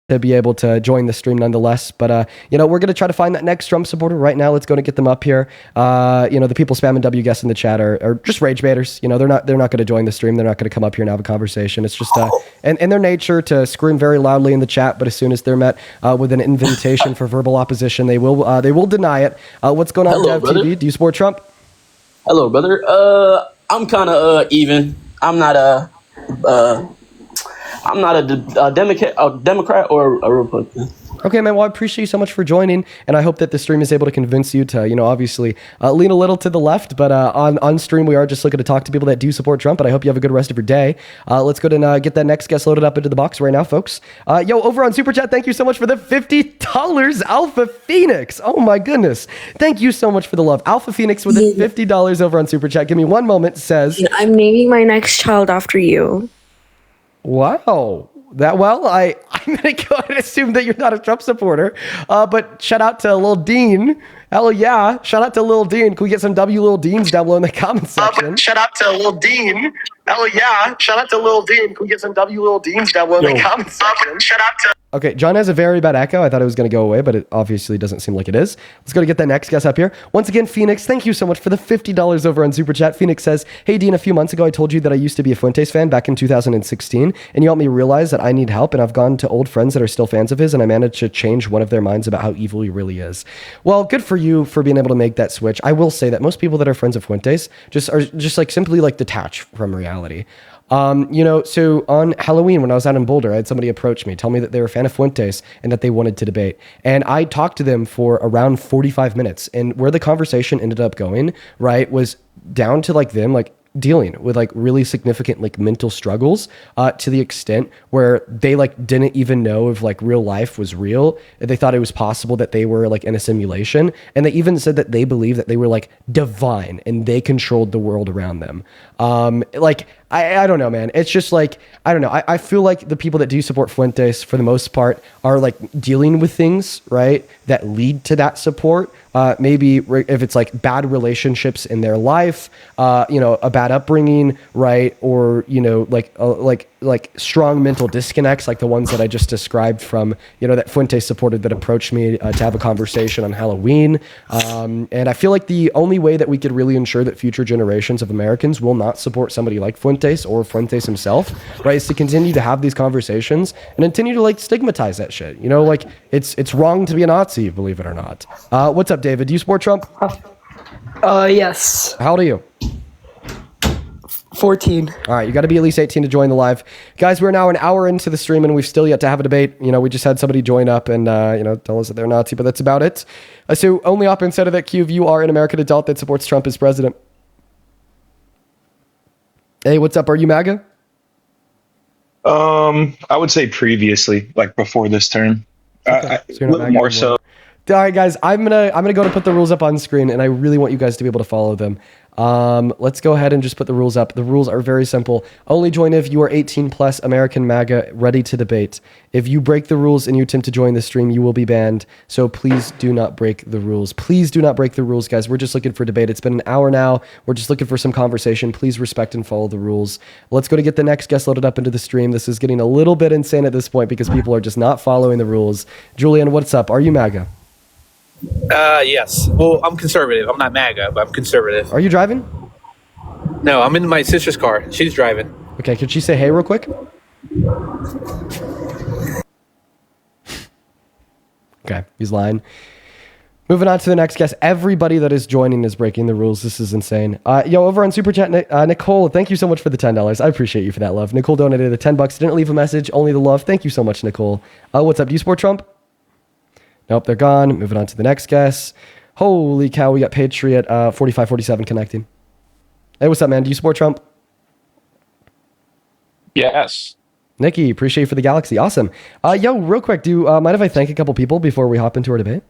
to be able to join the stream nonetheless. But we're gonna try to find that next Trump supporter right now. Let's go to get them up here. The people spamming W guests in the chat are just rage baiters. They're not gonna join the stream. They're not gonna come up here and have a conversation. It's just in their nature to scream very loudly in the chat. But as soon as they're met with an invitation for verbal opposition, they will deny it. What's going on, Hello, Dev brother. TV? Do you support Trump? Hello, brother. I'm kind of even. I'm not a Democrat or a Republican. Okay, man. Well, I appreciate you so much for joining, and I hope that the stream is able to convince you to, obviously lean a little to the left. But on stream, we are just looking to talk to people that do support Trump, and I hope you have a good rest of your day. Let's go and get that next guest loaded up into the box right now, folks. Over on Super Chat, thank you so much for the $50, Alpha Phoenix. Oh my goodness, thank you so much for the love, Alpha Phoenix, with the $50 over on Super Chat. Give me one moment. Says, I'm naming my next child after you. wow. I'm going to go ahead and assume that you're not a Trump supporter. But shout out to Lil Dean. Hell yeah. Shout out to Lil Dean. Can we get some W Lil Deans down below in the comment section? Shout out to Lil Dean. Hell yeah. Shout out to Lil Dean. Can we get some W Lil Deans down below in the comment section? Shout out to... Okay, John has a very bad echo. I thought it was going to go away, but it obviously doesn't seem like it is. Let's go to get that next guest up here. Once again, Phoenix, thank you so much for the $50 over on Super Chat. Phoenix says, hey, Dean, a few months ago, I told you that I used to be a Fuentes fan back in 2016, and you helped me realize that I need help, and I've gone to old friends that are still fans of his, and I managed to change one of their minds about how evil he really is. Well, good for you for being able to make that switch. I will say that most people that are friends of Fuentes are simply detached from reality. So on Halloween, when I was out in Boulder, I had somebody approach me, tell me that they were a fan of Fuentes and that they wanted to debate. And I talked to them for around 45 minutes. And where the conversation ended up going, right, was down to them dealing with really significant mental struggles to the extent where they didn't even know if real life was real. They thought it was possible that they were in a simulation, and they even said that they believed that they were divine and they controlled the world around them. I don't know, man. It's just I don't know. I feel like the people that do support Fuentes for the most part are dealing with things, right, that lead to that support. Maybe if it's bad relationships in their life, a bad upbringing, right, or strong mental disconnects like the ones that I just described from that Fuentes supported that approached me to have a conversation on Halloween. And I feel like the only way that we could really ensure that future generations of Americans will not support somebody like Fuentes or Fuentes himself, right, is to continue to have these conversations and continue to stigmatize that shit. It's wrong to be a Nazi, believe it or not. What's up, David? Do you support Trump? Yes. How old are you? 14. All right, you got to be at least 18 to join the live. Guys, we're now an hour into the stream and we've still yet to have a debate. We just had somebody join up and, tell us that they're Nazi, but that's about it. So only op inside of that queue if you are an American adult that supports Trump as president. Hey, what's up? Are you MAGA? I would say previously, before this term. Okay. So a little more so. All right, guys, I'm gonna go to put the rules up on screen, and I really want you guys to be able to follow them. Let's go ahead and just put the rules up. The rules are very simple. Only join if you are 18 plus, American MAGA, ready to debate. If you break the rules and you attempt to join the stream, you will be banned. So please do not break the rules. Please do not break the rules, guys. We're just looking for debate. It's been an hour now. We're just looking for some conversation. Please respect and follow the rules. Let's go to get the next guest loaded up into the stream. This is getting a little bit insane at this point because people are just not following the rules. Julian, what's up? Are you MAGA? Yes. Well, I'm conservative. I'm not MAGA, but I'm conservative. Are you driving? No, I'm in my sister's car. She's driving. Okay, could she say hey real quick? Okay, he's lying. Moving on to the next guest. Everybody that is joining is breaking the rules. This is insane. Over on Super Chat, Nicole, thank you so much for the $10. I appreciate you for that love. Nicole donated the $10. Didn't leave a message, only the love. Thank you so much, Nicole. What's up? Do you support Trump? Nope, they're gone. Moving on to the next guest. Holy cow, we got Patriot 4547 connecting. Hey, what's up, man? Do you support Trump? Yes. Nikki, appreciate you for the galaxy. Awesome. Real quick, do mind if I thank a couple people before we hop into our debate?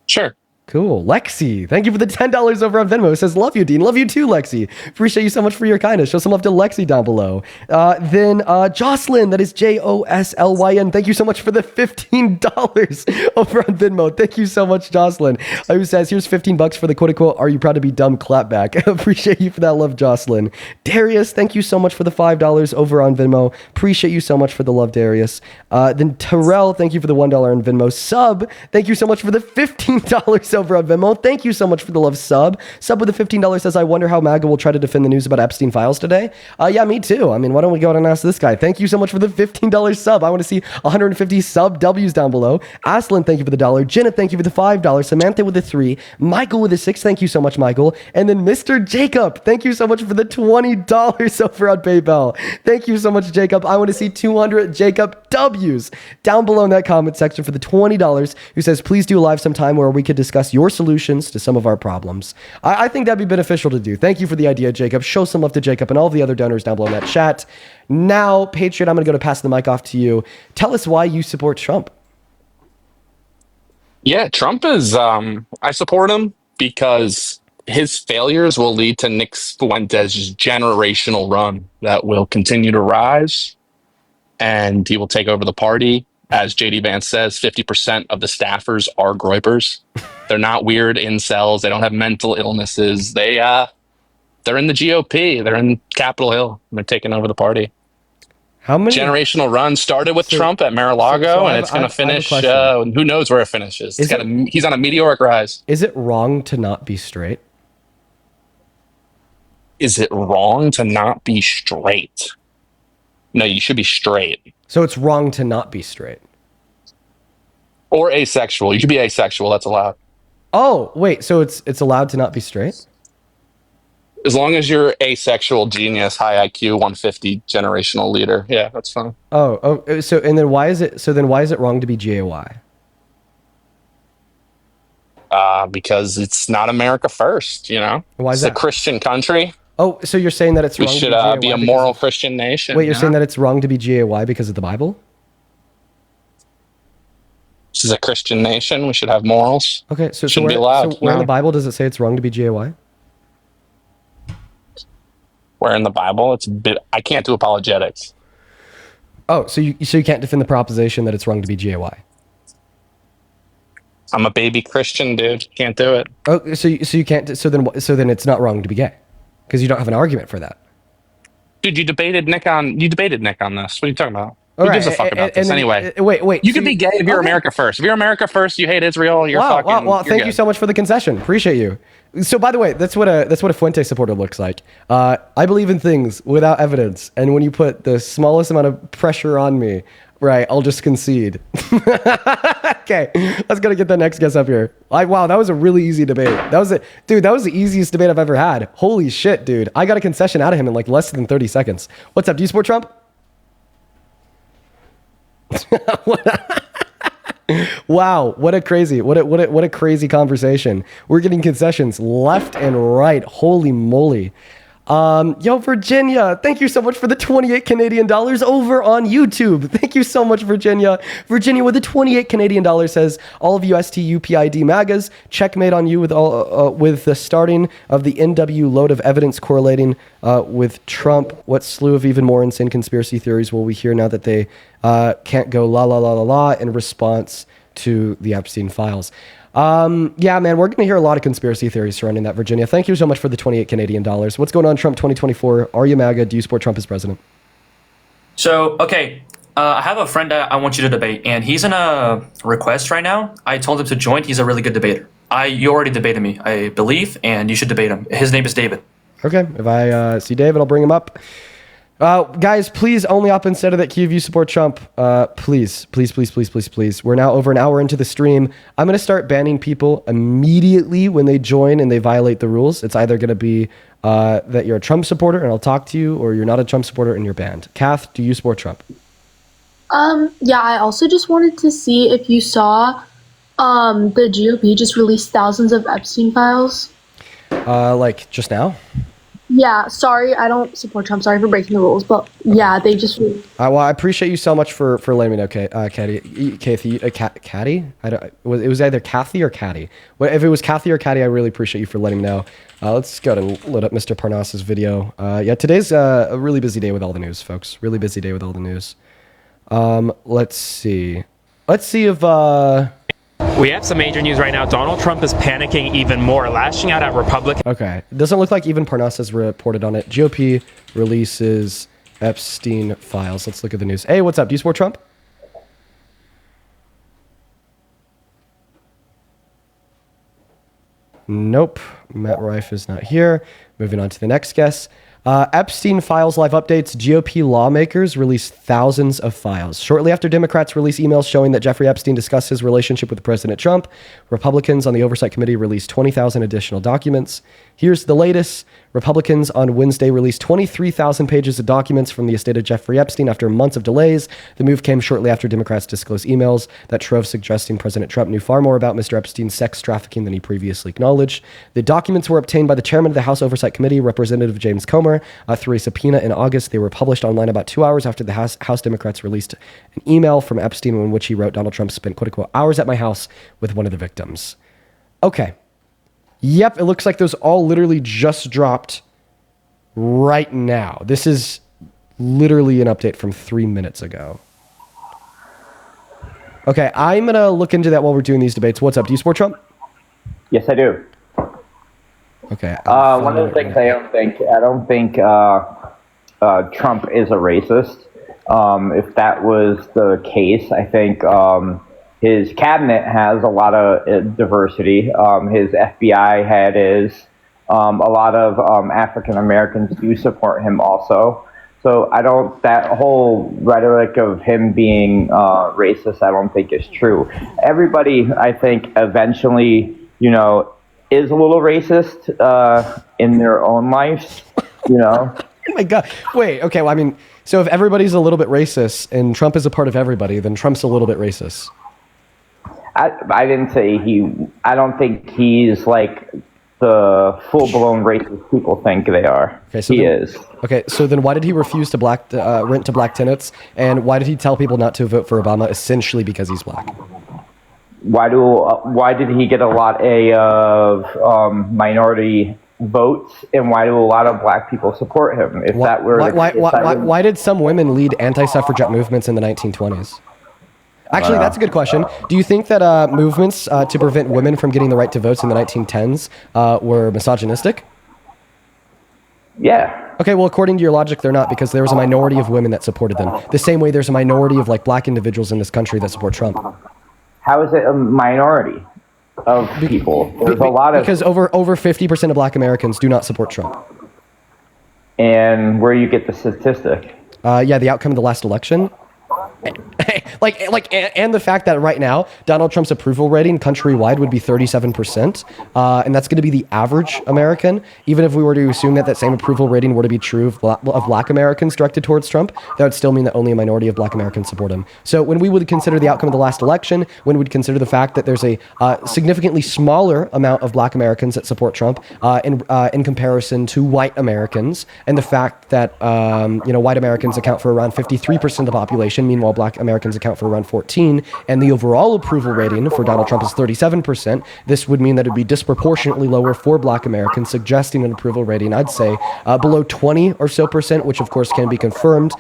Sure. Cool. Lexi, thank you for the $10 over on Venmo. It says, love you, Dean. Love you too, Lexi. Appreciate you so much for your kindness. Show some love to Lexi down below. Then Jocelyn, that is Joslyn. Thank you so much for the $15 over on Venmo. Thank you so much, Jocelyn. Who says, here's $15 for the quote unquote, are you proud to be dumb clapback? Appreciate you for that love, Jocelyn. Darius, thank you so much for the $5 over on Venmo. Appreciate you so much for the love, Darius. Then Terrell, thank you for the $1 on Venmo. Sub, thank you so much for the $15 over on Venmo. Thank you so much for the love, Sub. Sub with the $15 says, I wonder how MAGA will try to defend the news about Epstein files today. Yeah, me too. I mean, why don't we go out and ask this guy? Thank you so much for the $15 sub. I want to see 150 sub W's down below. Aslan, thank you for the $1. Jenna, thank you for the $5. Samantha with the 3. Michael with the 6. Thank you so much, Michael. And then Mr. Jacob, thank you so much for the $20 over on PayPal. Thank you so much, Jacob. I want to see 200 Jacob W's down below in that comment section for the $20, who says, please do a live sometime where we could discuss your solutions to some of our problems. I think that'd be beneficial to do. Thank you for the idea, Jacob. Show some love to Jacob and all the other donors down below in that chat. Now, Patriot, I'm going to go to pass the mic off to you. Tell us why you support Trump. Yeah, Trump is, I support him because his failures will lead to Nick Fuentes' generational run that will continue to rise, and he will take over the party. As JD Vance says, 50% of the staffers are groypers. They're not weird incels. They don't have mental illnesses. They're in the GOP. They're in Capitol Hill. They're taking over the party. How many Generational run started with Trump at Mar-a-Lago, and it's going to finish. Who knows where it finishes? He's on a meteoric rise. Is it wrong to not be straight? Is it wrong to not be straight? No, you should be straight. So it's wrong to not be straight. Or asexual. You should be asexual. That's allowed. Oh, wait. So it's allowed to not be straight? As long as you're asexual, genius, high IQ, 150 generational leader. Yeah, that's fine. Oh, so then why is it wrong to be gay? Because it's not America first, you know? Why is it's that? a Christian country. Oh, so you're saying that it's We wrong should to be be a GAY moral because Christian nation. Wait, you're saying that it's wrong to be gay because of the Bible? This is a Christian nation. We should have morals. Okay, so Shouldn't where, be allowed. so where in No. the Bible does it say it's wrong to be gay? Where in the Bible, it's a bit. I can't do apologetics. Oh, so you can't defend the proposition that it's wrong to be gay? I'm a baby Christian, dude. Can't do it. Oh, so you can't. So then it's not wrong to be gay because you don't have an argument for that. Dude, you debated Nick on this. What are you talking about? All Who right, gives a fuck about this then- anyway? Wait. You so could be gay if you're okay. America first. If you're America first, if you're hate Israel, you're Wow, fucking. well, you're thank good. you so much for the concession. Appreciate you. So, by the way, that's what a Fuente supporter looks like. I believe in things without evidence, and when you put the smallest amount of pressure on me, right, I'll just concede. Okay, let's go get the next guest up here. Wow, that was a really easy debate. That was the easiest debate I've ever had. Holy shit, dude! I got a concession out of him in like less than 30 seconds. What's up? Do you support Trump? Wow, what a crazy conversation. We're getting concessions left and right. Holy moly. Yo, Virginia, thank you so much for the 28 Canadian dollars over on YouTube. Thank you so much, Virginia. Virginia with the 28 Canadian dollars says, all of you STUPID MAGAs, checkmate on you with the starting of the NW load of evidence correlating with Trump. What slew of even more insane conspiracy theories will we hear now that they can't go la la la la la in response to the Epstein files? Yeah, man, we're going to hear a lot of conspiracy theories surrounding that, Virginia. Thank you so much for the 28 Canadian dollars. What's going on, Trump 2024? Are you MAGA? Do you support Trump as president? So, okay, I have a friend that I want you to debate, and he's in a request right now. I told him to join. He's a really good debater. You already debated me, I believe, and you should debate him. His name is David. Okay, if I see David, I'll bring him up. Guys, please only up instead of that key if you support Trump. Please. We're now over an hour into the stream. I'm going to start banning people immediately when they join and they violate the rules. It's either going to be that you're a Trump supporter and I'll talk to you, or you're not a Trump supporter and you're banned. Kath, do you support Trump? Yeah, I also just wanted to see if you saw the GOP just released thousands of Epstein files. Like just now? Yeah, sorry, I don't support Trump. Sorry for breaking the rules, but yeah, they just. Well, I appreciate you so much for letting me know, Caddy. It was either Kathy or Caddy. If it was Kathy or Caddy, I really appreciate you for letting me know. Let's go and load up Mr. Parnas's video. Yeah, today's a really busy day with all the news, folks. Really busy day with all the news. Let's see. Let's see if We have some major news right now. Donald Trump is panicking even more, lashing out at Republicans. Okay. It doesn't look like even Parnas has reported on it. GOP releases Epstein files. Let's look at the news. Hey, what's up? Do you support Trump? Nope. Matt Rife is not here. Moving on to the next guest. Epstein files live updates. GOP lawmakers release thousands of files. Shortly after Democrats release emails showing that Jeffrey Epstein discussed his relationship with President Trump, Republicans on the Oversight Committee released 20,000 additional documents. Here's the latest. Republicans on Wednesday released 23,000 pages of documents from the estate of Jeffrey Epstein after months of delays. The move came shortly after Democrats disclosed emails that Trove suggesting President Trump knew far more about Mr. Epstein's sex trafficking than he previously acknowledged. The documents were obtained by the chairman of the House Oversight Committee, Representative James Comer, through a subpoena in August. They were published online about 2 hours after the House Democrats released an email from Epstein in which he wrote, "Donald Trump spent quote-unquote hours at my house with one of the victims." Okay. Yep, it looks like those all literally just dropped right now. This is literally an update from 3 minutes ago. Okay, I'm going to look into that while we're doing these debates. What's up? Do you support Trump? Yes, I do. Okay. One of the things I don't think Trump is a racist. If that was the case, I think his cabinet has a lot of diversity. His FBI head is. A lot of African Americans do support him also. So that whole rhetoric of him being racist, I don't think is true. Everybody, I think, eventually, is a little racist in their own lives, Oh my God. Wait, okay. Well, I mean, so if everybody's a little bit racist and Trump is a part of everybody, then Trump's a little bit racist. I didn't say I don't think he's like the full-blown racist people think they are. Okay, so he is. Okay, so then why did he refuse to rent to black tenants, and why did he tell people not to vote for Obama essentially because he's black? Why did he get a lot of minority votes, and why do a lot of black people support him? Why did some women lead anti-suffragette movements in the 1920s? Actually, that's a good question. Do you think that movements to prevent women from getting the right to votes in the 1910s were misogynistic? Yeah. Okay, well, according to your logic, they're not, because there was a minority of women that supported them. The same way there's a minority of black individuals in this country that support Trump. How is it a minority of people? There's a lot of... Because over 50% of black Americans do not support Trump. And where do you get the statistic? Yeah, the outcome of the last election. And the fact that right now Donald Trump's approval rating countrywide would be 37%, and that's going to be the average American. Even if we were to assume that same approval rating were to be true of black Americans directed towards Trump, that would still mean that only a minority of black Americans support him. So when we would consider the outcome of the last election, when we'd consider the fact that there's a significantly smaller amount of black Americans that support Trump in comparison to white Americans, and the fact that white Americans account for around 53% of the population, meanwhile black Americans account for around 14%, and the overall approval rating for Donald Trump is 37%. This would mean that it would be disproportionately lower for black Americans, suggesting an approval rating, I'd say, below 20 or so percent, which of course can be confirmed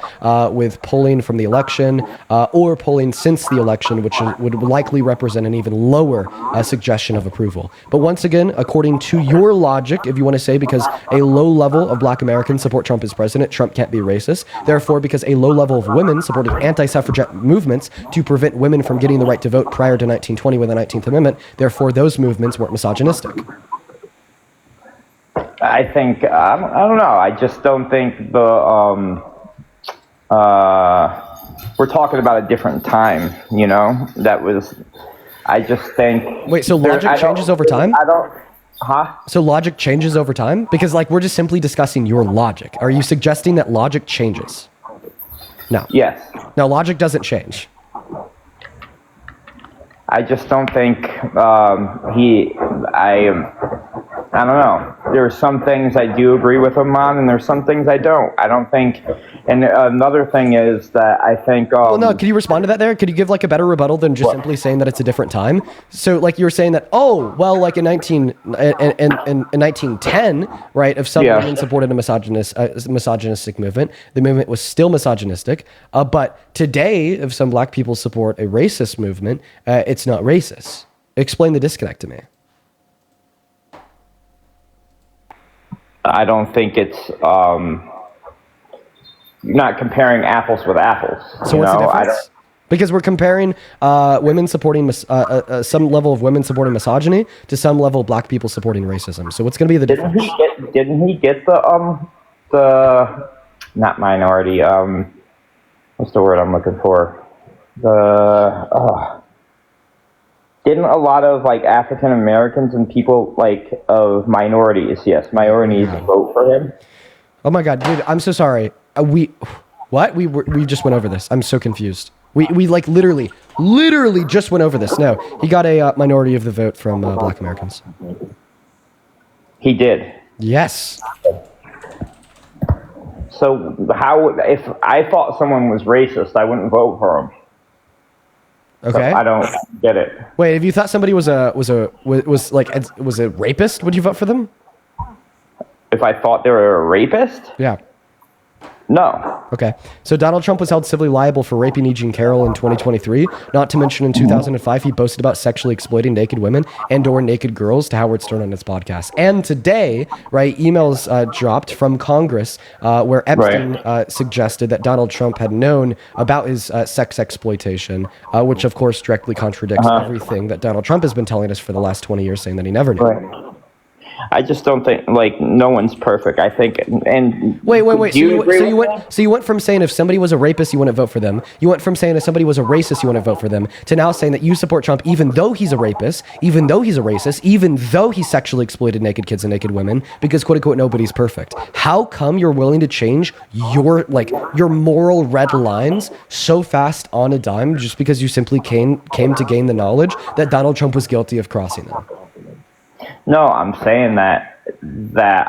with polling from the election or polling since the election, which would likely represent an even lower suggestion of approval. But once again, according to your logic, if you want to say because a low level of black Americans support Trump as president, Trump can't be racist. Therefore, because a low level of women supported anti-suffragette movements to prevent women from getting the right to vote prior to 1920 with the 19th Amendment, therefore those movements weren't misogynistic. I think, I don't know, I just don't think we're talking about a different time, I just think... Wait, so logic changes over time? So logic changes over time? Because we're just simply discussing your logic. Are you suggesting that logic changes? No. Yes. No, logic doesn't change. I just don't think I don't know. There's some things I do agree with him on, and there's some things I don't. I don't think. And another thing is that I think. Well, no. Can you respond to that? There, could you give like a better rebuttal than just simply saying that it's a different time? So, like you were saying that, oh, well, like in 1910, right? If some women supported a misogynistic movement, the movement was still misogynistic. But today, if some black people support a racist movement, it's not racist. Explain the disconnect to me. I don't think it's you're not comparing apples with apples. So what's the difference? Because we're comparing women supporting some level of women supporting misogyny to some level of black people supporting racism. So what's going to be the difference? Didn't he get the not minority what's the word I'm looking for? Didn't a lot of like African Americans and people like of minorities, minorities vote for him? Oh my God, dude, I'm so sorry. We just went over this. I'm so confused. We like literally just went over this. No, he got a minority of the vote from black Americans. He did. Yes. So how, if I thought someone was racist, I wouldn't vote for him. Okay. So I don't get it. Wait, if you thought somebody was a rapist, would you vote for them? If I thought they were a rapist? Yeah. No. Okay. So Donald Trump was held civilly liable for raping E. Jean Carroll in 2023. Not to mention in 2005, he boasted about sexually exploiting naked women and or naked girls to Howard Stern on his podcast. And today, right, emails dropped from Congress where Epstein suggested that Donald Trump had known about his sex exploitation, which of course directly contradicts everything that Donald Trump has been telling us for the last 20 years, saying that he never knew. Right. I just don't think, like, no one's perfect. I think, and wait. So you went from saying if somebody was a rapist, you wouldn't vote for them. You went from saying if somebody was a racist, you wouldn't vote for them, to now saying that you support Trump, even though he's a rapist, even though he's a racist, even though he sexually exploited naked kids and naked women, because quote unquote nobody's perfect. How come you're willing to change your moral red lines so fast on a dime just because you simply came to gain the knowledge that Donald Trump was guilty of crossing them? No, I'm saying that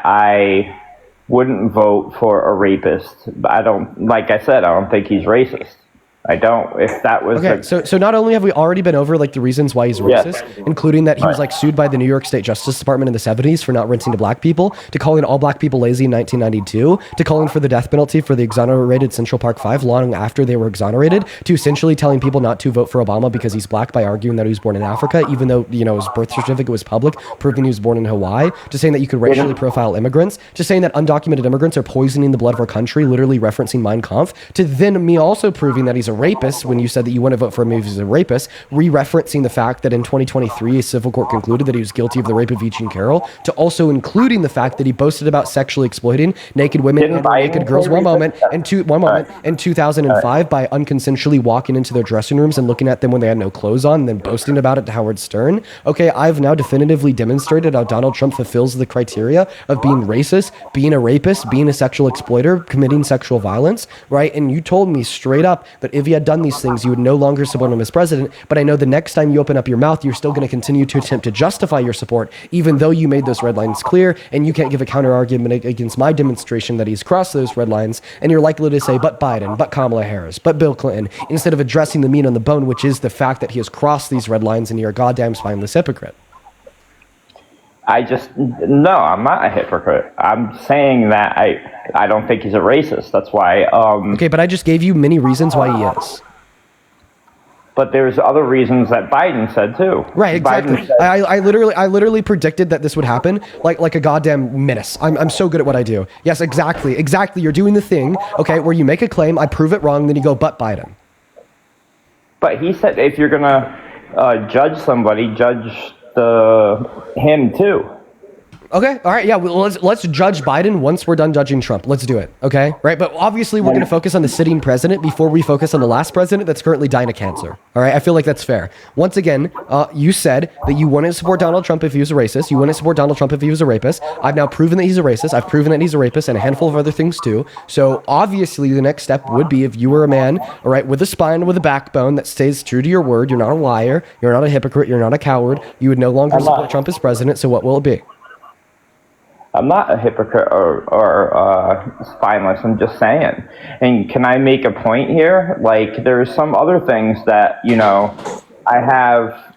I wouldn't vote for a rapist. I don't, like I said, I don't think he's racist. I don't. If that was okay, so not only have we already been over like the reasons why he's racist, including that he was like sued by the New York State Justice Department in the 70s for not renting to black people, to calling all black people lazy in 1992, to calling for the death penalty for the exonerated Central Park Five long after they were exonerated, to essentially telling people not to vote for Obama because he's black by arguing that he was born in Africa, even though his birth certificate was public, proving he was born in Hawaii, to saying that you could racially profile immigrants, to saying that undocumented immigrants are poisoning the blood of our country, literally referencing Mein Kampf, to then me also proving that he's a rapist when you said that you wouldn't vote for him if he's a rapist, re-referencing the fact that in 2023 a civil court concluded that he was guilty of the rape of E. Jean Carroll, to also including the fact that he boasted about sexually exploiting naked women and naked girls in 2005 by unconsensually walking into their dressing rooms and looking at them when they had no clothes on and then boasting about it to Howard Stern. Okay, I've now definitively demonstrated how Donald Trump fulfills the criteria of being racist, being a rapist, being a sexual exploiter, committing sexual violence, right? And you told me straight up that if he had done these things, you would no longer support him as president. But I know the next time you open up your mouth, you're still going to continue to attempt to justify your support, even though you made those red lines clear, and you can't give a counter argument against my demonstration that he's crossed those red lines, and you're likely to say, but Biden, but Kamala Harris, but Bill Clinton, instead of addressing the meat on the bone, which is the fact that he has crossed these red lines, and you're a goddamn spineless hypocrite. No, I'm not a hypocrite. I'm saying that I don't think he's a racist. That's why. Okay, but I just gave you many reasons why he is. But there's other reasons that Biden said too. Right, exactly. I literally predicted that this would happen, like a goddamn menace. I'm so good at what I do. Yes, exactly. You're doing the thing, okay, where you make a claim, I prove it wrong, then you go, but Biden. But he said if you're gonna judge somebody, judge him too. Okay, all right, yeah, well, let's judge Biden once we're done judging Trump. Let's do it, okay? Right, but obviously we're going to focus on the sitting president before we focus on the last president that's currently dying of cancer. All right, I feel like that's fair. Once again, you said that you wouldn't support Donald Trump if he was a racist. You wouldn't support Donald Trump if he was a rapist. I've now proven that he's a racist. I've proven that he's a rapist and a handful of other things too. So obviously the next step would be if you were a man, all right, with a spine, with a backbone that stays true to your word. You're not a liar. You're not a hypocrite. You're not a coward. You would no longer support Trump as president. So what will it be? I'm not a hypocrite or spineless. I'm just saying. And can I make a point here? Like, there's some other things that, you know, I have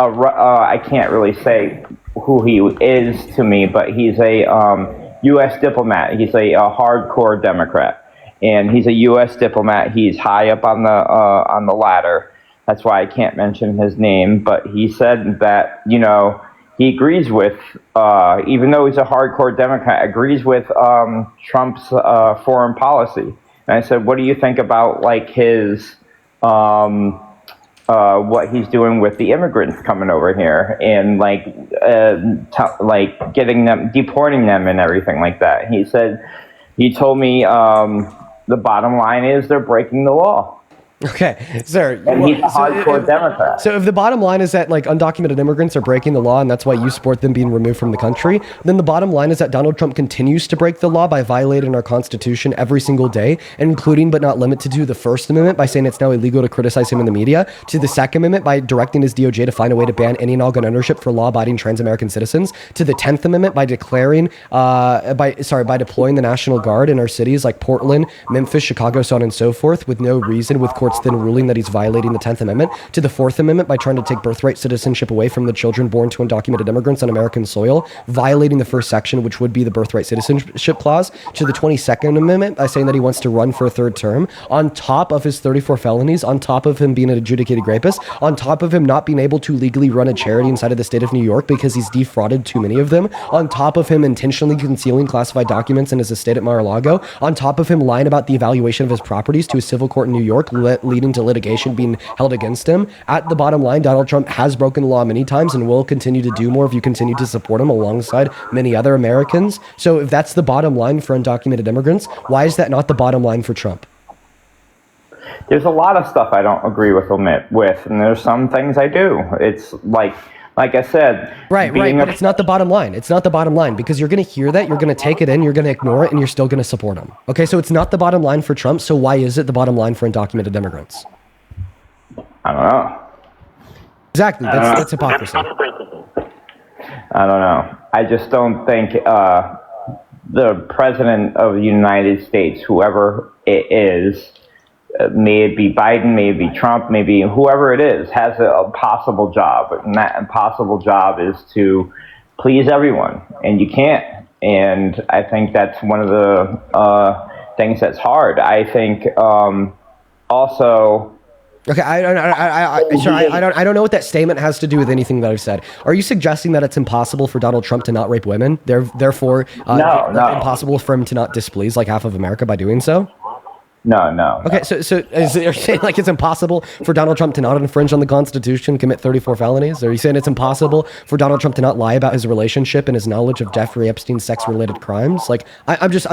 I can't really say who he is to me, but he's a U.S. diplomat. He's a hardcore Democrat, and he's a U.S. diplomat. He's high up on the ladder. That's why I can't mention his name, but he said that, you know, he agrees with, even though he's a hardcore Democrat, agrees with Trump's foreign policy. And I said, what do you think about like his what he's doing with the immigrants coming over here and like getting them, deporting them and everything like that? He said, he told me the bottom line is they're breaking the law. Okay, sir. And he's a hardcore Democrat. So if the bottom line is that like undocumented immigrants are breaking the law and that's why you support them being removed from the country, then the bottom line is that Donald Trump continues to break the law by violating our Constitution every single day, including but not limited to the First Amendment by saying it's now illegal to criticize him in the media, to the Second Amendment by directing his DOJ to find a way to ban any and all gun ownership for law-abiding trans-American citizens, to the 10th Amendment by declaring by deploying the National Guard in our cities like Portland, Memphis, Chicago, so on and so forth, with no reason, with courts then ruling that he's violating the 10th Amendment, to the 4th Amendment by trying to take birthright citizenship away from the children born to undocumented immigrants on American soil, violating the first section, which would be the birthright citizenship clause, to the 22nd Amendment by saying that he wants to run for a third term, on top of his 34 felonies, on top of him being an adjudicated rapist, on top of him not being able to legally run a charity inside of the state of New York because he's defrauded too many of them, on top of him intentionally concealing classified documents in his estate at Mar-a-Lago, on top of him lying about the evaluation of his properties to a civil court in New York, leading to litigation being held against him. At the bottom line, Donald Trump has broken the law many times and will continue to do more if you continue to support him alongside many other Americans. So if that's the bottom line for undocumented immigrants, why is that not the bottom line for Trump? There's a lot of stuff I don't agree with him with, and there's some things I do. It's like I said, right, but it's not the bottom line. It's not the bottom line because you're going to hear that, you're going to take it in, you're going to ignore it, and you're still going to support him. Okay, so it's not the bottom line for Trump, so why is it the bottom line for undocumented immigrants? I don't know. Exactly, that's hypocrisy. I don't know. I just don't think the president of the United States, whoever it is, may it be Biden, may it be Trump, maybe whoever it is, has a possible job. And that impossible job is to please everyone. And you can't. And I think that's one of the things that's hard. I think also... Okay, I don't know what that statement has to do with anything that I've said. Are you suggesting that it's impossible for Donald Trump to not rape women? Therefore, no. impossible for him to not displease like half of America by doing so? No. Okay, so you're saying like it's impossible for Donald Trump to not infringe on the Constitution, commit 34 felonies? Are you saying it's impossible for Donald Trump to not lie about his relationship and his knowledge of Jeffrey Epstein's sex-related crimes? Like, I'm just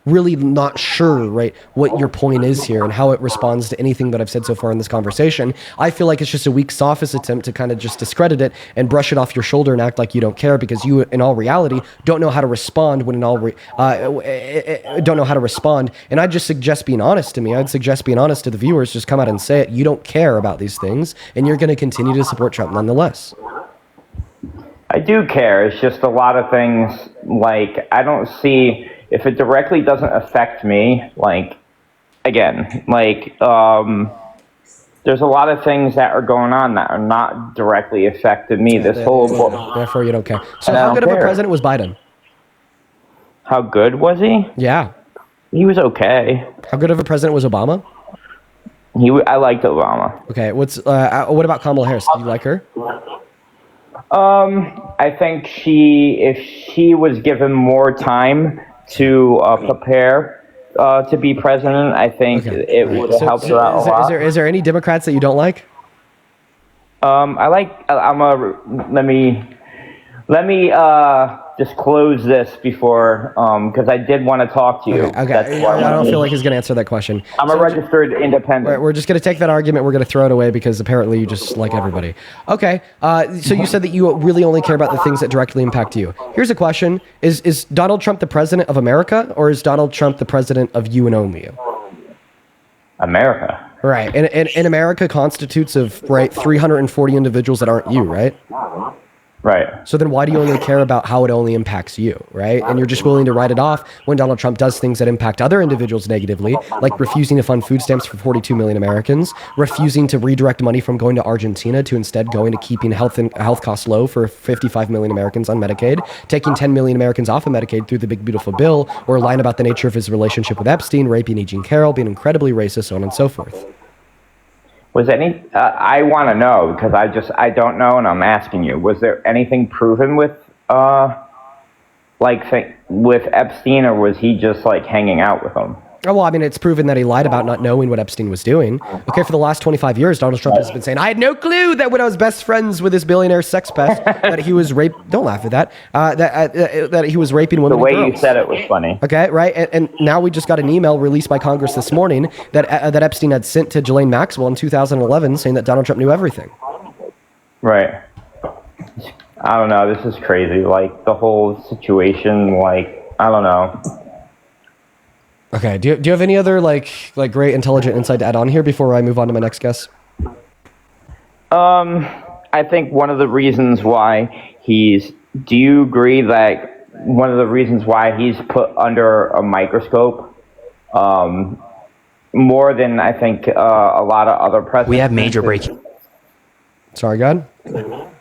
really not sure, right, what your point is here and how it responds to anything that I've said so far in this conversation. I feel like it's just a weak sophist attempt to kind of just discredit it and brush it off your shoulder and act like you don't care because you, in all reality, don't know how to respond when don't know how to respond. And I just suggest being honest to me. I'd suggest being honest to the viewers. Just come out and say it. You don't care about these things, and you're going to continue to support Trump nonetheless. I do care. It's just a lot of things, like, I don't see, if it directly doesn't affect me, like, again, like, there's a lot of things that are going on that are not directly affecting me. Therefore, you don't care. So how good of a president was Biden? How good was he? Yeah. He was okay. How good of a president was Obama? I liked Obama. Okay, what about Kamala Harris? Do you like her? I think if she was given more time to prepare to be president, I think it would have helped her out a lot. Is there any Democrats that you don't like? Let me disclose this before, because I did want to talk to you. Okay. I don't feel like he's going to answer that question. I'm a registered independent. We're just going to take that argument. We're going to throw it away because apparently you just like everybody. Okay. So you said that you really only care about the things that directly impact you. Here's a question. Is Donald Trump the president of America, or is Donald Trump the president of you and only you? America. Right. And America constitutes of, 340 individuals that aren't you, right? Right. So then why do you only care about how it only impacts you, right? And you're just willing to write it off when Donald Trump does things that impact other individuals negatively, like refusing to fund food stamps for 42 million Americans, refusing to redirect money from going to Argentina to instead going to keeping health costs low for 55 million Americans on Medicaid, taking 10 million Americans off of Medicaid through the big beautiful bill, or lying about the nature of his relationship with Epstein, raping E. Jean Carroll, being incredibly racist, so on and so forth. Was any? I want to know because I don't know, and I'm asking you. Was there anything proven with with Epstein, or was he just like hanging out with him? Oh, well, I mean, it's proven that he lied about not knowing what Epstein was doing. Okay, for the last 25 years, Donald Trump has been saying, I had no clue that when I was best friends with this billionaire sex pest, that he was don't laugh at that, that he was raping women The way and girls. you said it was funny. Okay, right? And now we just got an email released by Congress this morning that Epstein had sent to Ghislaine Maxwell in 2011 saying that Donald Trump knew everything. Right. I don't know. This is crazy. Like, the whole situation, like, I don't know. Okay, do you have any other, like great intelligent insight to add on here before I move on to my next guest? I think one of the reasons why do you agree that one of the reasons why he's put under a microscope, more than I think a lot of other presidents? We have major breaking. Sorry, God.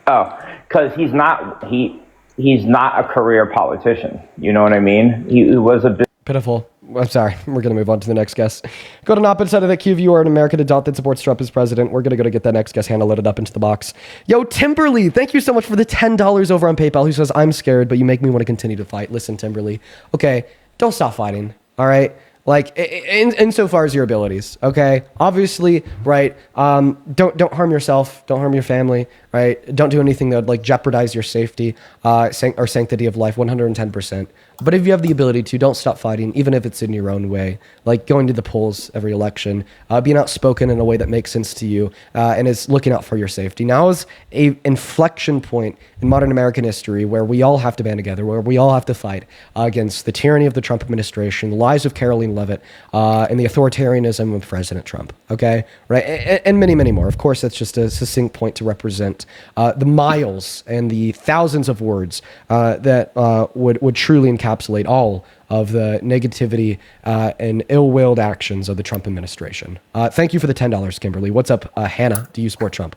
Oh, because he's not a career politician. You know what I mean? He was a Pitiful. I'm sorry. We're going to move on to the next guest. Go to opposite side of the queue if you are an American adult that supports Trump as president. We're going to go to get that next guest hand loaded up into the box. Yo, Timberly, thank you so much for the $10 over on PayPal. Who says, I'm scared, but you make me want to continue to fight. Listen, Timberly. Okay, don't stop fighting. All right? Like, insofar as your abilities, okay? Obviously, right, don't harm yourself, don't harm your family, right? Don't do anything that would, like, jeopardize your safety or sanctity of life, 110%. But if you have the ability to, don't stop fighting, even if it's in your own way. Like going to the polls every election, being outspoken in a way that makes sense to you, and is looking out for your safety. Now is a inflection point in modern American history where we all have to band together, where we all have to fight against the tyranny of the Trump administration, the lies of Caroline Leavitt, and the authoritarianism of President Trump. Okay, right, and many, many more. Of course, that's just a succinct point to represent the miles and the thousands of words that would truly encapsulate all of the negativity and ill-willed actions of the Trump administration. Thank you for the $10, Kimberly. What's up, Hannah? Do you support Trump?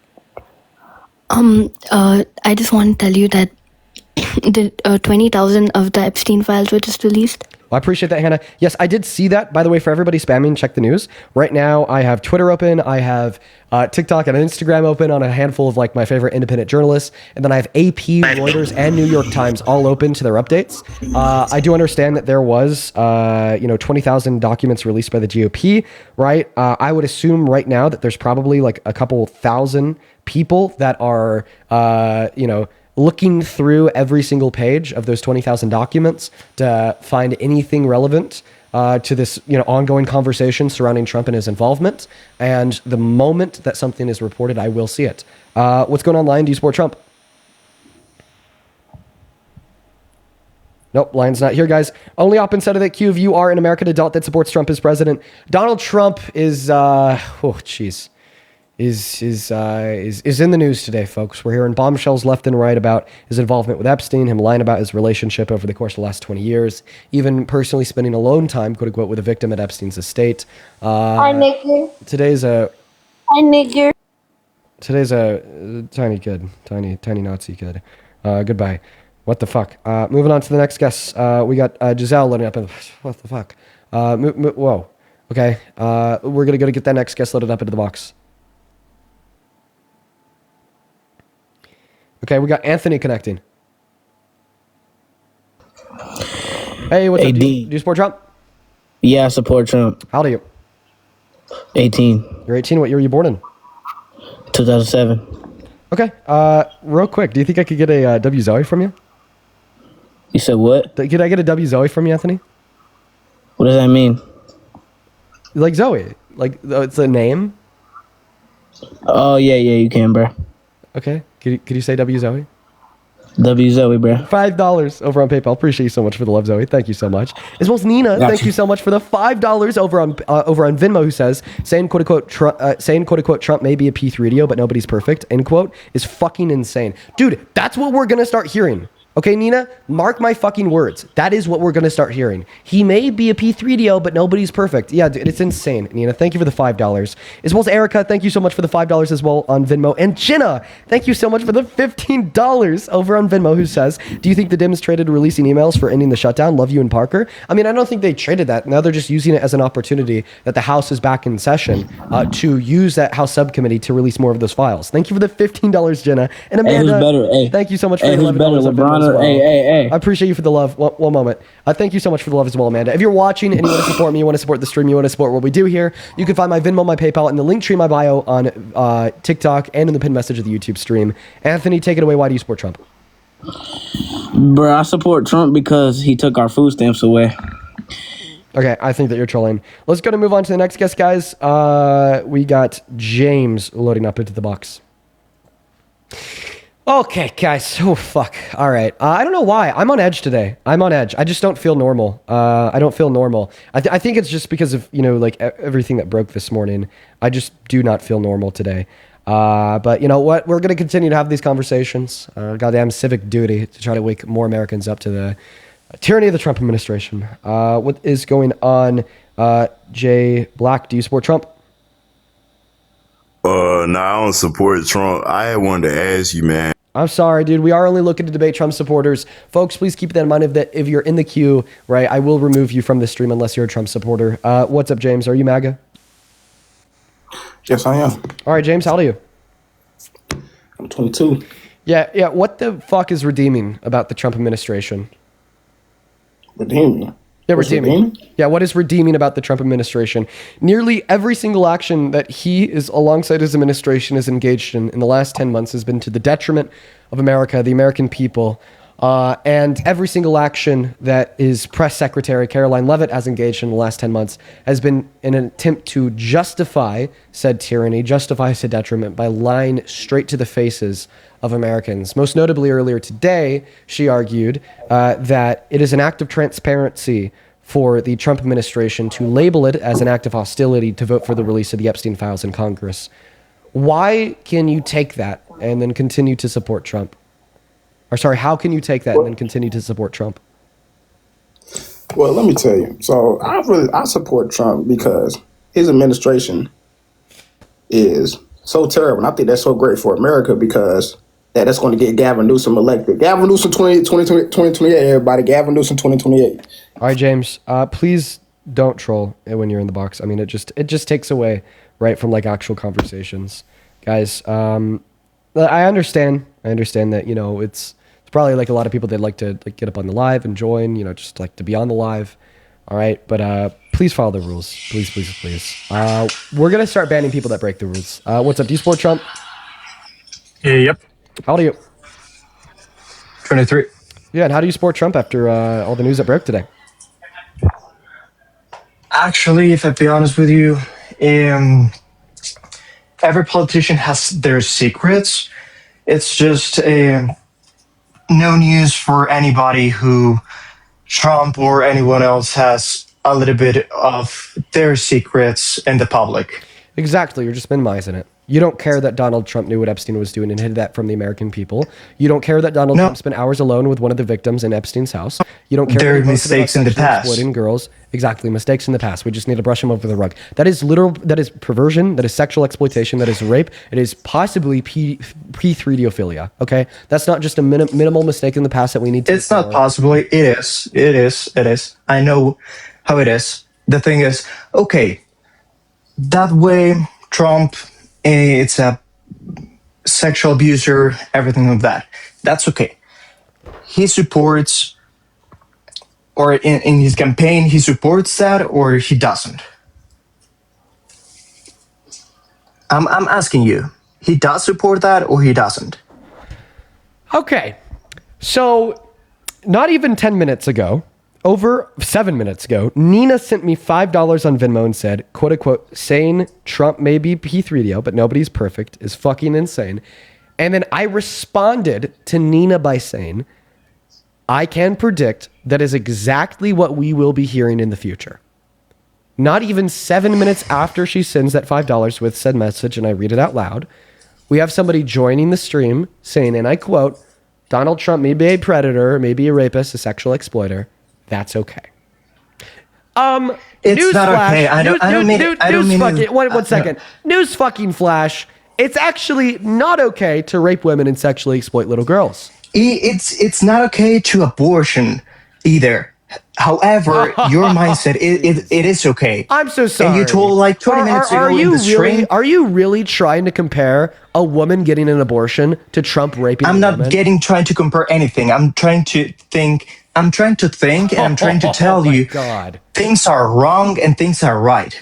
I just want to tell you that the 20,000 of the Epstein files were just released. Well, I appreciate that, Hannah. Yes, I did see that. By the way, for everybody spamming, check the news. Right now, I have Twitter open. I have TikTok and Instagram open on a handful of like my favorite independent journalists. And then I have AP, Reuters, and New York Times all open to their updates. I do understand that there was, 20,000 documents released by the GOP, right? I would assume right now that there's probably like a couple thousand people that are, looking through every single page of those 20,000 documents to find anything relevant to this, ongoing conversation surrounding Trump and his involvement. And the moment that something is reported, I will see it. What's going on, Lion? Do you support Trump? Nope, Lion's not here, guys. Only up inside of that queue if you are an American adult that supports Trump as president. Donald Trump is, is in the news today, folks. We're hearing bombshells left and right about his involvement with Epstein, him lying about his relationship over the course of the last 20 years, even personally spending alone time, quote unquote, with a victim at Epstein's estate. Hi, nigger. Today's a tiny kid, tiny Nazi kid. Goodbye. What the fuck? Moving on to the next guest. We got Giselle loading up. What the fuck? Whoa. Okay. We're gonna go to get that next guest loaded up into the box. Okay, we got Anthony connecting. Hey, what's up? Do you support Trump? Yeah, I support Trump. How old are you? 18. You're 18. What year were you born in? 2007. Okay. Real quick, do you think I could get a W Zoe from you? You said what? Could I get a W Zoe from you, Anthony? What does that mean? Like Zoe. Like, it's a name? Oh, yeah, you can, bro. Okay. Could you say W Zoe? W Zoe, bro. $5 over on PayPal. Appreciate you so much for the love, Zoe. Thank you so much. As well as Nina, Gotcha. thank you so much for the $5 over on Venmo, who says saying quote unquote Trump may be a P3DO, but nobody's perfect, end quote, is fucking insane. Dude, that's what we're gonna start hearing. Okay, Nina, mark my fucking words. That is what we're going to start hearing. He may be a P3DO, but nobody's perfect. Yeah, dude, it's insane. Nina, thank you for the $5. As well as Erica, thank you so much for the $5 as well on Venmo. And Jenna, thank you so much for the $15 over on Venmo, who says, do you think the Dems traded releasing emails for ending the shutdown? Love you and Parker. I mean, I don't think they traded that. Now they're just using it as an opportunity that the House is back in session to use that House subcommittee to release more of those files. Thank you for the $15, Jenna. And Amanda, who's better? Hey. thank you so much for Hey, the who's $11 better, on Venmo LeBron as or well. hey? I appreciate you for the love. One moment. Thank you so much for the love as well, Amanda. If you're watching and you want to support me, you want to support the stream, you want to support what we do here, you can find my Venmo, my PayPal, and the link tree in my bio on TikTok and in the pinned message of the YouTube stream. Anthony, take it away. Why do you support Trump? Bro, I support Trump because he took our food stamps away. Okay, I think that you're trolling. Let's go to move on to the next guest, guys. We got James loading up into the box. Okay, guys. Oh, fuck. All right. I don't know why. I'm on edge today. I'm on edge. I just don't feel normal. I don't feel normal. I think it's just because of, like everything that broke this morning. I just do not feel normal today. But you know what? We're going to continue to have these conversations. Goddamn civic duty to try to wake more Americans up to the tyranny of the Trump administration. What is going on? Jay Black, do you support Trump? No, I don't support Trump. I had wanted to ask you, man. I'm sorry, dude. We are only looking to debate Trump supporters. Folks, please keep that in mind. If you're in the queue, right, I will remove you from the stream unless you're a Trump supporter. What's up, James? Are you MAGA? Yes, I am. All right, James, how old are you? I'm 22. Yeah. What the fuck is redeeming about the Trump administration? Redeeming? Yeah, What's redeeming. Yeah, what is redeeming about the Trump administration? Nearly every single action that he is alongside his administration is engaged in the last 10 months has been to the detriment of America, the American people. And every single action that his press secretary, Caroline Leavitt, has engaged in the last 10 months has been in an attempt to justify said tyranny, justify said detriment by lying straight to the faces of Americans. Most notably, earlier today, she argued that it is an act of transparency for the Trump administration to label it as an act of hostility to vote for the release of the Epstein files in Congress. Why can you take that and then continue to support Trump? Or sorry, how can you take that and then continue to support Trump? Well, let me tell you. So I support Trump because his administration is so terrible. And I think that's so great for America because that's going to get Gavin Newsom elected. Gavin Newsom 2028, everybody. Gavin Newsom 2028. All right, James, please don't troll when you're in the box. I mean, it just takes away, right, from like actual conversations. Guys, I understand that, it's probably like a lot of people, they'd like to like get up on the live and join, just like to be on the live. All right. But please follow the rules. Please. We're going to start banning people that break the rules. What's up? Do you support Trump? Yep. How old are you? 23. Yeah. And how do you support Trump after all the news that broke today? Actually, if I be honest with you, every politician has their secrets. It's just no news for anybody who Trump or anyone else has a little bit of their secrets in the public. Exactly. You're just minimizing it. You don't care that Donald Trump knew what Epstein was doing and hid that from the American people. You don't care that Donald Trump spent hours alone with one of the victims in Epstein's house. You don't care. There that are mistakes in the past. Exploiting girls. Exactly. Mistakes in the past. We just need to brush them over the rug. That is literal. That is perversion. That is sexual exploitation. That is rape. It is possibly P3Dophilia. Okay. That's not just a minimal mistake in the past that we need to. It's not possibly. It is. I know how it is. The thing is, okay, that way Trump, it's a sexual abuser, everything like that. That's okay. He supports, or in his campaign, he supports that, or he doesn't. I'm asking you, he does support that, or he doesn't? Okay. So, not even 10 minutes ago, over 7 minutes ago, Nina sent me $5 on Venmo and said, quote unquote, saying Trump may be P3DO, but nobody's perfect is fucking insane. And then I responded to Nina by saying, I can predict that is exactly what we will be hearing in the future. Not even 7 minutes after she sends that $5 with said message, and I read it out loud, we have somebody joining the stream saying, and I quote, Donald Trump may be a predator, maybe a rapist, a sexual exploiter. That's okay. It's not okay. I don't mean it. One second. News fucking flash. It's actually not okay to rape women and sexually exploit little girls. It's not okay to abortion either. However, your mindset it is okay. I'm so sorry. And you told like 20 minutes ago in the stream. Are you really trying to compare a woman getting an abortion to Trump raping? I'm not women? trying to compare anything. I'm trying to think. And I'm trying to tell you, God. Things are wrong and things are right.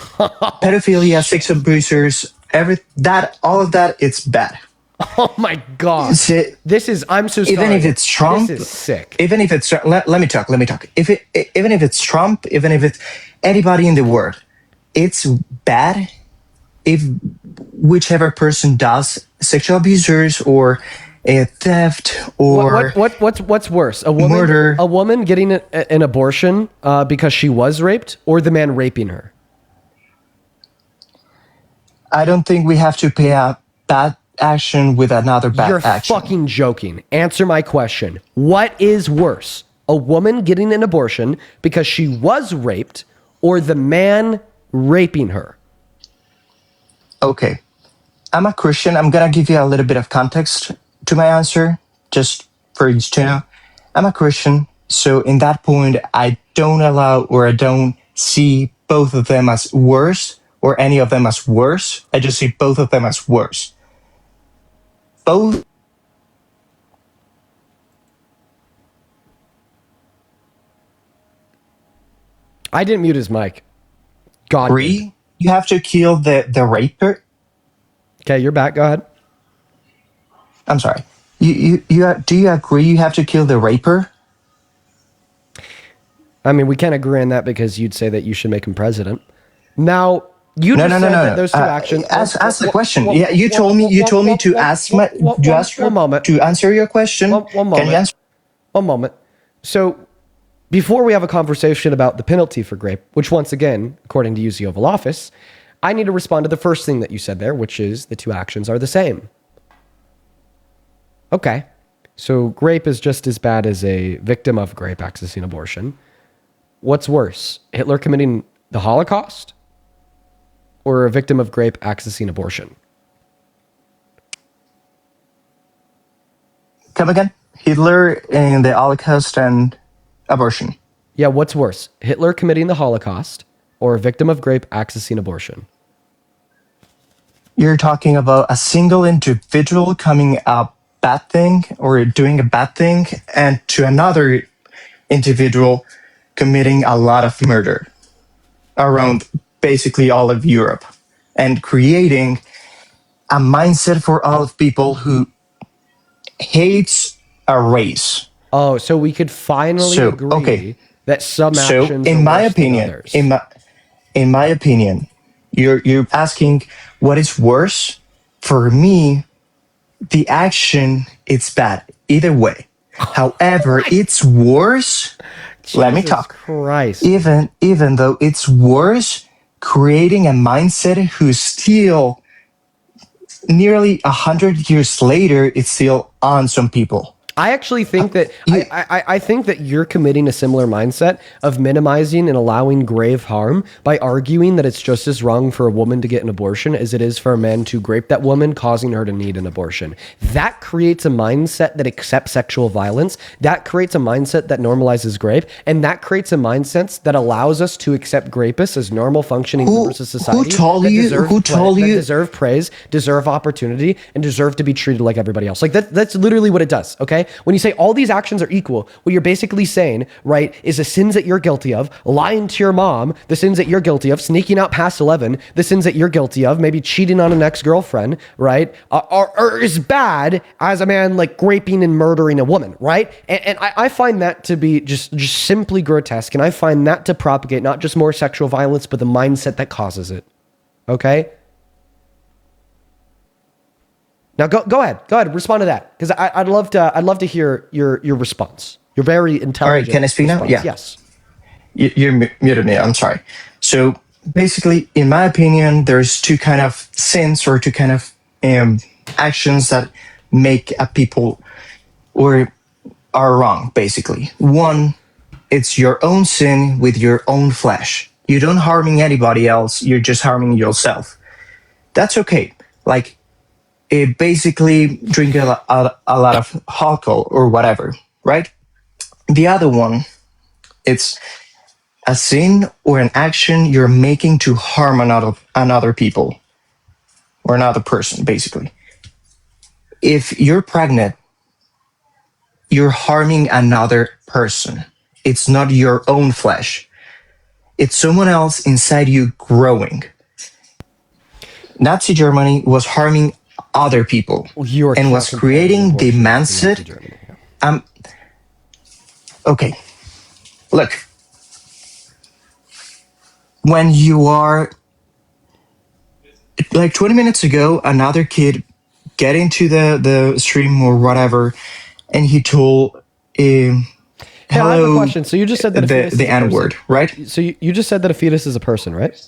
Pedophilia, sex abusers, all of that, it's bad. Oh my God. I'm so sorry. Even if it's Trump, this is sick. Even if it's, let me talk. Even if it's Trump, even if it's anybody in the world, it's bad if whichever person does sexual abusers or a theft or what's worse, a woman murder. A woman getting an abortion because she was raped, or the man raping her? I don't think we have to pay a bad action with another bad action. You're fucking joking. Answer my question. What is worse, a woman getting an abortion because she was raped, or the man raping her? Okay, I'm a Christian. I'm gonna give you a little bit of context to my answer, just for you to know. I'm a Christian, so in that point, I don't allow or I don't see both of them as worse or any of them as worse. I just see both of them as worse. Both. I didn't mute his mic. God. Agree? You have to kill the raper. Okay, you're back. Go ahead. I'm sorry. Do you agree you have to kill the raper? I mean, we can't agree on that because you'd say that you should make him president. Now, you just said that those two actions. Ask the question. You told me to ask my. You asked one moment to answer your question. One moment. Can you answer? One moment. So, before we have a conversation about the penalty for rape, which once again, according to use the Oval Office, I need to respond to the first thing that you said there, which is the two actions are the same. Okay. So rape is just as bad as a victim of rape accessing abortion. What's worse, Hitler committing the Holocaust or a victim of rape accessing abortion? Come again? Hitler in the Holocaust and abortion. Yeah, what's worse, Hitler committing the Holocaust or a victim of rape accessing abortion? You're talking about a single individual coming up bad thing or doing a bad thing, and to another individual committing a lot of murder around basically all of Europe and creating a mindset for all of people who hates a race. Oh, so we could finally agree that some actions in are my worse opinion, than others. in my opinion, you're asking what is worse. For me, the action, it's bad either way. However, it's worse. Let me talk. Christ. Even though it's worse, creating a mindset who's still nearly 100 years later, it's still on some people. I actually think that I think that you're committing a similar mindset of minimizing and allowing grave harm by arguing that it's just as wrong for a woman to get an abortion as it is for a man to rape that woman, causing her to need an abortion. That creates a mindset that accepts sexual violence. That creates a mindset that normalizes rape, and that creates a mindset that allows us to accept rapists as normal functioning members of society. Who told you? That deserve praise, deserve opportunity, and deserve to be treated like everybody else. Like that's literally what it does. Okay. When you say all these actions are equal, what you're basically saying, right, is the sins that you're guilty of, lying to your mom, the sins that you're guilty of, sneaking out past 11, the sins that you're guilty of, maybe cheating on an ex-girlfriend, right, are as bad as a man like raping and murdering a woman, right? And I find that to be just simply grotesque, and I find that to propagate not just more sexual violence, but the mindset that causes it. Okay? Now go ahead, respond to that because I'd love to hear your response. You're very intelligent. All right, can I speak now? response. Yeah. Yes. You're muted me. I'm sorry. So basically, in my opinion, there's two kind of sins or two kind of actions that make a people or are wrong. Basically, one, it's your own sin with your own flesh. You don't harming anybody else. You're just harming yourself. That's okay. Like, basically drink a lot of alcohol or whatever, right? The other one, it's a sin or an action you're making to harm another people or another person, basically. If you're pregnant, you're harming another person. It's not your own flesh. It's someone else inside you growing. Nazi Germany was harming other people and was creating the mindset. Okay, look. When you are like 20 minutes ago, another kid get into the stream or whatever, and he told hello. Hey, I have a question. So you just said that the N word, right? So you just said that a fetus is a person, right?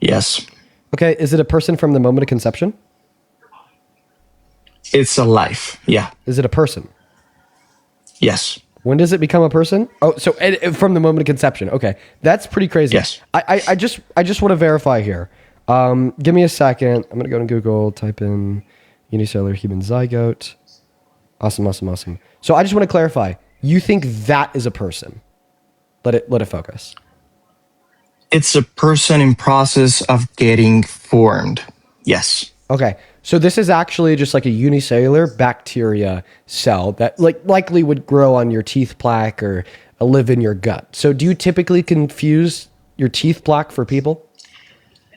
Yes. Okay, is it a person from the moment of conception? It's a life. Yeah. Is it a person? Yes. When does it become a person? Oh, so from the moment of conception. Okay, that's pretty crazy. Yes. I just want to verify here. Give me a second. I'm gonna go to Google, type in unicellular human zygote. Awesome. So I just want to clarify. You think that is a person? Let it focus. It's a person in process of getting formed. Yes. Okay. So this is actually just like a unicellular bacteria cell that likely would grow on your teeth plaque or live in your gut. So do you typically confuse your teeth plaque for people?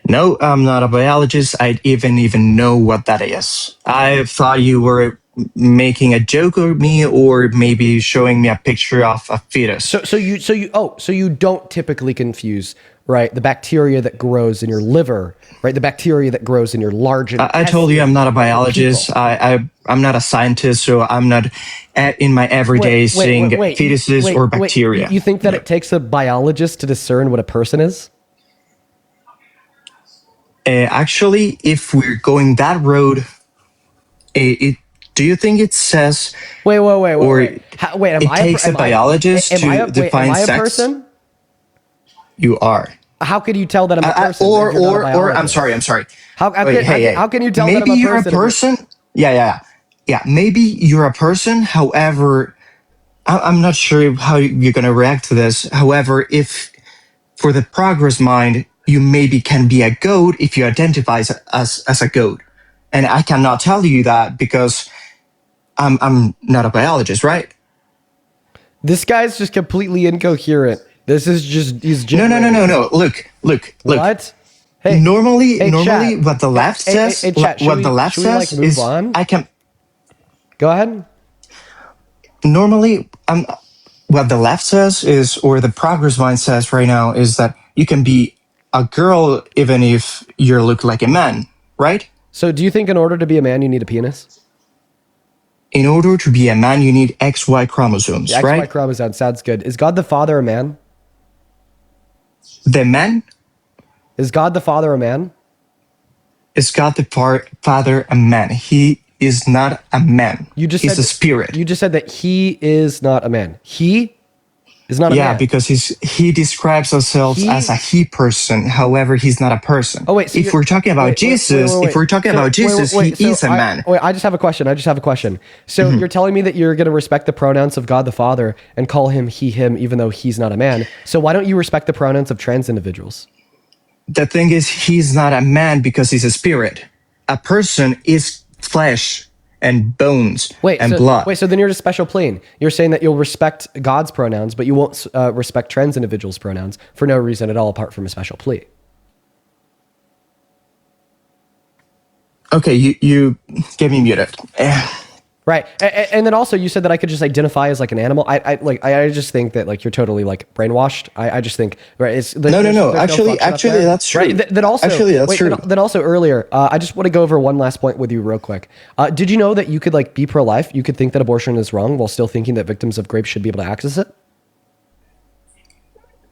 No, I'm not a biologist. I even know what that is. I thought you were making a joke of me or maybe showing me a picture of a fetus. So you don't typically confuse, right, the bacteria that grows in your liver, right, the bacteria that grows in your large intestine. I told you I'm not a biologist. I'm not a scientist, so I'm not in my everyday seeing fetuses or bacteria. You think that it takes a biologist to discern what a person is? Actually, if we're going that road, do you think it says? Wait. It takes a biologist to define sex. Am I a person? You are. How could you tell that I'm a person? Or I'm sorry. How can you tell that I'm a person? Maybe you're a person. Yeah. Maybe you're a person. However, I'm not sure how you're gonna react to this. However, if for the progress mind, you maybe can be a goat if you identify as a goat, and I cannot tell you that because I'm not a biologist, right? This guy's just completely incoherent. This is just No. Look. What? Hey, normally, chat. what the left says, is on? I can. Go ahead. Normally, what the left says is, or the progress mind says right now, is that you can be a girl even if you look like a man, right? So, do you think in order to be a man, you need a penis? In order to be a man, you need XY chromosomes, the right? XY chromosome sounds good. Is God the Father a man? The man? Is God the Father a man? Is God the Father a man? He is not a man. He's a spirit. You just said that he is not a man. He is not a man. Yeah, because he describes himself as a he person. However, he's not a person. Oh wait, so if we're talking about Jesus, he is a man. I just have a question. So you're telling me that you're going to respect the pronouns of God the Father and call him he, him, even though he's not a man. So why don't you respect the pronouns of trans individuals? The thing is, he's not a man because he's a spirit. A person is flesh and bones and blood. So then you're just special plane. You're saying that you'll respect God's pronouns, but you won't respect trans individuals' pronouns for no reason at all apart from a special plea. Okay, you get me muted. Right, and then also you said that I could just identify as like an animal. I just think that like you're totally like brainwashed. I just think right. It's No. Actually, that's true. Right. Then also, actually, that's true. Then also earlier, I just want to go over one last point with you real quick. Did you know that you could like be pro-life? You could think that abortion is wrong while still thinking that victims of rape should be able to access it.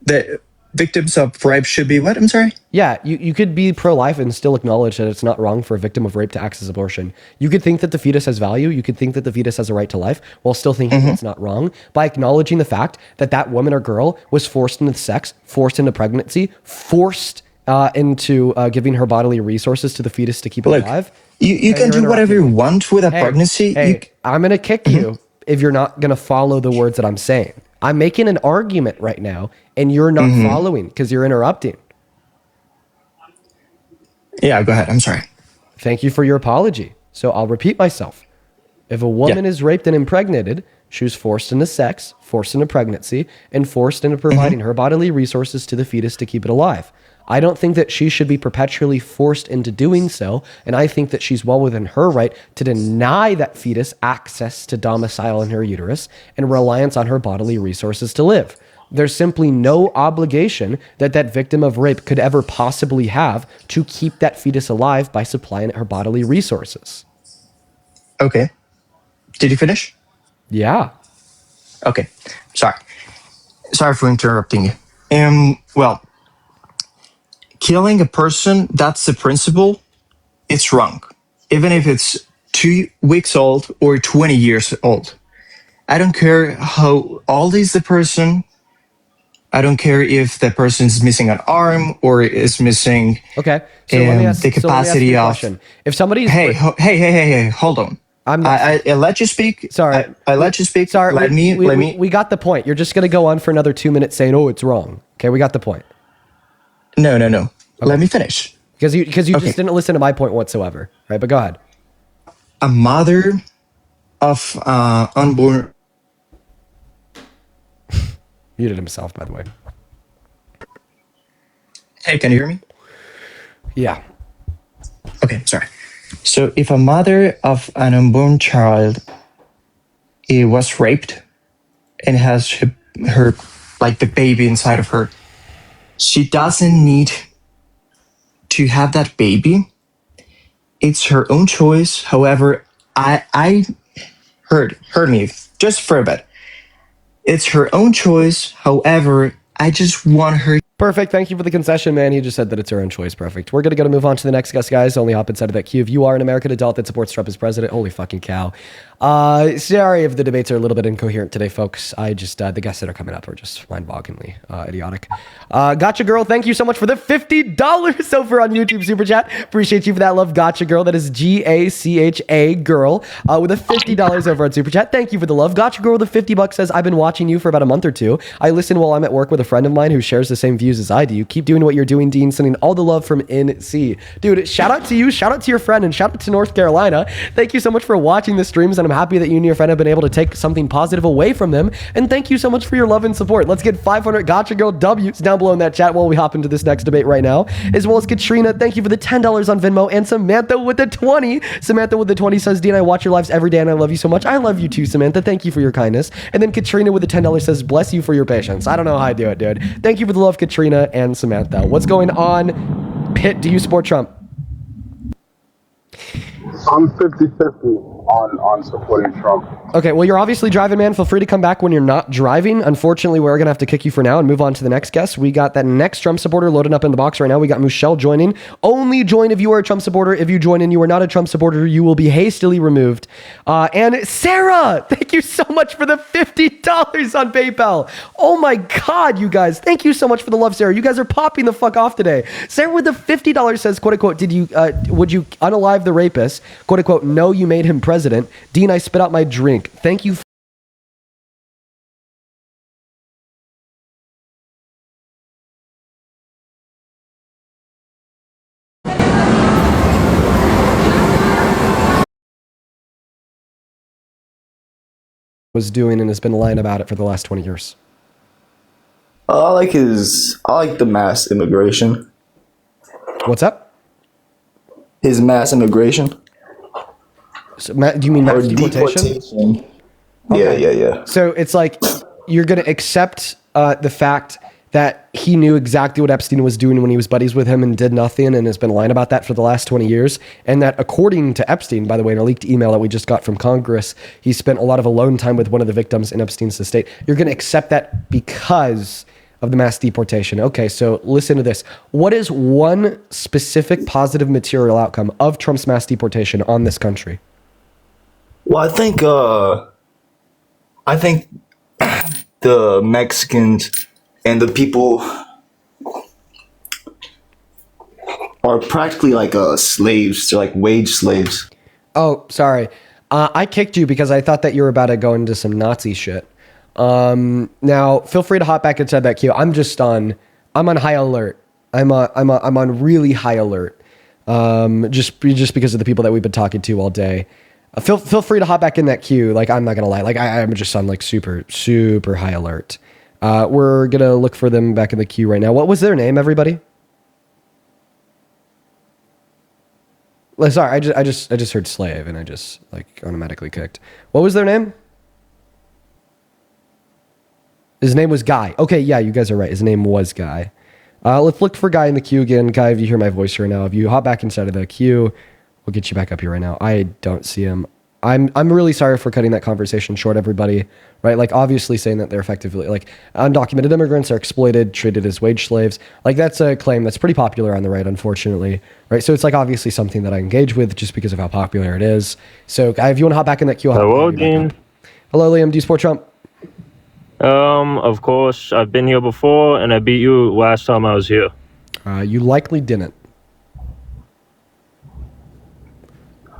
The victims of rape should be what? I'm sorry? Yeah, you could be pro-life and still acknowledge that it's not wrong for a victim of rape to access abortion. You could think that the fetus has value. You could think that the fetus has a right to life while still thinking that's not wrong by acknowledging the fact that that woman or girl was forced into sex, forced into pregnancy, forced into giving her bodily resources to the fetus to keep it alive. You can do whatever you want with a pregnancy. Hey, I'm going to kick you if you're not going to follow the words that I'm saying. I'm making an argument right now, and you're not following because you're interrupting. Yeah, go ahead. I'm sorry. Thank you for your apology. So I'll repeat myself. If a woman is raped and impregnated, she was forced into sex, forced into pregnancy, and forced into providing her bodily resources to the fetus to keep it alive. I don't think that she should be perpetually forced into doing so, and I think that she's well within her right to deny that fetus access to domicile in her uterus and reliance on her bodily resources to live. There's simply no obligation that that victim of rape could ever possibly have to keep that fetus alive by supplying it her bodily resources. Okay. Did you finish? Yeah. Okay. Sorry for interrupting you. Well, killing a person, that's the principle. It's wrong. Even if it's 2 weeks old or 20 years old. I don't care how old is the person. I don't care if the person is missing an arm or is missing the capacity of. If somebody's hey, hold on. I let you speak. Sorry, I let you speak. Sorry, let me. We got the point. You're just gonna go on for another 2 minutes saying, "Oh, it's wrong." Okay, we got the point. No. Okay. Let me finish. Because you just didn't listen to my point whatsoever, right? But go ahead. A mother of unborn. Muted himself, by the way. Hey, can you hear me? Yeah. Okay, sorry. So if a mother of an unborn child was raped and has her like the baby inside of her, she doesn't need to have that baby. It's her own choice. However, I heard me just for a bit. It's her own choice. However, I just want her. Perfect. Thank you for the concession, man. He just said that it's her own choice. Perfect. We're going to move on to the next guest, guys. Only hop inside of that queue. If you are an American adult that supports Trump as president, holy fucking cow. Sorry if the debates are a little bit incoherent today, folks. I just, the guests that are coming up are just mind-bogglingly idiotic. Gotcha Girl, thank you so much for the $50 over on YouTube Super Chat. Appreciate you for that love. Gotcha Girl. That is GACHA Girl with a $50 over on Super Chat. Thank you for the love. Gotcha Girl with the $50 says, I've been watching you for about a month or two. I listen while I'm at work with a friend of mine who shares the same views as I do. Keep doing what you're doing, Dean. Sending all the love from NC. Dude, shout out to you. Shout out to your friend and shout out to North Carolina. Thank you so much for watching the streams, and I'm happy that you and your friend have been able to take something positive away from them. And thank you so much for your love and support. Let's get 500 Gotcha Girl W's down below in that chat while we hop into this next debate right now. As well as Katrina, thank you for the $10 on Venmo, and Samantha with the 20. Samantha with the 20 says, Dean, I watch your lives every day and I love you so much. I love you too, Samantha. Thank you for your kindness. And then Katrina with the $10 says, bless you for your patience. I don't know how I do it, dude. Thank you for the love, Katrina and Samantha. What's going on? Pitt, do you support Trump? I'm 50-50 on supporting Trump. Okay, well, you're obviously driving, man. Feel free to come back when you're not driving. Unfortunately, we're going to have to kick you for now and move on to the next guest. We got that next Trump supporter loading up in the box right now. We got Michelle joining. Only join if you are a Trump supporter. If you join and you are not a Trump supporter, you will be hastily removed. And Sarah, thank you so much for the $50 on PayPal. Oh my God, you guys. Thank you so much for the love, Sarah. You guys are popping the fuck off today. Sarah with the $50 says, quote unquote, would you unalive the rapist? Quote unquote, no, you made him president. Dean, I spit out my drink. Thank you. Was doing and has been lying about it for the last 20 years. I like the mass immigration. What's up? His mass immigration. So, do you mean mass deportation? Yeah. So it's like you're going to accept the fact that he knew exactly what Epstein was doing when he was buddies with him and did nothing and has been lying about that for the last 20 years. And that according to Epstein, by the way, in a leaked email that we just got from Congress, he spent a lot of alone time with one of the victims in Epstein's estate. You're going to accept that because of the mass deportation. Okay, so listen to this. What is one specific positive material outcome of Trump's mass deportation on this country? Well, I think the Mexicans and the people are practically like slaves. They're like wage slaves. Oh, sorry. I kicked you because I thought that you were about to go into some Nazi shit. Now feel free to hop back inside that queue. I'm on high alert. I'm on really high alert. Just because of the people that we've been talking to all day. Feel free to hop back in that queue. Like, I'm not gonna lie. Like, I'm just on like super high alert. We're gonna look for them back in the queue right now. What was their name, everybody? Sorry, I just heard slave and I just like automatically kicked. What was their name? His name was Guy. Okay, yeah, you guys are right. His name was Guy. Let's look for Guy in the queue again. Guy, if you hear my voice right now, if you hop back inside of the queue, we'll get you back up here right now. I don't see him. I'm really sorry for cutting that conversation short, everybody. Right? Like, obviously saying that they're effectively, like, undocumented immigrants are exploited, treated as wage slaves. Like, that's a claim that's pretty popular on the right, unfortunately. Right? So it's, like, obviously something that I engage with just because of how popular it is. So, Guy, if you want to hop back in that queue, hello, Dean. Hello, Liam. Do you support Trump? Of course. I've been here before, and I beat you last time I was here. You likely didn't.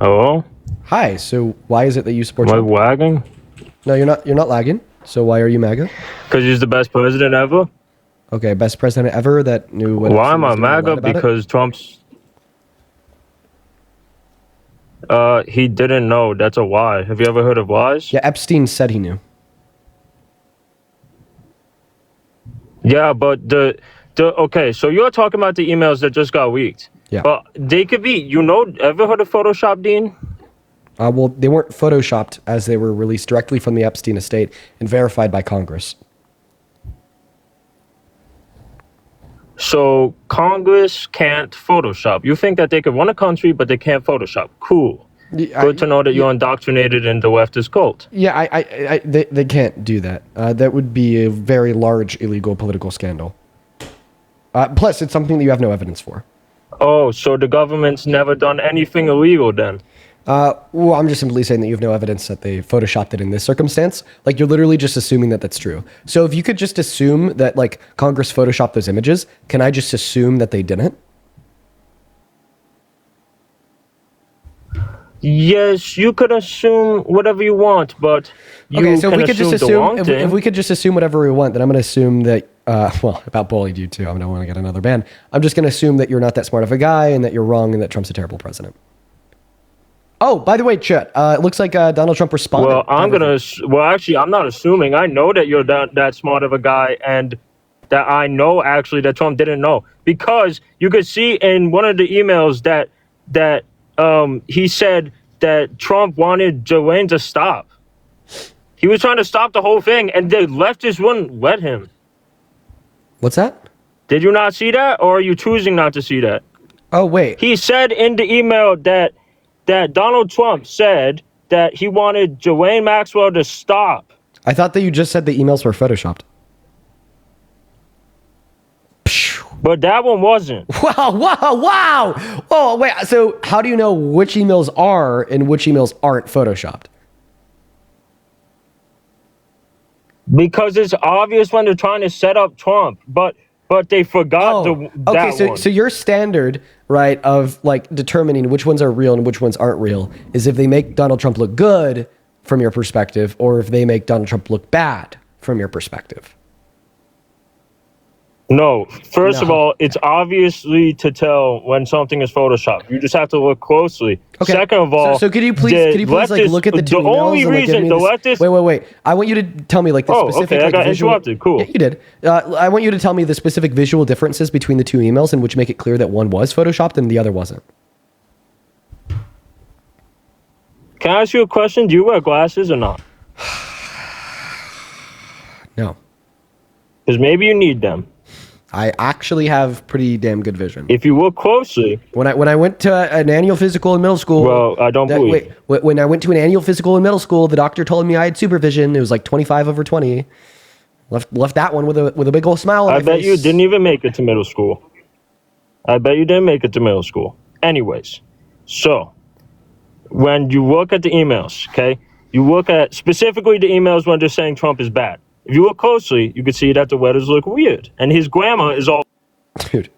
Hello? Hi. So why is it that you support Am I Trump? lagging? No, you're not. You're not lagging. So why are you MAGA? Because he's the best president ever. Okay, best president ever that knew what. Why Epstein am I was doing and lied MAGA? about it? Because Trump's... he didn't know. That's a lie. Have you ever heard of lies? Yeah, Epstein said he knew. Yeah, but okay, so you're talking about the emails that just got leaked. Yeah. But they could be, ever heard of Photoshop, Dean? Well, they weren't photoshopped as they were released directly from the Epstein estate and verified by Congress. So Congress can't Photoshop. You think that they could run a country, but they can't Photoshop. Cool. Good to know that you're indoctrinated in the leftist cult. Yeah, they can't do that. That would be a very large illegal political scandal. Plus, it's something that you have no evidence for. Oh, so the government's never done anything illegal then? Well, I'm just simply saying that you have no evidence that they photoshopped it in this circumstance. Like, you're literally just assuming that that's true. So if you could just assume that, like, Congress photoshopped those images, can I just assume that they didn't? Yes, you could assume whatever you want, but you Okay, so if can we could just assume the wrong assume, if thing. we could just assume whatever we want, then I'm going to assume that, well, about bullied you too. I don't want to get another ban. I'm just going to assume that you're not that smart of a guy and that you're wrong and that Trump's a terrible president. Oh, by the way, Chet, it looks like Donald Trump responded. Well, actually, I'm not assuming. I know that you're that smart of a guy, and that I know actually that Trump didn't know, because you could see in one of the emails that he said that Trump wanted Joanne to stop. He was trying to stop the whole thing, and the leftists wouldn't let him. What's that? Did you not see that, or are you choosing not to see that? Oh, wait. He said in the email that Donald Trump said that he wanted Joanne Maxwell to stop. I thought that you just said the emails were photoshopped. But that one wasn't. Wow. Oh, wait. So how do you know which emails are and which emails aren't photoshopped? Because it's obvious when they're trying to set up Trump, but they forgot that one. So your standard, right, of like determining which ones are real and which ones aren't real is if they make Donald Trump look good from your perspective, or if they make Donald Trump look bad from your perspective. No. First of all, it's obviously to tell when something is photoshopped. You just have to look closely. Okay. Second of all, so could you please like look at the two emails? The only reason the leftists... Wait. I want you to tell me like the specific. Okay, I like, got visual... interrupted. Cool. Yeah, you did. I want you to tell me the specific visual differences between the two emails, and which make it clear that one was photoshopped and the other wasn't. Can I ask you a question? Do you wear glasses or not? No. Because maybe you need them. I actually have pretty damn good vision. If you look closely. When I went to an annual physical in middle school. Well, I don't believe. When I went to an annual physical in middle school, the doctor told me I had supervision. It was like 25/20. Left that one with a big old smile on my I bet face. you didn't even make it to middle school. Anyways, so when you look at the emails, okay, you look at specifically the emails when they're saying Trump is bad. If you look closely, you can see that the letters look weird, and his grammar is all. Dude.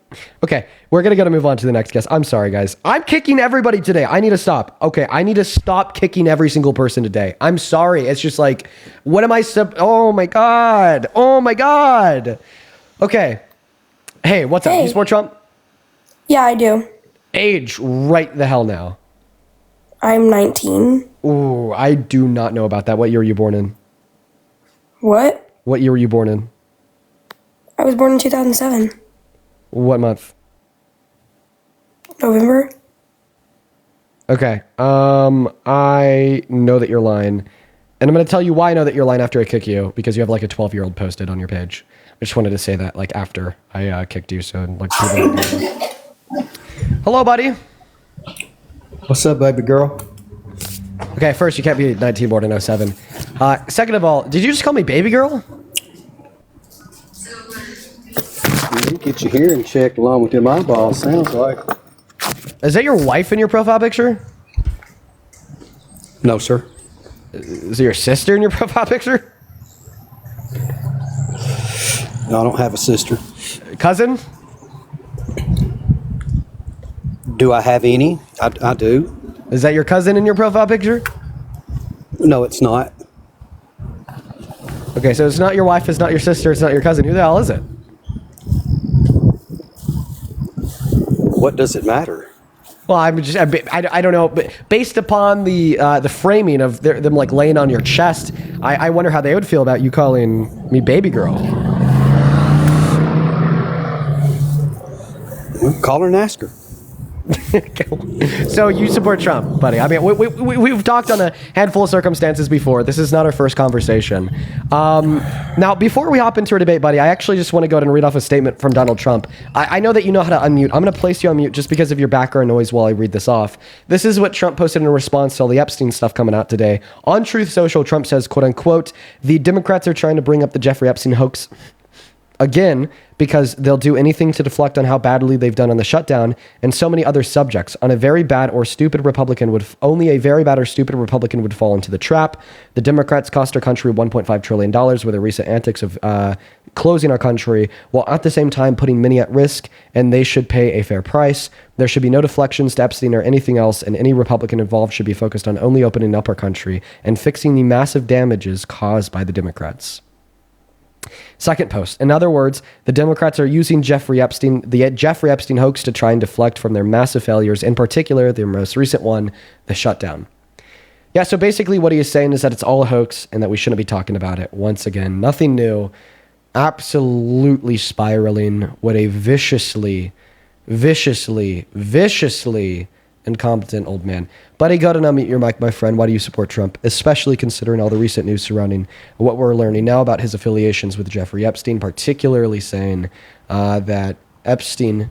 Okay, we're gonna move on to the next guest. I'm sorry, guys. I'm kicking everybody today. I need to stop. Okay, I need to stop kicking every single person today. I'm sorry. It's just like, what am I? Oh my god. Oh my god. Okay. Hey, what's up? You support Trump? Yeah, I do. Age right the hell now. I'm 19. Ooh, I do not know about that. What year were you born in? What? What year were you born in? I was born in 2007. What month? November. Okay. I know that you're lying. And I'm going to tell you why I know that you're lying after I kick you, because you have like a 12-year-old posted on your page. I just wanted to say that like after I kicked you, so like hello, buddy. What's up, baby girl? Okay, first, you can't be 19 born in 07. Second of all, did you just call me baby girl? You get your hearing checked along with them eyeballs, sounds like. Is that your wife in your profile picture? No, sir. Is it your sister in your profile picture? No, I don't have a sister. Cousin? Do I have any? I do. Is that your cousin in your profile picture? No, it's not. Okay, so it's not your wife, it's not your sister, it's not your cousin. Who the hell is it? What does it matter? Well, I don't know, but based upon the framing of them like laying on your chest, I wonder how they would feel about you calling me baby girl. Well, call her and ask her. So you support Trump, buddy. I mean, we've talked on a handful of circumstances before. This is not our first conversation. Now, before we hop into our debate, buddy, I actually just want to go ahead and read off a statement from Donald Trump. I know that you know how to unmute. I'm going to place you on mute just because of your background noise while I read this off. This is what Trump posted in response to all the Epstein stuff coming out today. On Truth Social, Trump says, quote unquote, the Democrats are trying to bring up the Jeffrey Epstein hoax again, because they'll do anything to deflect on how badly they've done on the shutdown and so many other subjects. Only a very bad or stupid Republican would fall into the trap. The Democrats cost our country $1.5 trillion with their recent antics of closing our country, while at the same time putting many at risk, and they should pay a fair price. There should be no deflections to Epstein or anything else, and any Republican involved should be focused on only opening up our country and fixing the massive damages caused by the Democrats. Second post. In other words, the Democrats are using the Jeffrey Epstein hoax to try and deflect from their massive failures, in particular, their most recent one, the shutdown. Yeah, so basically what he is saying is that it's all a hoax and that we shouldn't be talking about it. Once again, nothing new. Absolutely spiraling. What a viciously incompetent old man. Buddy, go ahead and unmute your mic, my friend. Why do you support Trump? Especially considering all the recent news surrounding what we're learning now about his affiliations with Jeffrey Epstein, particularly saying that Epstein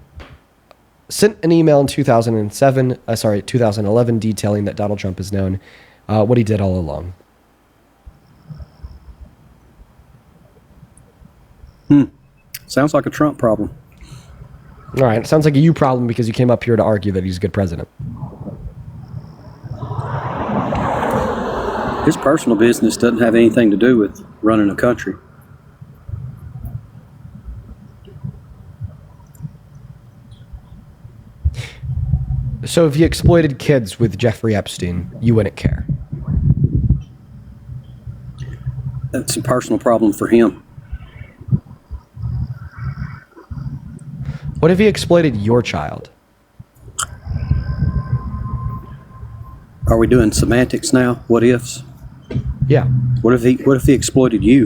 sent an email in 2011 detailing that Donald Trump has known what he did all along. Sounds like a Trump problem. All right, it sounds like a you problem because you came up here to argue that he's a good president. His personal business doesn't have anything to do with running a country. So if you exploited kids with Jeffrey Epstein, you wouldn't care? That's a personal problem for him. What if he exploited your child? Are we doing semantics now? What ifs? Yeah. What if he exploited you?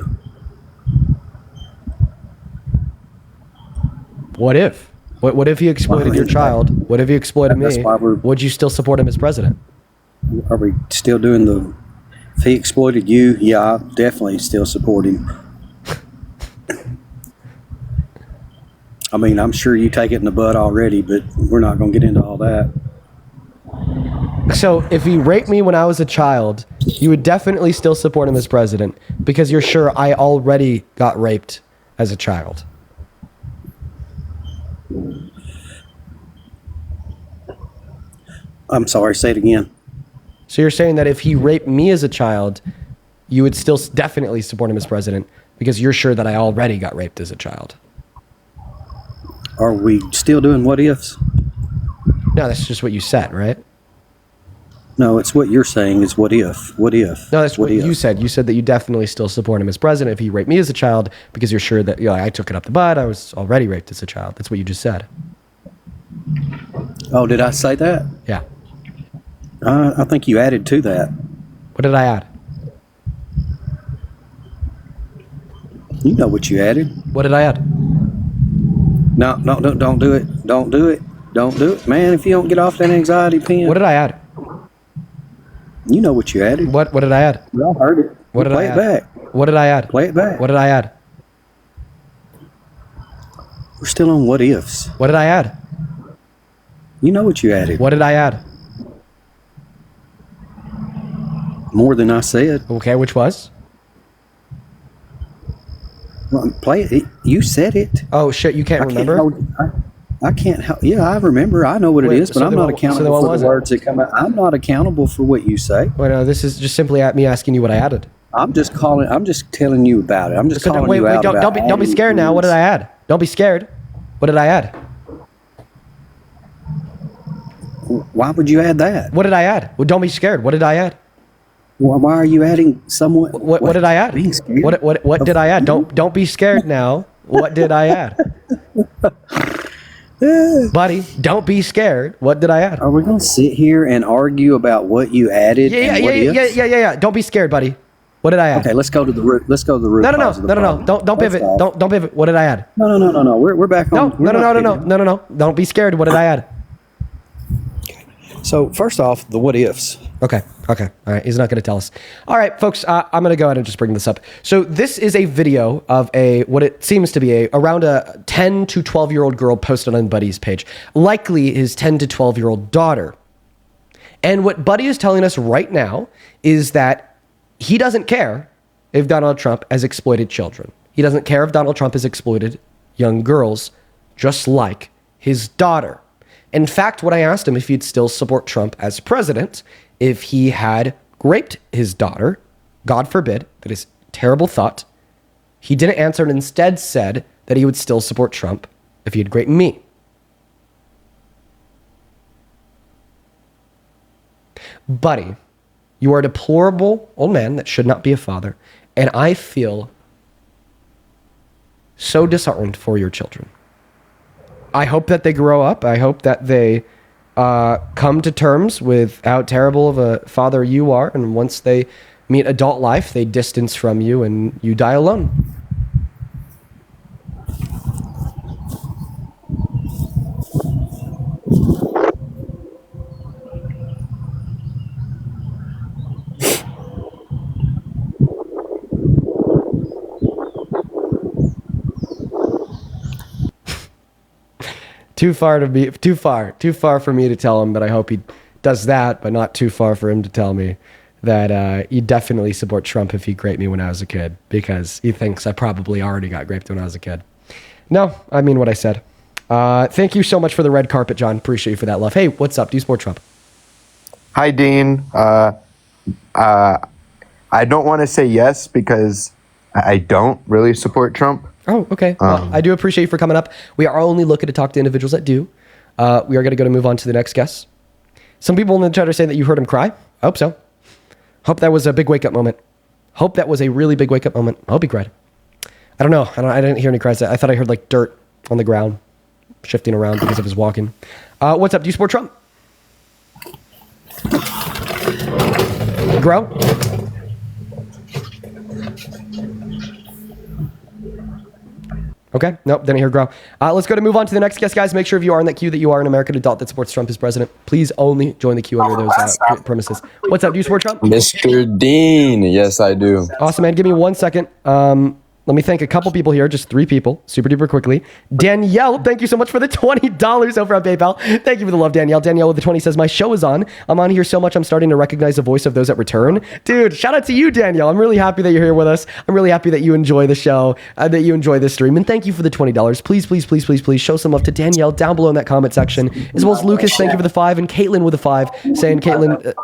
What if? What if he exploited your child? What if he exploited me? Would you still support him as president? Are we still doing the? If he exploited you, yeah, I definitely still support him. I mean, I'm sure you take it in the butt already, but we're not going to get into all that. So if he raped me when I was a child, you would definitely still support him as president because you're sure I already got raped as a child. I'm sorry, say it again. So you're saying that if he raped me as a child, you would still definitely support him as president because you're sure that I already got raped as a child. Are we still doing what ifs? No, that's just what you said, right? No, it's what you're saying is what if. What if? No, that's what you said. You said that you definitely still support him as president if he raped me as a child because you're sure that I took it up the butt. I was already raped as a child. That's what you just said. Oh, did I say that? Yeah. I think you added to that. What did I add? You know what you added. What did I add? No, don't do it. Don't do it. Don't do it. Man, if you don't get off that anxiety pen. What did I add? You know what you added. What did I add? We all heard it. What did Play I it add? back. What did I add? Play it back. What did I add? We're still on what ifs. What did I add? You know what you added. What did I add? More than I said. Okay, which was? Well, play it. You said it. Oh shit, you can't remember? I can't help. Yeah, I remember. I know what it is, but I'm not accountable for the words that come out. I'm not accountable for what you say. Well, no, this is just simply me asking you what I added. I'm just telling you about it. I'm just calling you out. Don't be scared now. What did I add? Don't be scared. What did I add? Why would you add that? What did I add? Well, don't be scared. What did I add? Well, why are you adding someone? What did I add? Being scared? What did I add? Don't be scared now. What did I add? Buddy, don't be scared. What did I add? Are we gonna sit here and argue about what you added? Yeah. Don't be scared, buddy. What did I add? Okay, let's go to the root. Let's go to the root. No. Don't pivot. Don't pivot. What did I add? No. We're back on. No. Don't be scared. What did I add? So first off, the what ifs. Okay. All right. He's not going to tell us. All right, folks. I'm going to go ahead and just bring this up. So this is a video of what it seems to be around a 10 to 12-year-old girl posted on Buddy's page, likely his 10 to 12-year-old daughter. And what Buddy is telling us right now is that he doesn't care if Donald Trump has exploited children. He doesn't care if Donald Trump has exploited young girls, just like his daughter. In fact, when I asked him if he'd still support Trump as president, if he had raped his daughter, God forbid, that is a terrible thought, he didn't answer and instead said that he would still support Trump if he had raped me. Buddy, you are a deplorable old man that should not be a father, and I feel so disheartened for your children. I hope that they grow up. I hope that they come to terms with how terrible of a father you are. And once they meet adult life, they distance from you and you die alone. Too far for me to tell him that I hope he does that, but not too far for him to tell me that he'd definitely support Trump if he raped me when I was a kid, because he thinks I probably already got raped when I was a kid. No, I mean what I said. Thank you so much for the red carpet, John. Appreciate you for that love. Hey, what's up? Do you support Trump? Hi, Dean. I don't want to say yes because I don't really support Trump. Oh, okay. Well, I do appreciate you for coming up. We are only looking to talk to individuals that do. We are going to move on to the next guest. Some people in the chat are saying that you heard him cry. I hope so. Hope that was a big wake-up moment. Hope that was a really big wake-up moment. I hope he cried. I don't know. I didn't hear any cries. I thought I heard like dirt on the ground shifting around because of his walking. What's up? Do you support Trump? Grow? Okay. Nope. Didn't hear grow. Let's go to move on to the next guest, guys. Make sure if you are in that queue that you are an American adult that supports Trump as president. Please only join the queue under those premises. What's up? Do you support Trump? Mr. Dean. Yes, I do. Awesome, man. Give me 1 second. Let me thank a couple people here, just 3 people, super duper quickly. Danielle, thank you so much for the $20 over on PayPal. Thank you for the love, Danielle. Danielle with the 20 says, my show is on. I'm on here so much, I'm starting to recognize the voice of those that return. Dude, shout out to you, Danielle. I'm really happy that you're here with us. I'm really happy that you enjoy the show, that you enjoy this stream. And thank you for the $20. Please, please, please, please, please show some love to Danielle down below in that comment section, as well as Lucas, thank you for the 5, and Caitlin with the 5, saying, Caitlin...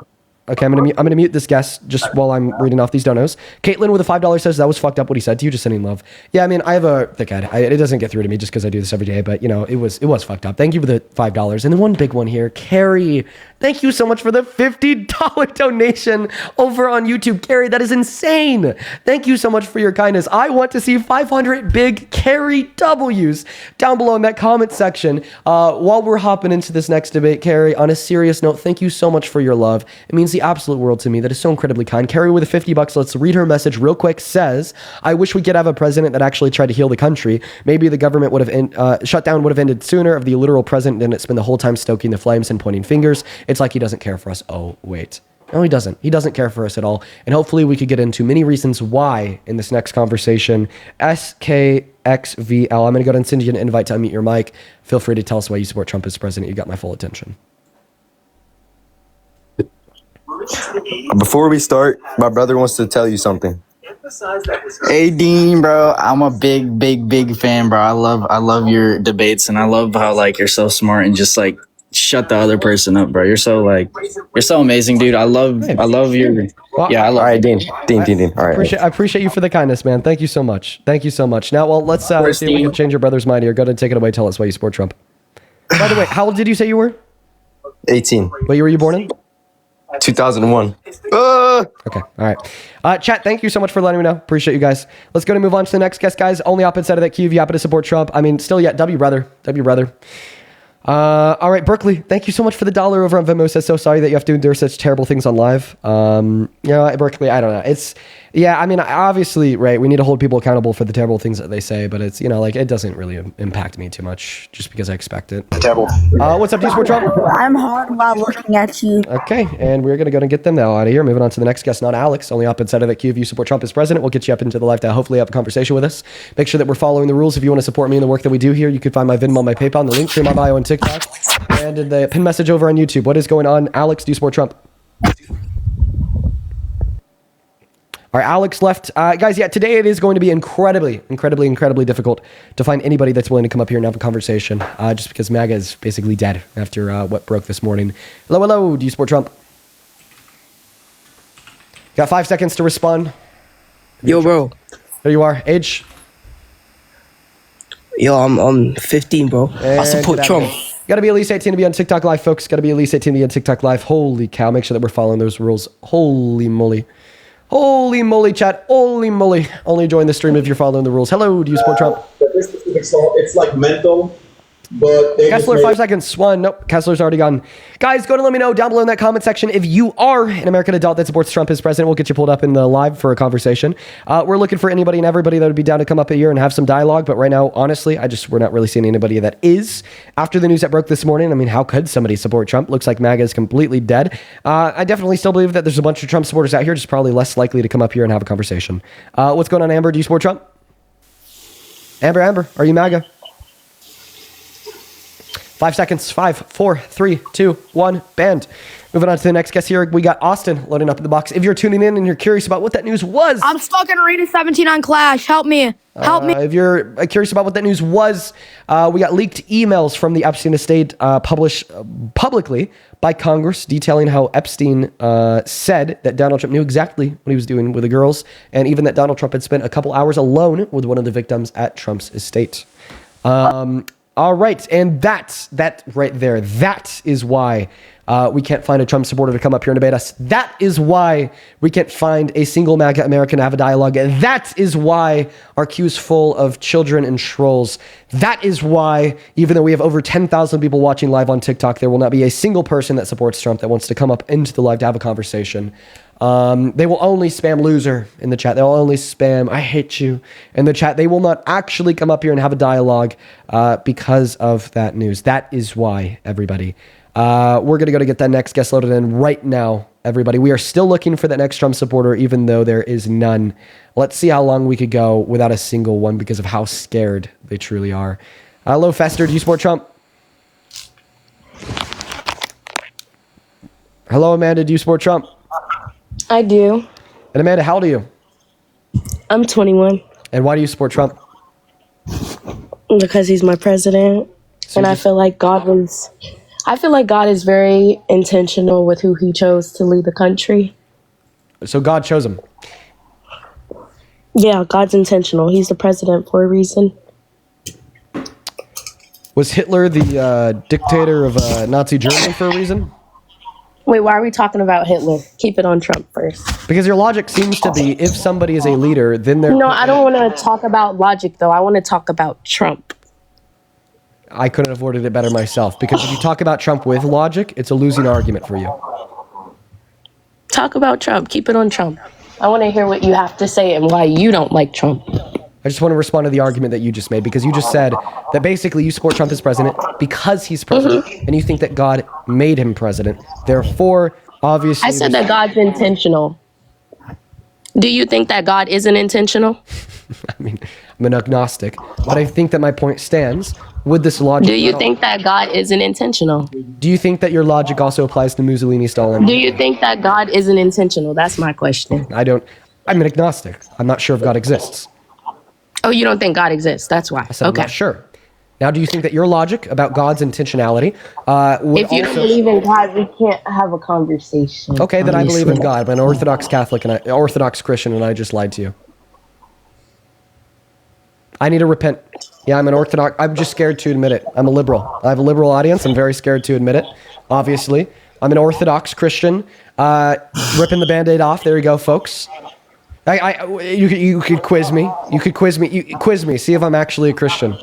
Okay, I'm gonna mute this guest just while I'm reading off these donos. Caitlin with a $5 says that was fucked up what he said to you, just sending love. Yeah, I mean, I have a thick head. It doesn't get through to me just because I do this every day, but you know, it was fucked up. Thank you for the $5. And then one big one here, Carrie. Thank you so much for the $50 donation over on YouTube. Carrie, that is insane. Thank you so much for your kindness. I want to see 500 big Carrie W's down below in that comment section. While we're hopping into this next debate, Carrie, on a serious note, thank you so much for your love. It means the absolute world to me. That is so incredibly kind. Carrie with the $50, let's read her message real quick, says, I wish we could have a president that actually tried to heal the country. Maybe the government would have shutdown would have ended sooner if the literal president didn't spend the whole time stoking the flames and pointing fingers. It's like he doesn't care for us. Oh, wait. No, he doesn't. He doesn't care for us at all. And hopefully we could get into many reasons why in this next conversation. SKXVL. I'm going to go ahead and send you an invite to unmute your mic. Feel free to tell us why you support Trump as president. You got my full attention. Before we start, my brother wants to tell you something. Hey Dean, bro, I'm a big fan, bro. I love your debates, and I love how like you're so smart and just like shut the other person up, bro. You're so amazing, dude. I love your yeah. I love. All right, Dean. All right. I appreciate you for the kindness, man. Thank you so much. Thank you so much. Now, well, let's see if we can change your brother's mind here. Go ahead and take it away. Tell us why you support Trump. By the way, how old did you say you were? 18. What year were you born in? 2001. Okay, all right. Chat, thank you so much for letting me know. Appreciate you guys. Let's go to move on to the next guest, guys. Only opposite side of that queue if you happen to support Trump. I mean, still yet, W brother. All right, Berkeley, thank you so much for the $1 over on Venmo. Says, so sorry that you have to endure such terrible things on live. Berkeley, I don't know. I mean, obviously, right, we need to hold people accountable for the terrible things that they say, but it's, it doesn't really impact me too much just because I expect it. Terrible. What's up, D-Sport Trump? I'm hard while looking at you. Okay, and we're going to go and get them now out of here. Moving on to the next guest, not Alex. Only opposite side of that queue. If you support Trump as president, we'll get you up into the live to hopefully have a conversation with us. Make sure that we're following the rules. If you want to support me in the work that we do here, you can find my Venmo, my PayPal, and the link to my bio on TikTok. And in the pin message over on YouTube. What is going on? Alex, do you support Trump? All right, Alex left. Guys, yeah, today it is going to be incredibly difficult to find anybody that's willing to come up here and have a conversation, just because MAGA is basically dead after what broke this morning. Hello, do you support Trump? Got 5 seconds to respond. Yo, bro. There you are. Age? Yo, I'm 15, bro. I support Trump. Got to be at least 18 to be on TikTok Live, folks. Got to be at least 18 to be on TikTok Live. Holy cow. Make sure that we're following those rules. Holy moly, chat. Holy moly. Only join the stream if you're following the rules. Hello, do you support Trump? It's like mental, but... Kessler, 5 seconds. 1. Nope, Kessler's already gone. Guys, go to let me know down below in that comment section if you are an American adult that supports Trump as president. We'll get you pulled up in the live for a conversation. We're looking for anybody and everybody that would be down to come up here and have some dialogue. But right now, honestly, we're not really seeing anybody that is. After the news that broke this morning, I mean, how could somebody support Trump? Looks like MAGA is completely dead. I definitely still believe that there's a bunch of Trump supporters out here, just probably less likely to come up here and have a conversation. What's going on, Amber? Do you support Trump? Amber, are you MAGA? 5 seconds. 5, 4, 3, 2, 1. Banned. Moving on to the next guest here. We got Austin loading up in the box. If you're tuning in and you're curious about what that news was. I'm stuck in Arena 17 on Clash. Help me. If you're curious about what that news was, we got leaked emails from the Epstein estate published publicly by Congress detailing how Epstein said that Donald Trump knew exactly what he was doing with the girls, and even that Donald Trump had spent a couple hours alone with one of the victims at Trump's estate. All right, and that right there, that is why we can't find a Trump supporter to come up here and debate us. That is why we can't find a single MAGA American to have a dialogue. That is why our queue is full of children and trolls. That is why, even though we have over 10,000 people watching live on TikTok, there will not be a single person that supports Trump that wants to come up into the live to have a conversation. They will only spam loser in the chat. They'll only spam I hate you in the chat. They will not actually come up here and have a dialogue because of that news. That is why, everybody. We're going to go to get that next guest loaded in right now, everybody. We are still looking for that next Trump supporter, even though there is none. Let's see how long we could go without a single one because of how scared they truly are. Hello, Fester. Do you support Trump? Hello, Amanda. Do you support Trump? I do. And Amanda, how old are you? I'm 21. And why do you support Trump? Because he's my president. So and I feel like God is very intentional with who he chose to lead the country. So God chose him. Yeah, God's intentional. He's the president for a reason. Was Hitler the dictator of Nazi Germany for a reason? Wait, why are we talking about Hitler? Keep it on Trump first. Because your logic seems to be if somebody is a leader, then they're... No, I don't want to talk about logic, though. I want to talk about Trump. I couldn't have worded it better myself. Because if you talk about Trump with logic, it's a losing argument for you. Talk about Trump. Keep it on Trump. I want to hear what you have to say and why you don't like Trump. I just want to respond to the argument that you just made, because you just said that basically you support Trump as president because he's president, and you think that God made him president. Therefore, obviously... I said that God's intentional. Do you think that God isn't intentional? I mean, I'm an agnostic, but I think that my point stands with this logic. Do you think that God isn't intentional? Do you think that your logic also applies to Mussolini, Stalin? Do you think that God isn't intentional? That's my question. I'm an agnostic. I'm not sure if God exists. Oh, you don't think God exists? That's why. I said, okay. I'm not sure. Now, do you think that your logic about God's intentionality would if you don't believe in God, we can't have a conversation. Okay, then I believe in God. I'm an Orthodox Catholic and Orthodox Christian, and I just lied to you. I need to repent. Yeah, I'm an Orthodox. I'm just scared to admit it. I'm a liberal. I have a liberal audience. I'm very scared to admit it, obviously. I'm an Orthodox Christian. Ripping the Band-Aid off. There you go, folks. You could quiz me. You could quiz me. You quiz me. See if I'm actually a Christian.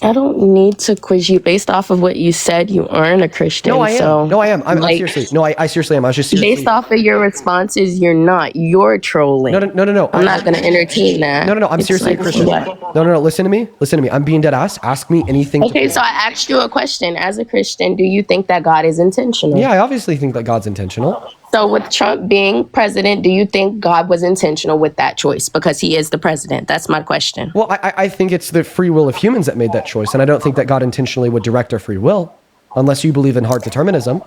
I don't need to quiz you based off of what you said. You aren't a Christian. No, I am. So, no, I am. I'm seriously. No, I seriously am. I was just seriously. Based off of your responses, you're not. You're trolling. No. I'm not going to entertain that. No. I'm seriously a Christian. No. Listen to me. I'm being dead ass. Ask me anything. Okay, so I asked you a question. As a Christian, do you think that God is intentional? Yeah, I obviously think that God's intentional. So with Trump being president, do you think God was intentional with that choice? Because he is the president. That's my question. Well, I think it's the free will of humans that made that choice. And I don't think that God intentionally would direct our free will, unless you believe in hard determinism.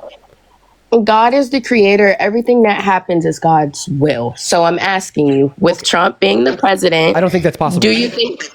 God is the creator. Everything that happens is God's will. So I'm asking you, with Trump being the president, I don't think that's possible. Do you think...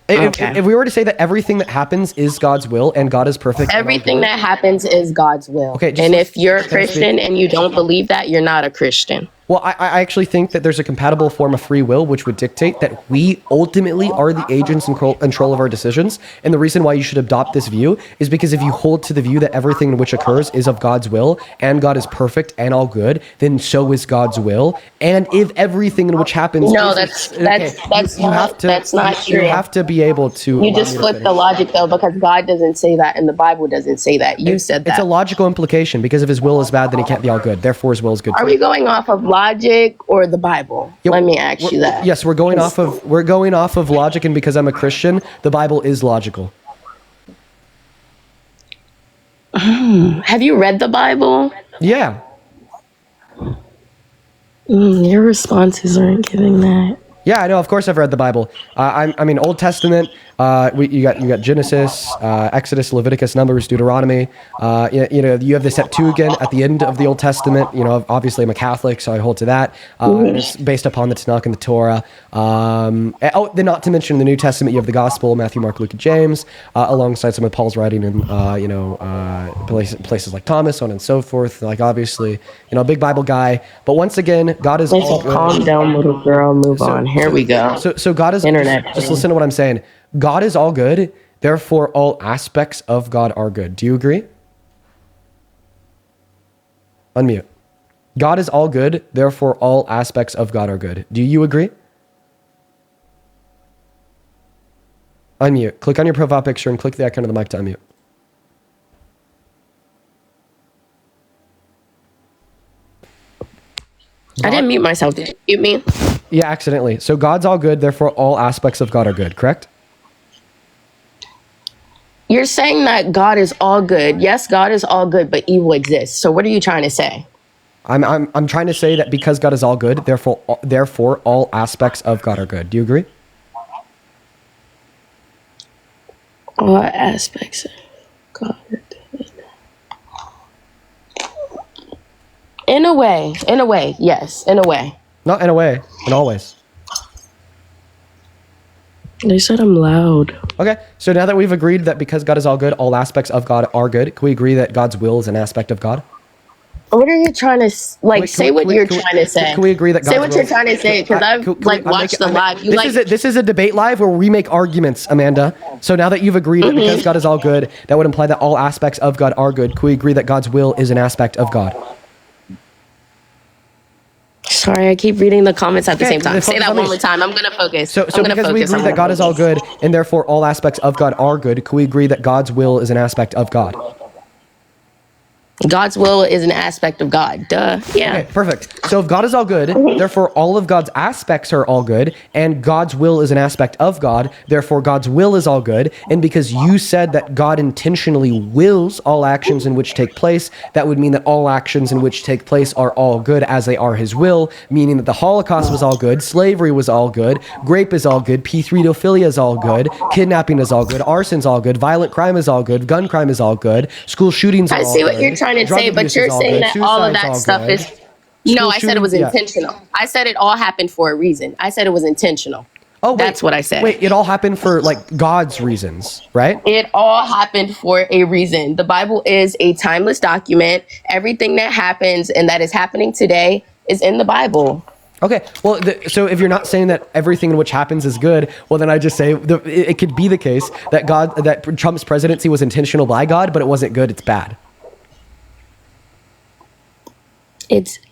If we were to say that everything that happens is God's will and God is perfect. Everything that happens is God's will. Okay, and if you're a Christian and you don't believe that, you're not a Christian. Well, I actually think that there's a compatible form of free will which would dictate that we ultimately are the agents in control of our decisions. And the reason why you should adopt this view is because if you hold to the view that everything in which occurs is of God's will and God is perfect and all good, then so is God's will. And if everything in which happens, that's not true. You have to be able to. You just flip the logic though, because God doesn't say that and the Bible doesn't say that. You said that. It's a logical implication because if His will is bad, then He can't be all good. Therefore, His will is good. Are we going off of logic or the Bible? Let me ask you that. Yes, we're going off of logic, and because I'm a Christian, the Bible is logical. Have you read the Bible? Yeah. Your responses aren't giving that. Yeah, I know. Of course, I've read the Bible. I mean, Old Testament. You got Genesis, Exodus, Leviticus, Numbers, Deuteronomy. You have the Septuagint at the end of the Old Testament. Obviously, I'm a Catholic, so I hold to that. And it's based upon the Tanakh and the Torah. Then not to mention the New Testament, you have the Gospel, Matthew, Mark, Luke, and James, alongside some of Paul's writing in places like Thomas, so on and so forth. Like obviously, big Bible guy. But once again, God is all good. Calm down, little girl. Move on. Here we go. So God is internet. Just listen to what I'm saying. God is all good. Therefore, all aspects of God are good. Do you agree? Unmute. God is all good. Therefore, all aspects of God are good. Do you agree? Unmute. Click on your profile picture and click the icon of the mic to unmute. I didn't mute myself. Did you mute me? Yeah, accidentally. So God's all good, therefore all aspects of God are good, correct? You're saying that God is all good. Yes, God is all good, but evil exists. So what are you trying to say? I'm trying to say that because God is all good, therefore all aspects of God are good. Do you agree? All aspects of God are good. In a way, yes, in a way. Not in a way, in all ways. They said I'm loud. Okay, so now that we've agreed that because God is all good, all aspects of God are good, can we agree that God's will is an aspect of God? What are you trying to say? What you're trying to say? Can we agree that God's say what will, you're trying to say? Because I've watched the live. This is a debate live where we make arguments, Amanda. So now that you've agreed that because God is all good, that would imply that all aspects of God are good. Can we agree that God's will is an aspect of God? Sorry, I keep reading the comments at the same time. Say that one more time. I'm going to focus. So because we agree that God is all good and therefore all aspects of God are good, can we agree that God's will is an aspect of God? God's will is an aspect of God. Duh. Yeah. Okay, perfect. So if God is all good, therefore all of God's aspects are all good, and God's will is an aspect of God, therefore God's will is all good. And because you said that God intentionally wills all actions in which take place, that would mean that all actions in which take place are all good as they are his will, meaning that the Holocaust was all good, slavery was all good, rape is all good, P3-ophilia is all good, kidnapping is all good, arson's all good, violent crime is all good, gun crime is all good, school shootings are all good. I see what you're trying to say, but you're saying that all of that stuff is... No, I said it was intentional. I said it all happened for a reason. I said it was intentional. Oh, wait, that's what I said. Wait, it all happened for like God's reasons, right? It all happened for a reason. The Bible is a timeless document. Everything that happens and that is happening today is in the Bible. Okay, well, so if you're not saying that everything in which happens is good, well, then I just say it could be the case that Trump's presidency was intentional by God, but it wasn't good, it's bad.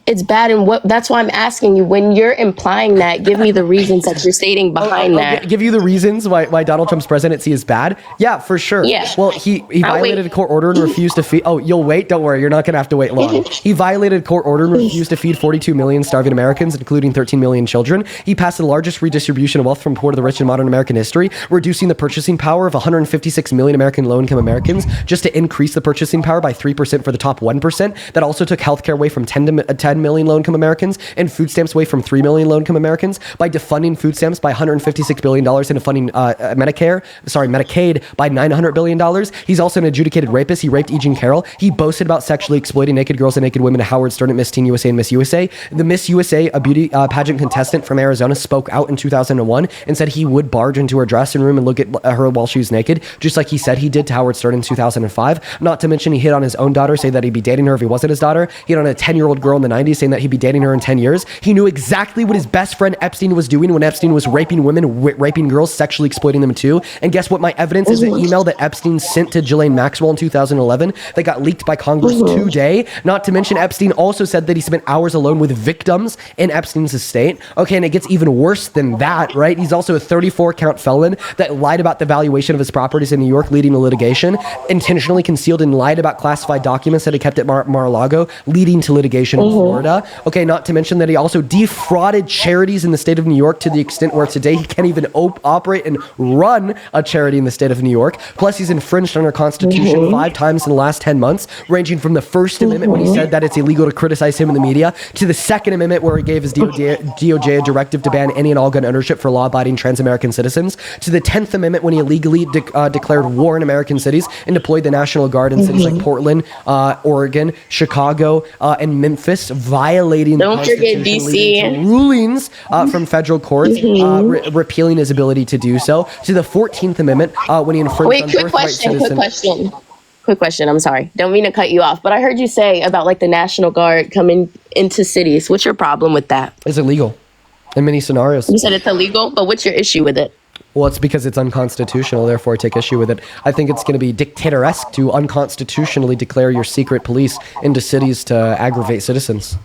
It's bad, and that's why I'm asking you, when you're implying that, give me the reasons that you're stating behind that. Give you the reasons why Donald Trump's presidency is bad? Yeah, for sure. Yeah. Well, he violated a court order and refused to feed... Oh, you'll wait? Don't worry, you're not going to have to wait long. He violated a court order and refused to feed 42 million starving Americans, including 13 million children. He passed the largest redistribution of wealth from poor to the rich in modern American history, reducing the purchasing power of 156 million American low-income Americans just to increase the purchasing power by 3% for the top 1%. That also took healthcare away from 10 million low-income Americans and food stamps away from 3 million low-income Americans by defunding food stamps by $156 billion and defunding Medicaid by $900 billion. He's also an adjudicated rapist. He raped E. Jean Carroll. He boasted about sexually exploiting naked girls and naked women at Howard Stern at Miss Teen USA and Miss USA. The Miss USA, a beauty pageant contestant from Arizona, spoke out in 2001 and said he would barge into her dressing room and look at her while she was naked, just like he said he did to Howard Stern in 2005. Not to mention he hit on his own daughter, saying that he'd be dating her if he wasn't his daughter. He hit on a 10-year-old girl in the 90s, saying that he'd be dating her in 10 years. He knew exactly what his best friend Epstein was doing when Epstein was raping women, raping girls, sexually exploiting them too. And guess what? My evidence is an email that Epstein sent to Ghislaine Maxwell in 2011 that got leaked by Congress today. Not to mention Epstein also said that he spent hours alone with victims in Epstein's estate. Okay, and it gets even worse than that, right? He's also a 34-count felon that lied about the valuation of his properties in New York, leading to litigation, intentionally concealed and lied about classified documents that he kept at Mar-a-Lago, leading to litigation in Florida. Okay, not to mention that he also defrauded charities in the state of New York to the extent where today he can't even operate and run a charity in the state of New York. Plus, he's infringed on our Constitution 5 times in the last 10 months, ranging from the First Amendment when he said that it's illegal to criticize him in the media, to the Second Amendment where he gave his DOJ a directive to ban any and all gun ownership for law-abiding trans-American citizens, to the 10th Amendment when he illegally declared war in American cities and deployed the National Guard in cities like Portland, Oregon, Chicago, and Memphis, violating the Constitution, leading to rulings from federal courts repealing his ability to do so, to the 14th Amendment when he infringed on birthright citizens. Quick question. I'm sorry. Don't mean to cut you off, but I heard you say about like the National Guard coming into cities. What's your problem with that? It's illegal in many scenarios. You said it's illegal, but what's your issue with it? Well, it's because it's unconstitutional, therefore I take issue with it. I think it's going to be dictatoresque to unconstitutionally declare your secret police into cities to aggravate citizens.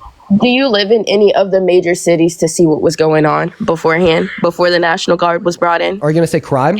Do you live in any of the major cities to see what was going on beforehand, before the National Guard was brought in? Are you going to say crime?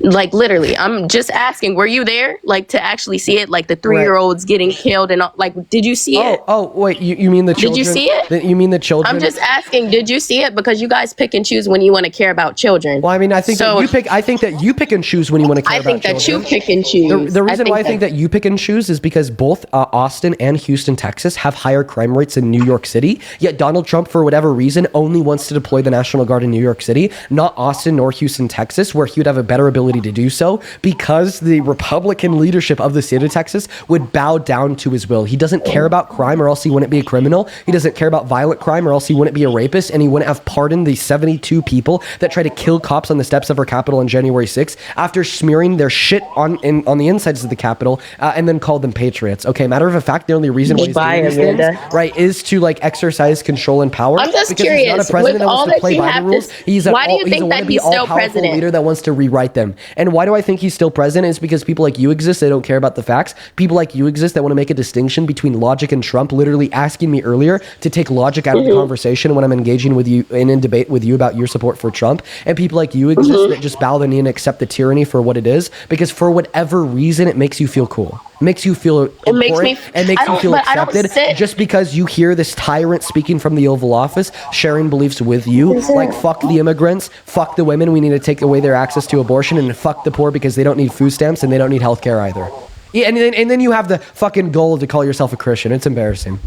Like literally, I'm just asking, were you there? Like to actually see it? Like the 3-year-olds getting killed and all, like, did you see it? Oh, wait, you mean the children? Did you see it? You mean the children? I'm just asking, did you see it? Because you guys pick and choose when you want to care about children. Well, I mean, I think that you pick and choose when you want to care about children. I think that you pick and choose. The reason why I think that you pick and choose is because both Austin and Houston, Texas have higher crime rates than New York City, yet Donald Trump, for whatever reason, only wants to deploy the National Guard in New York City, not Austin nor Houston, Texas, where he would have a better ability to do so because the Republican leadership of the state of Texas would bow down to his will. He doesn't care about crime or else he wouldn't be a criminal. He doesn't care about violent crime or else he wouldn't be a rapist, and he wouldn't have pardoned the 72 people that tried to kill cops on the steps of our Capitol on January 6th after smearing their shit on the insides of the Capitol and then called them patriots. Okay, matter of fact, the only reason why he's doing these things, right, is to like exercise control and power. I'm just because curious. He's not a president that wants to play by the rules. Why do you think that he's still president? Leader that wants to rewrite them. And why do I think he's still president? Is because people like you exist. They don't care about the facts. People like you exist that want to make a distinction between logic and Trump. Literally asking me earlier to take logic out of the conversation when I'm engaging with you in debate with you about your support for Trump. And people like you exist that just bow the knee and accept the tyranny for what it is, because for whatever reason it makes you feel cool. Makes you feel important and makes you feel accepted just because you hear this tyrant speaking from the Oval Office, sharing beliefs with you, like fuck the immigrants, fuck the women, we need to take away their access to abortion, and fuck the poor because they don't need food stamps and they don't need health care either. Yeah, and then you have the fucking goal to call yourself a Christian. It's embarrassing.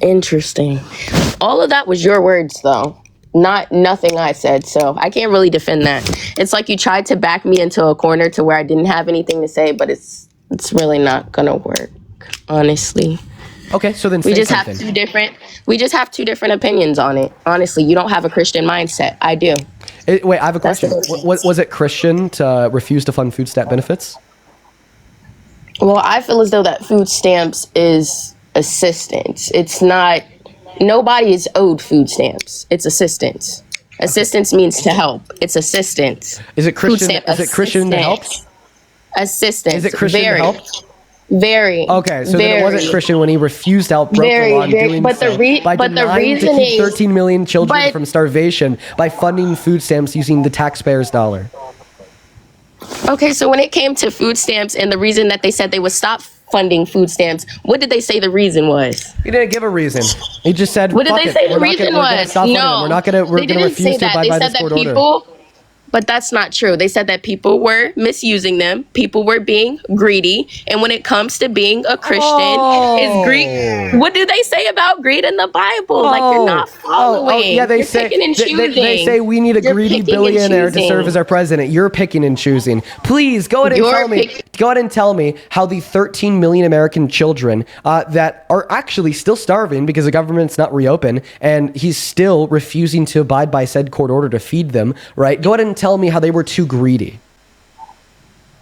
Interesting. All of that was your words though. Nothing I said, so I can't really defend that. It's like you tried to back me into a corner to where I didn't have anything to say, but it's really not gonna work, honestly. Okay, so then we just have two different opinions on it. Honestly, you don't have a Christian mindset. I do. Wait, I have a question. Was it Christian to refuse to fund food stamp benefits? Well, I feel as though that food stamps is assistance. It's not. Nobody is owed food stamps. It's assistance. Assistance means to help. It's assistance. Is it Christian? Is it Christian to help? Assistance. Is it Christian to help? Very. Okay, so then it wasn't Christian when he refused to help broke the law doing but so by denying to keep 13 million children from starvation by funding food stamps using the taxpayer's dollar. Okay, so when it came to food stamps and the reason that they said they would stop funding food stamps, what did they say the reason was? He didn't give a reason. He just said, what did they say the reason was? No, we're going to refuse to abide by this court order. But that's not true. They said that people were misusing them. People were being greedy. And when it comes to being a Christian, is greed. What do they say about greed in the Bible? Like you're not following. Yeah, you're picking and choosing. They say we need a greedy billionaire to serve as our president. You're picking and choosing. Please go ahead and tell me. Go ahead and tell me how the 13 million American children that are actually still starving because the government's not reopened and he's still refusing to abide by said court order to feed them. Right? Go ahead and tell me how they were too greedy.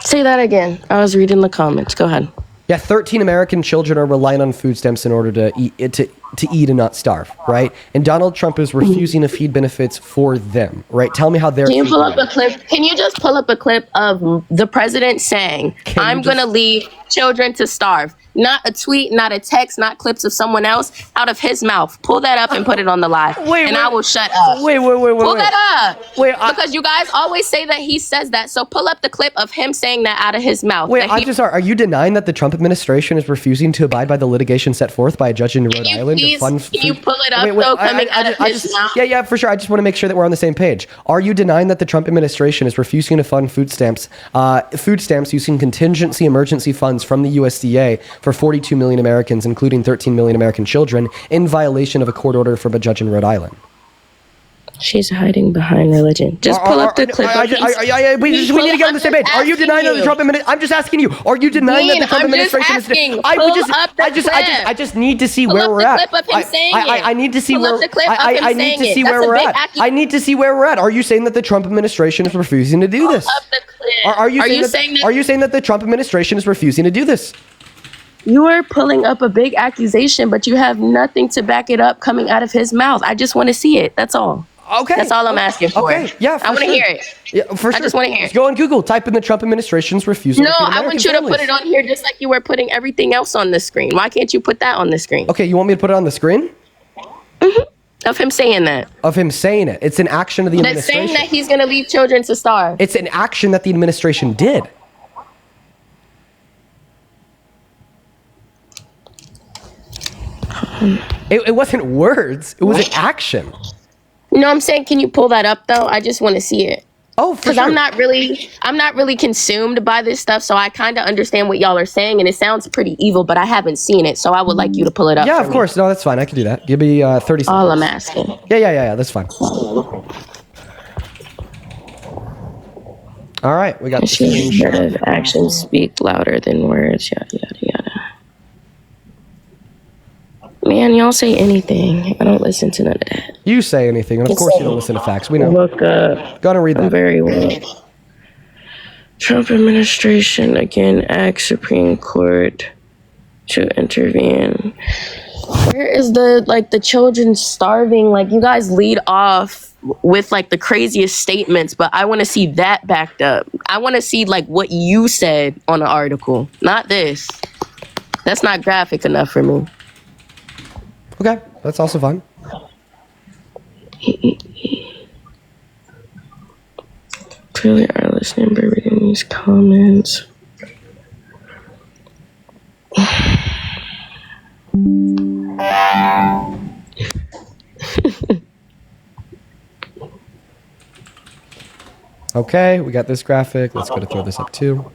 Say that again. I was reading the comments. Go ahead. Yeah, 13 American children are relying on food stamps in order to eat and not starve, right? And Donald Trump is refusing to feed benefits for them, right? Tell me how they're. Can you pull up a clip? Can you just pull up a clip of the president saying, "I'm going to leave children to starve"? Not a tweet, not a text, not clips of someone else out of his mouth. Pull that up and put it on the live, I will shut up. Wait. Pull that up. Because you guys always say that he says that. So pull up the clip of him saying that out of his mouth. Wait, are you denying that the Trump administration is refusing to abide by the litigation set forth by a judge in Rhode Island? Can you pull it up though, coming out of his mouth? Yeah, for sure. I just want to make sure that we're on the same page. Are you denying that the Trump administration is refusing to fund food stamps using contingency emergency funds from the USDA for 42 million Americans, including 13 million American children, in violation of a court order from a judge in Rhode Island? She's hiding behind religion. Just pull up the clip. We need to get on the same page. Are you denying that the Trump administration? I'm just asking you. Are you denying that the Trump administration is? I just need to see where we're at. I need to see where. I need to see where we're at. I need to see where we're at. Are you saying that the Trump administration is refusing to do this? Are you saying that the Trump administration is refusing to do this? You are pulling up a big accusation, but you have nothing to back it up coming out of his mouth. I just want to see it. That's all. Okay. That's all I'm asking for. Okay. Yeah, I want to hear it. Yeah, for sure. I just want to hear it. Just go on Google, type in the Trump administration's refusal. No, I want you to put it on here just like you were putting everything else on the screen. Why can't you put that on the screen? Okay, you want me to put it on the screen? Mm-hmm. Of him saying that. Of him saying it. It's an action of the That's administration. saying that he's going to leave children to starve. It's an action that the administration did. It wasn't words. It was an action. No, I'm saying, can you pull that up though? I just want to see it. Oh, for sure. Because I'm not really consumed by this stuff, so I kind of understand what y'all are saying, and it sounds pretty evil, but I haven't seen it, so I would like you to pull it up. Yeah, of course. No, that's fine. I can do that. Give me 30 seconds. All I'm asking. Yeah. That's fine. All right, we got the screenshot. Of actions speak louder than words. Yada yada yada. Man, y'all say anything. I don't listen to none of that. You say anything, and of course you don't listen to facts. We know. Look up. Go on and read that. Very well. Trump administration again asks Supreme Court to intervene. Where is the children starving? Like, you guys lead off with like the craziest statements, but I want to see that backed up. I want to see like what you said on the article, not this. That's not graphic enough for me. Okay, that's also fine. Clearly are listening by reading these comments. Okay, we got this graphic. Let's go to throw this up too.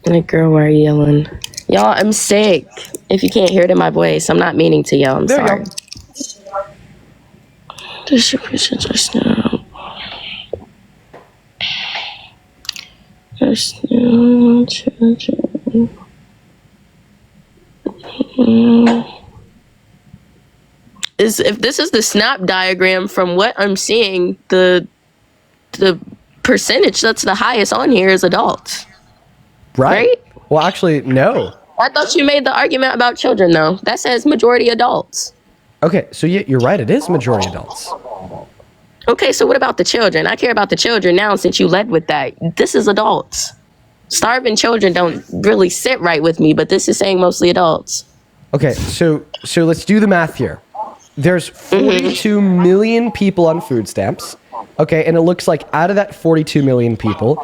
Like, girl, why are you yelling? Y'all, I'm sick. If you can't hear it in my voice, I'm not meaning to yell. I'm sorry. Distribution just now. Just now, children. If this is the snap diagram from what I'm seeing, the percentage that's the highest on here is adults. Right? Well, actually, no. I thought you made the argument about children, though. That says majority adults. Okay, so you're right. It is majority adults. Okay, so what about the children? I care about the children now since you led with that. This is adults. Starving children don't really sit right with me, but this is saying mostly adults. Okay, so let's do the math here. There's 42 million people on food stamps. Okay, and it looks like out of that 42 million people,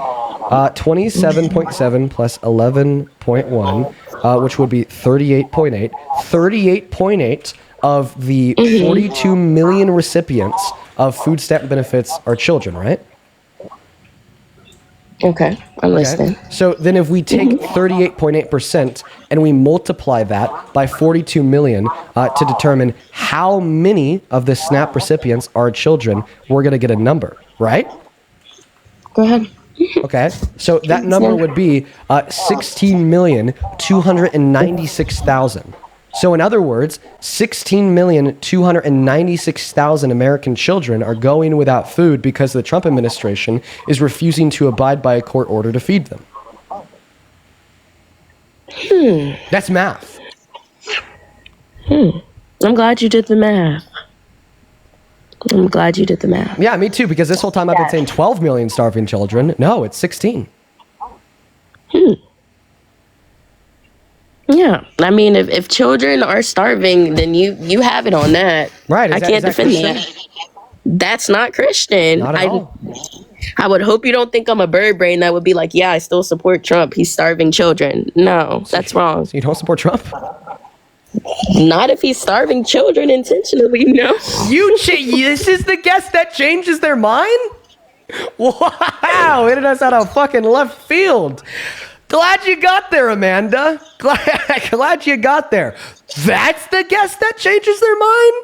27.7 plus 11.1, which would be 38.8. 38.8 of the 42 million recipients of food stamp benefits are children, right? Okay, I'm listening. So then if we take 38.8% and we multiply that by 42 million to determine how many of the SNAP recipients are children, we're going to get a number, right? Go ahead. Okay, so that number would be 16,296,000. So in other words, 16,296,000 American children are going without food because the Trump administration is refusing to abide by a court order to feed them. That's math. I'm glad you did the math. Yeah, me too, because this whole time I've been saying 12 million starving children. No, it's 16. Yeah, I mean, if children are starving, then you have it on that. Right. I can't defend that. That's not Christian. Not at all. I would hope you don't think I'm a bird brain that would be like, yeah, I still support Trump. He's starving children. No, that's wrong. So you don't support Trump? Not if he's starving children intentionally, no. This is the guest that changes their mind? Wow, hitting us out of fucking left field. Glad you got there, Amanda. Glad you got there. That's the guest that changes their mind?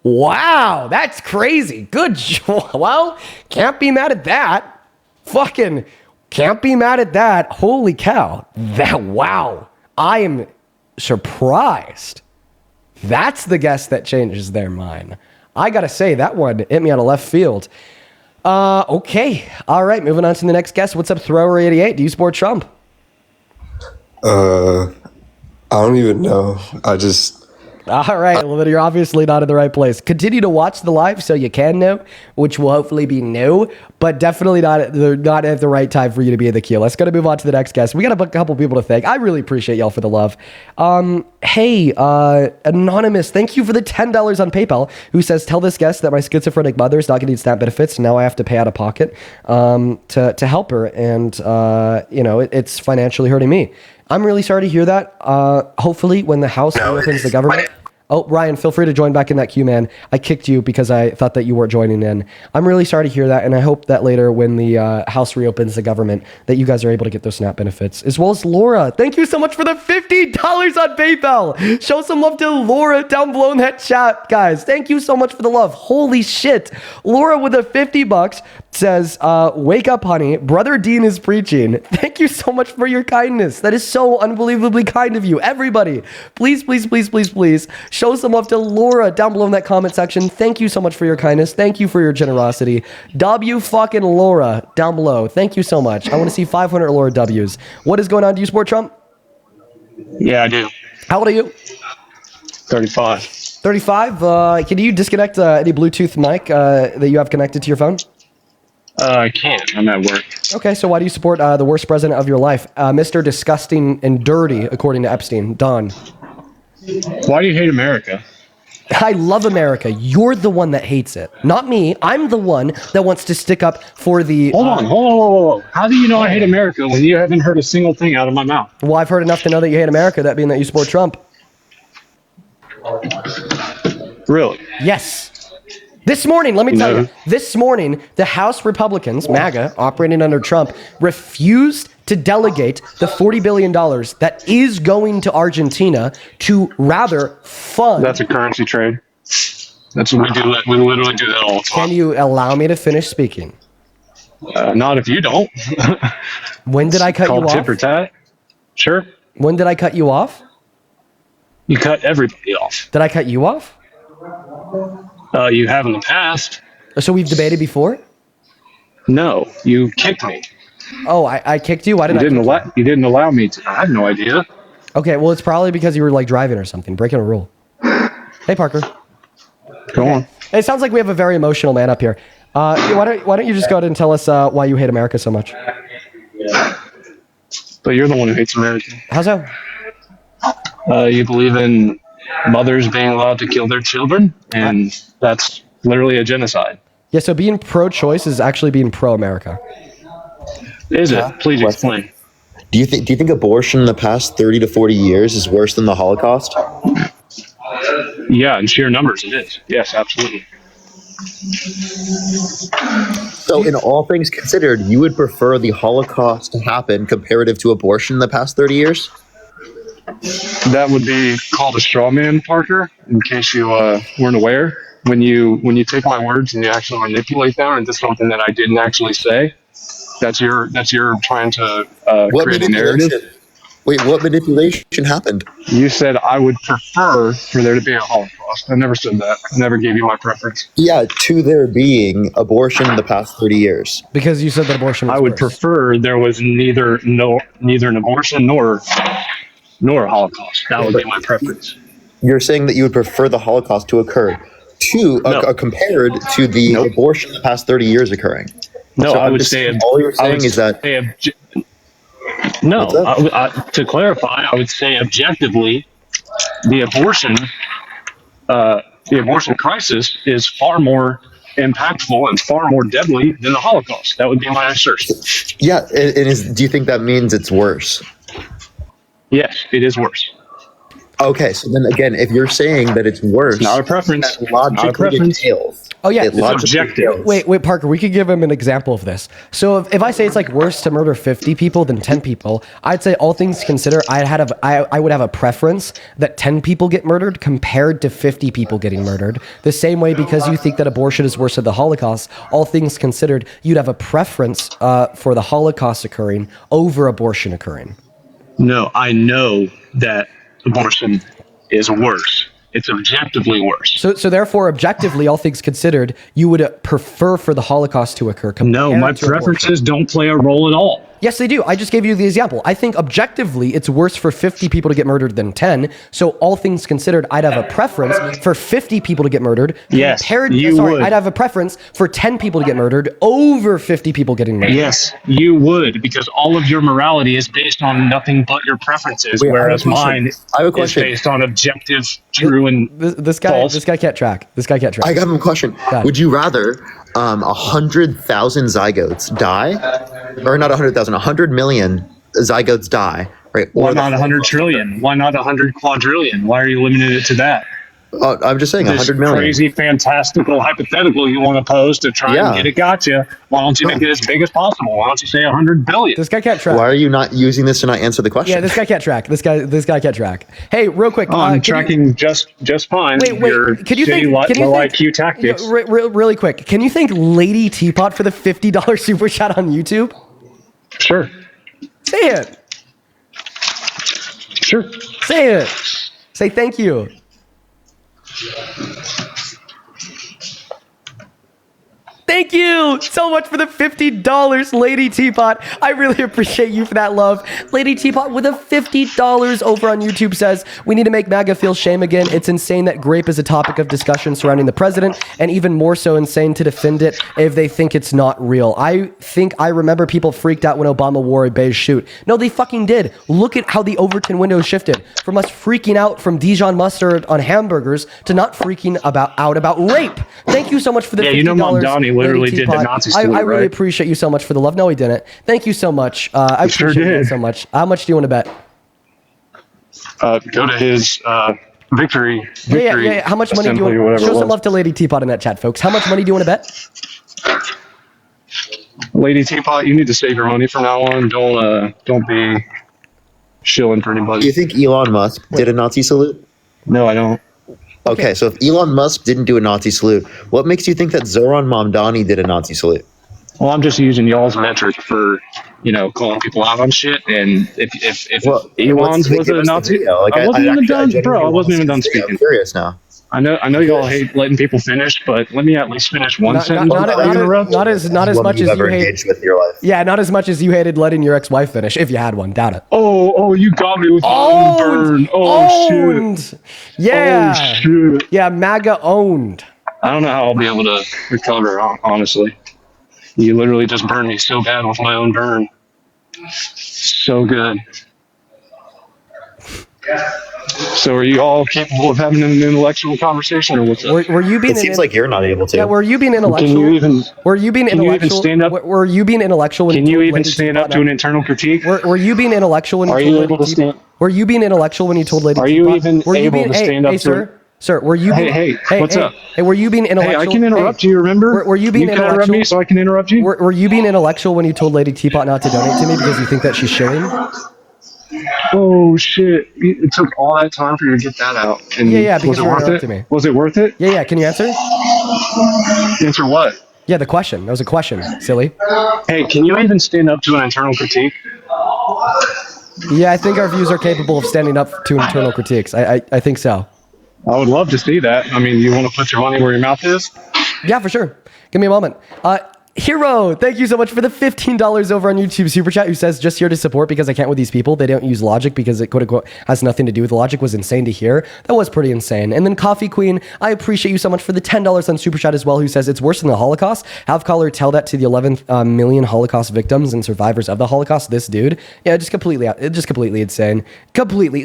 Wow, that's crazy. Good. Well, can't be mad at that. Fucking can't be mad at that. Holy cow. Wow. I am surprised. That's the guest that changes their mind. I gotta say, that one hit me out of left field. Okay. All right, moving on to the next guest. What's up, Thrower88? Do you support Trump? I don't even know. All right. Well, then you're obviously not in the right place. Continue to watch the live so you can know, which will hopefully be no, but definitely not at the right time for you to be in the queue. Let's go to move on to the next guest. We got a couple people to thank. I really appreciate y'all for the love. Hey, Anonymous, thank you for the $10 on PayPal, who says, tell this guest that my schizophrenic mother is not getting SNAP benefits. Now I have to pay out of pocket to help her. And, it's financially hurting me. I'm really sorry to hear that. Hopefully when the House reopens the government... Oh, Ryan, feel free to join back in that queue, man. I kicked you because I thought that you weren't joining in. I'm really sorry to hear that, and I hope that later when the House reopens the government that you guys are able to get those SNAP benefits. As well as Laura. Thank you so much for the $50 on PayPal. Show some love to Laura down below in that chat, guys. Thank you so much for the love. Holy shit. Laura with the $50 says, wake up, honey. Brother Dean is preaching. Thank you so much for your kindness. That is so unbelievably kind of you. Everybody, please, please, please, please, please. Show some love to Laura down below in that comment section. Thank you so much for your kindness. Thank you for your generosity. W fucking Laura down below. Thank you so much. I want to see 500 Laura W's. What is going on? Do you support Trump? Yeah, I do. How old are you? 35. 35? Can you disconnect any Bluetooth mic that you have connected to your phone? I can't. I'm at work. Okay, so why do you support the worst president of your life? Mr. Disgusting and Dirty, according to Epstein. Don. Why do you hate America? I love America. You're the one that hates it. Not me. I'm the one that wants to stick up for the... Hold on. How do you know I hate America when you haven't heard a single thing out of my mouth? Well, I've heard enough to know that you hate America, that being that you support Trump. Really? Yes. This morning, let me tell you, this morning, the House Republicans, MAGA, operating under Trump, refused to delegate the $40 billion that is going to Argentina to rather fund... That's a currency trade. That's what we do. We literally do that all the time. Can you allow me to finish speaking? Not if you don't. When did I cut you off? Tit for tat. Sure. When did I cut you off? You cut everybody off. Did I cut you off? You have in the past. So we've debated before? No, you kicked me. Oh, I kicked you? Why did You didn't allow me to. I have no idea. Okay, well, it's probably because you were like driving or something, breaking a rule. Hey, Parker. Go on. It sounds like we have a very emotional man up here. Why don't you just go ahead and tell us why you hate America so much? But you're the one who hates America. How so? You believe in mothers being allowed to kill their children, and that's literally a genocide. Yeah, so being pro-choice is actually being pro-America. Is it? Please explain. Do you think abortion in the past 30 to 40 years is worse than the Holocaust? Yeah, in sheer numbers it is. Yes, absolutely. So in all things considered, you would prefer the Holocaust to happen comparative to abortion in the past 30 years? That would be called a straw man, Parker, in case you weren't aware. When you take my words and you actually manipulate them into something that I didn't actually say, that's your trying to create a narrative. Wait, what manipulation happened? You said I would prefer for there to be a Holocaust. I never said that. I never gave you my preference. Yeah, to there being abortion in the past 30 years. Because you said that abortion was I would worse. prefer there was neither an abortion nor a Holocaust. That would be my preference. You're saying that you would prefer the Holocaust to occur compared to the abortion in the past 30 years occurring. No, so I would say all you're saying is that. No, to clarify, I would say objectively, the abortion crisis is far more impactful and far more deadly than the Holocaust. That would be my assertion. Yeah, do you think that means it's worse? Yes, it is worse. Okay, so then again, if you're saying that it's worse, It's not a preference. that logically entails. Oh yeah, It's objective. Wait, Parker, we could give him an example of this. So if I say it's like worse to murder 50 people than 10 people, I'd say all things considered, I would have a preference that 10 people get murdered compared to 50 people getting murdered. The same way, because you think that abortion is worse than the Holocaust, all things considered, you'd have a preference for the Holocaust occurring over abortion occurring. No, I know that abortion is worse. It's objectively worse. So therefore, objectively, all things considered, you would prefer for the Holocaust to occur. No, my preferences don't play a role at all. Yes, they do. I just gave you the example. I think objectively, it's worse for 50 people to get murdered than 10. So all things considered, I'd have a preference for 50 people to get murdered. Yes, you would. I'd have a preference for 10 people to get murdered over 50 people getting murdered. Yes, you would, because all of your morality is based on nothing but your preferences, whereas mine is based on objective, true, and this guy. false. This guy can't track. This guy can't track. I got a question. Would you rather 100,000 zygotes die, or not 100,000, 100 million zygotes die, right? Why not 100 trillion? Why not 100 quadrillion? Why are you limiting it to that? I'm just saying This 100 million. crazy, fantastical hypothetical you want to pose to try and get a gotcha. Why don't you make it as big as possible? Why don't you say 100 billion? This guy can't track. Why are you not using this to not answer the question? Yeah, this guy can't track. This guy can't track. Hey, real quick. I'm tracking just fine. Wait. Your Can you shitty think? low IQ tactics. Really quick. Can you thank Lady Teapot for the $50 super chat on YouTube? Sure. Say it. Sure. Say it. Say thank you. Thank you so much for the $50, Lady Teapot. I really appreciate you for that love. Lady Teapot with a $50 over on YouTube says, we need to make MAGA feel shame again. It's insane that grape is a topic of discussion surrounding the president, and even more so insane to defend it if they think it's not real. I think I remember people freaked out when Obama wore a beige suit. No, they fucking did. Look at how the Overton window shifted from us freaking out from Dijon mustard on hamburgers to not freaking out about rape. Thank you so much for the $50. You know Mamdani literally did the Nazi salute, I really right? appreciate you so much for the love. No, he didn't. Thank you so much. I Sure appreciate did. it so much. How much do you want to bet? Go to his victory. Yeah. How much money do you assembly or want? whatever Show it some was. love to Lady Teapot in that chat, folks. How much money do you want to bet? Lady Teapot, you need to save your money from now on. Don't be shilling for anybody. Do you think Elon Musk did a Nazi salute? No, I don't. Okay, so if Elon Musk didn't do a Nazi salute, what makes you think that Zoran Mamdani did a Nazi salute? Well, I'm just using y'all's metric for, calling people out on shit. And if Elon's was a Nazi, I wasn't even done, bro. I wasn't even done speaking. I'm curious now. I know y'all hate letting people finish, but let me at least finish one sentence. Not as much as you hate. With your life. Yeah, not as much as you hated letting your ex-wife finish, if you had one. Doubt it. Oh, you got me with your own burn. Oh, shit. Yeah. Oh, shit. Yeah, MAGA owned. I don't know how I'll be able to recover, honestly. You literally just burned me so bad with my own burn. So good. So are you all capable of having an intellectual conversation, or what's up? Were you being? It seems like you're not able to. Yeah, were you being intellectual? Can you even? Were you being Can you even intellectual? stand up? Were you being intellectual? Can you even stand up to an internal critique? Were you being intellectual when you Are told you Lady able to Teapot? stand? Were you being intellectual when you told Lady Are you Teapot? even Were you able being, to stand up hey, to? Sir, were you being? Hey, what's up? Hey, were you being intellectual? Hey, I can interrupt you. Remember? Were you being you can interrupt intellectual? me, so I can interrupt you. Were you being intellectual when you told Lady Teapot not to donate to me because you think that she's shilling? Oh shit! It took all that time for you to get that out. And Yeah, because was it you were worth it? interrupting me. Was it worth it? Yeah. Can you answer? Answer what? Yeah, the question. That was a question, silly. Hey, can you even stand up to an internal critique? Yeah, I think our views are capable of standing up to internal critiques. I think so. I would love to see that. I mean, you want to put your money where your mouth is? Yeah, for sure. Give me a moment. Hero, thank you so much for the $15 over on YouTube Super Chat, who says, just here to support because I can't with these people. They don't use logic because it quote-unquote has nothing to do with logic. Was insane to hear. That was pretty insane. And then Coffee Queen, I appreciate you so much for the $10 on Super Chat as well, who says, it's worse than the Holocaust. Have caller tell that to the 11 million Holocaust victims and survivors of the Holocaust. This dude. Yeah, just completely insane. Completely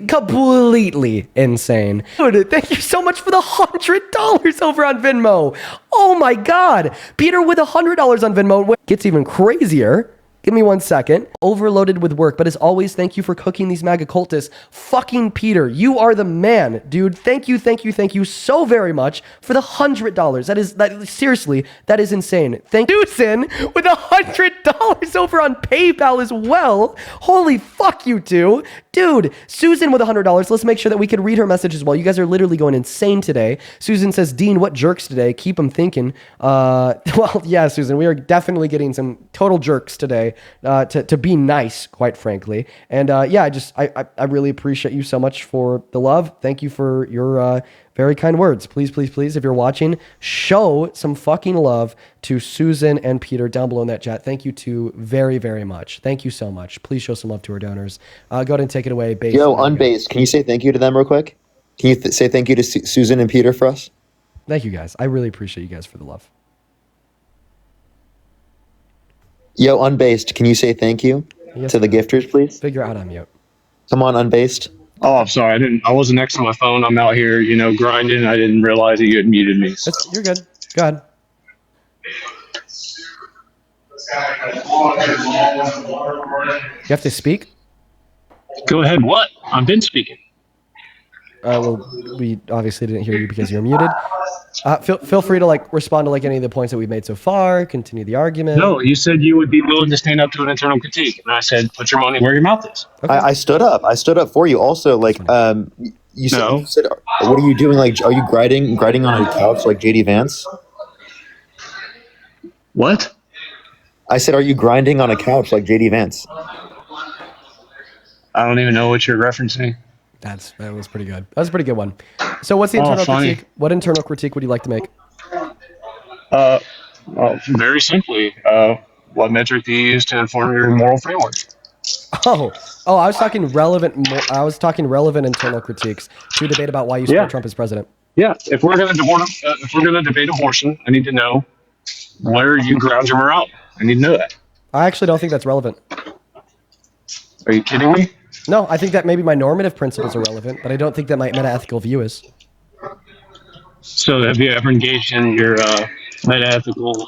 insane. Dude, thank you so much for the $100 over on Venmo. Oh my God. Peter with $100 on Venmo. What gets even crazier? Give me 1 second. Overloaded with work, but as always, thank you for cooking these MAGA cultists. Fucking Peter, you are the man, dude. Thank you so very much for the $100. That is insane. Thank you, Susan, with $100 over on PayPal as well. Holy fuck, you two. Dude, Susan with $100. Let's make sure that we can read her message as well. You guys are literally going insane today. Susan says, Dean, what jerks today? Keep them thinking. Well, yeah, Susan, we are definitely getting some total jerks today. To be nice, quite frankly. And yeah, I really appreciate you so much for the love. Thank you for your Very kind words. Please, please, please, if you're watching, show some fucking love to Susan and Peter down below in that chat. Thank you two very, very much. Thank you so much. Please show some love to our donors. Go ahead and take it away. Base. Yo, Unbased, can you say thank you to them real quick? Can you say thank you to Susan and Peter for us? Thank you guys. I really appreciate you guys for the love. Yo, Unbased, can you say thank you to the gifters, please? Figure out how to mute. Come on, Unbased. Oh, I'm sorry. I wasn't next to my phone. I'm out here, grinding. I didn't realize that you had muted me. So. You're good. Go ahead. You have to speak? Go ahead. What? I've been speaking. Well, we obviously didn't hear you because you're muted. Feel free to respond to any of the points that we've made so far. Continue the argument. No, you said you would be willing to stand up to an internal critique, and I said, put your money where your mouth is. Okay. I stood up. I stood up for you. Also, you said, what are you doing? Are you grinding on a couch like JD Vance? What? I said, are you grinding on a couch like JD Vance? I don't even know what you're referencing. That was pretty good. That was a pretty good one. So what's the internal critique? What internal critique would you like to make? Very simply, what metric do you use to inform your moral framework? Oh, I was talking relevant. I was talking relevant internal critiques to debate about why you support Trump as president. Yeah, if we're gonna debate abortion, I need to know where you ground your morale. I need to know that. I actually don't think that's relevant. Are you kidding me? No, I think that maybe my normative principles are relevant, but I don't think that my meta-ethical view is. So have you ever engaged in your meta-ethical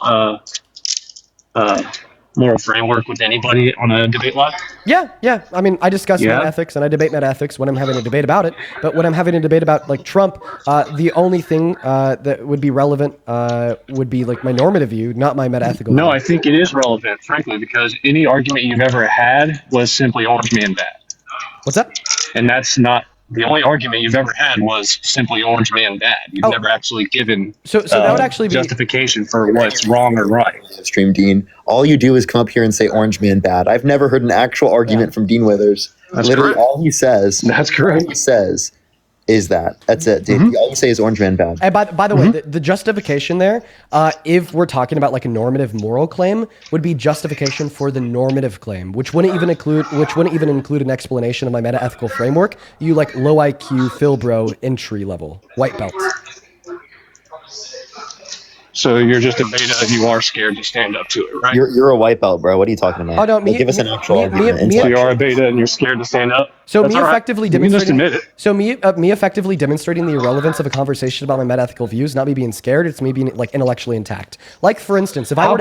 moral framework with anybody on a debate live? Yeah. I mean, I discuss meta-ethics and I debate meta-ethics when I'm having a debate about it. But when I'm having a debate about Trump, the only thing that would be relevant would be my normative view, not my meta-ethical view. No, I think it is relevant, frankly, because any argument you've ever had was simply orange man bad. What's that? And that's not the only argument you've ever had was simply orange man bad. You've never actually given so that would actually be justification for what's wrong or right. Stream Dean, all you do is come up here and say orange man bad. I've never heard an actual argument from Dean Withers. That's Literally correct. all he says. That's correct. All he says is that. That's it, dude. All you say is orange man bad. And by the way, the justification there, if we're talking about a normative moral claim, would be justification for the normative claim, which wouldn't even include an explanation of my meta-ethical framework. You low IQ Phil Bro entry level white belt. So you're just a beta and you are scared to stand up to it, right? You're a white belt, bro. What are you talking about? Oh, no, give us an actual argument. So you are a beta and you're scared to stand up? So That's me all right. effectively You can just demonstrating. admit it. So me effectively demonstrating the irrelevance of a conversation about my meta-ethical views, not me being scared. It's me being intellectually intact. For instance, if I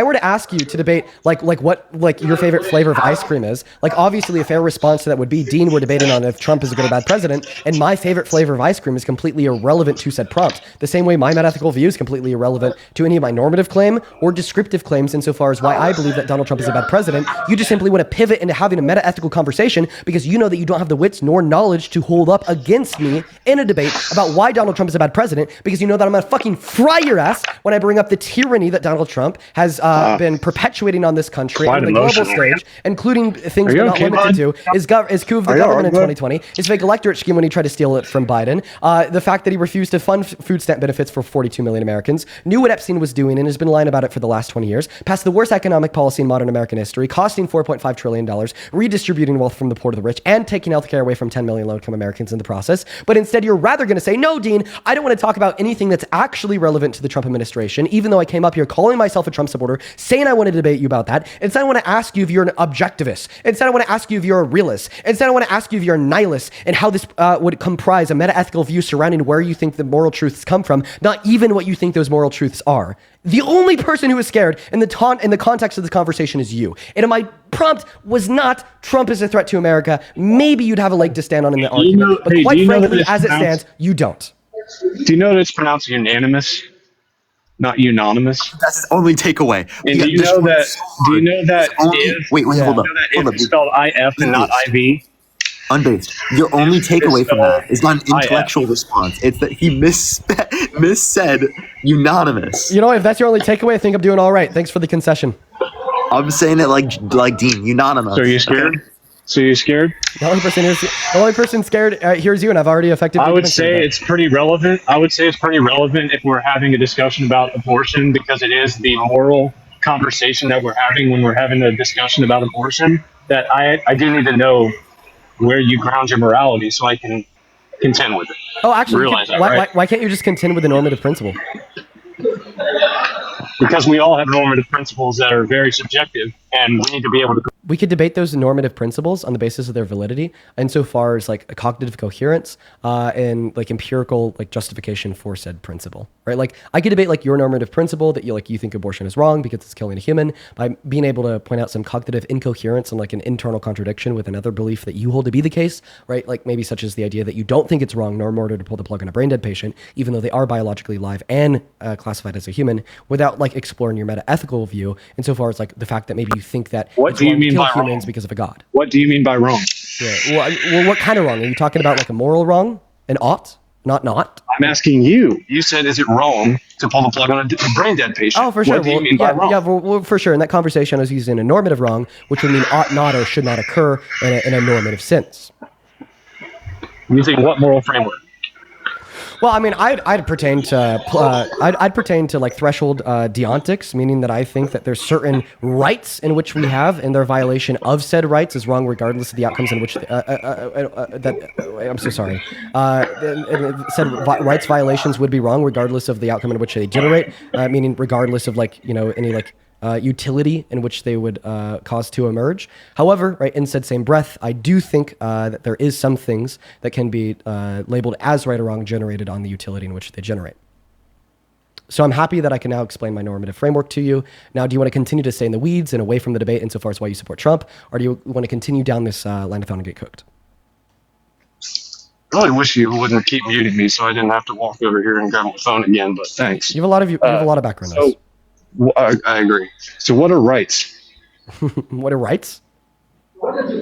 were to ask you to debate what your favorite flavor of ice cream is, obviously a fair response to that would be, Dean, we're debating on if Trump is a good or bad president, and my favorite flavor of ice cream is completely irrelevant to said prompt. The same way my meta-ethical view is completely irrelevant to any of my normative claim or descriptive claims insofar as why I believe that Donald Trump is a bad president. You just simply want to pivot into having a meta-ethical conversation because you know that you don't have the wits nor knowledge to hold up against me in a debate about why Donald Trump is a bad president, because you know that I'm gonna fucking fry your ass when I bring up the tyranny that Donald Trump has been perpetuating on this country on the global stage, including things we're not limited to, his coup of the government in 2020, his fake electorate scheme when he tried to steal it from Biden, the fact that he refused to fund food stamp benefits for 42 million Americans, knew what Epstein was doing and has been lying about it for the last 20 years, passed the worst economic policy in modern American history, costing $4.5 trillion, redistributing wealth from the poor to the rich, and taking healthcare away from 10 million low-income Americans in the process. But instead, you're rather going to say, no, Dean, I don't want to talk about anything that's actually relevant to the Trump administration, even though I came up here calling myself a Trump supporter, saying I want to debate you about that. Instead, I want to ask you if you're an objectivist. Instead, I want to ask you if you're a realist. Instead, I want to ask you if you're a nihilist and how this would comprise a meta-ethical view surrounding where you think the moral truths come from, not even what you think those moral truths are. The only person who is scared in the context of this conversation is you. And my prompt was not Trump is a threat to America. Maybe you'd have a leg to stand on in the argument. But quite frankly, as it stands, you don't. Do you know that it's pronounced unanimous, not unanimous? That's his only takeaway. And do you know that if hold up. It's spelled IF and not IV? Unbased. Your only takeaway from that is not an intellectual response. It's that he missaid unanimous. You know, if that's your only takeaway, I think I'm doing all right. Thanks for the concession. I'm saying it like Dean, unanimous. So are you scared? So you're scared? The only person scared hears you, and I've already effectively. I would say it's pretty relevant. I would say it's pretty relevant if we're having a discussion about abortion, because it is the moral conversation that we're having when we're having a discussion about abortion. That I do need to know where you ground your morality so I can contend with it. Oh, actually, Realize that, right? why can't you just contend with the normative principle? Because we all have normative principles that are very subjective, and we need to be able to. We could debate those normative principles on the basis of their validity, insofar as like a cognitive coherence and like empirical like justification for said principle, right? Like I could debate like your normative principle that you think abortion is wrong because it's killing a human by being able to point out some cognitive incoherence and like an internal contradiction with another belief that you hold to be the case, right? Like maybe such as the idea that you don't think it's wrong nor in order to pull the plug on a brain dead patient, even though they are biologically alive and classified as a human, without like exploring your meta-ethical view insofar as like the fact that maybe you think that What it's do you wrong to mean kill by wrong? humans because of a god. What do you mean by wrong? Yeah. Well, what kind of wrong? Are you talking about like a moral wrong? An ought? Not? I'm asking you. You said, is it wrong to pull the plug on a brain dead patient? Oh, for sure. What do you mean by wrong? Well, for sure. In that conversation, I was using a normative wrong, which would mean ought not or should not occur in a normative sense. Using what moral framework? Well, I mean, I'd pertain to like threshold deontics, meaning that I think that there's certain rights in which we have, and their violation of said rights is wrong, regardless of the outcomes in which. I'm so sorry. Said rights violations would be wrong, regardless of the outcome in which they generate, meaning regardless of like any like. Utility in which they would cause to emerge. However, right, in said same breath, I do think that there is some things that can be labeled as right or wrong generated on the utility in which they generate. So I'm happy that I can now explain my normative framework to you. Now, do you want to continue to stay in the weeds and away from the debate insofar as why you support Trump, or do you want to continue down this line of thought and get cooked? I really wish you wouldn't keep muting me so I didn't have to walk over here and grab my phone again, but thanks. You have a lot of background noise. I agree. So what are rights? What are rights?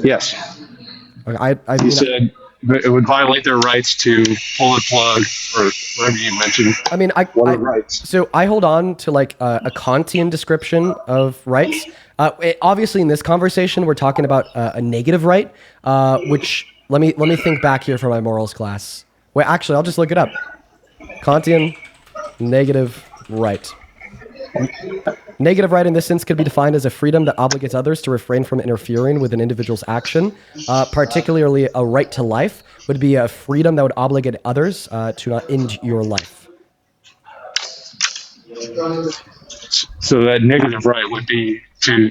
Yes. Okay, you said it would violate their rights to pull the plug or whatever you mentioned. I mean, what are rights? So I hold on to like a Kantian description of rights. Obviously, in this conversation, we're talking about a negative right, which let me think back here for my morals class. Wait, actually, I'll just look it up. Kantian negative right. Negative right in this sense could be defined as a freedom that obligates others to refrain from interfering with an individual's action. Particularly, a right to life would be a freedom that would obligate others to not end your life. So that negative right would be to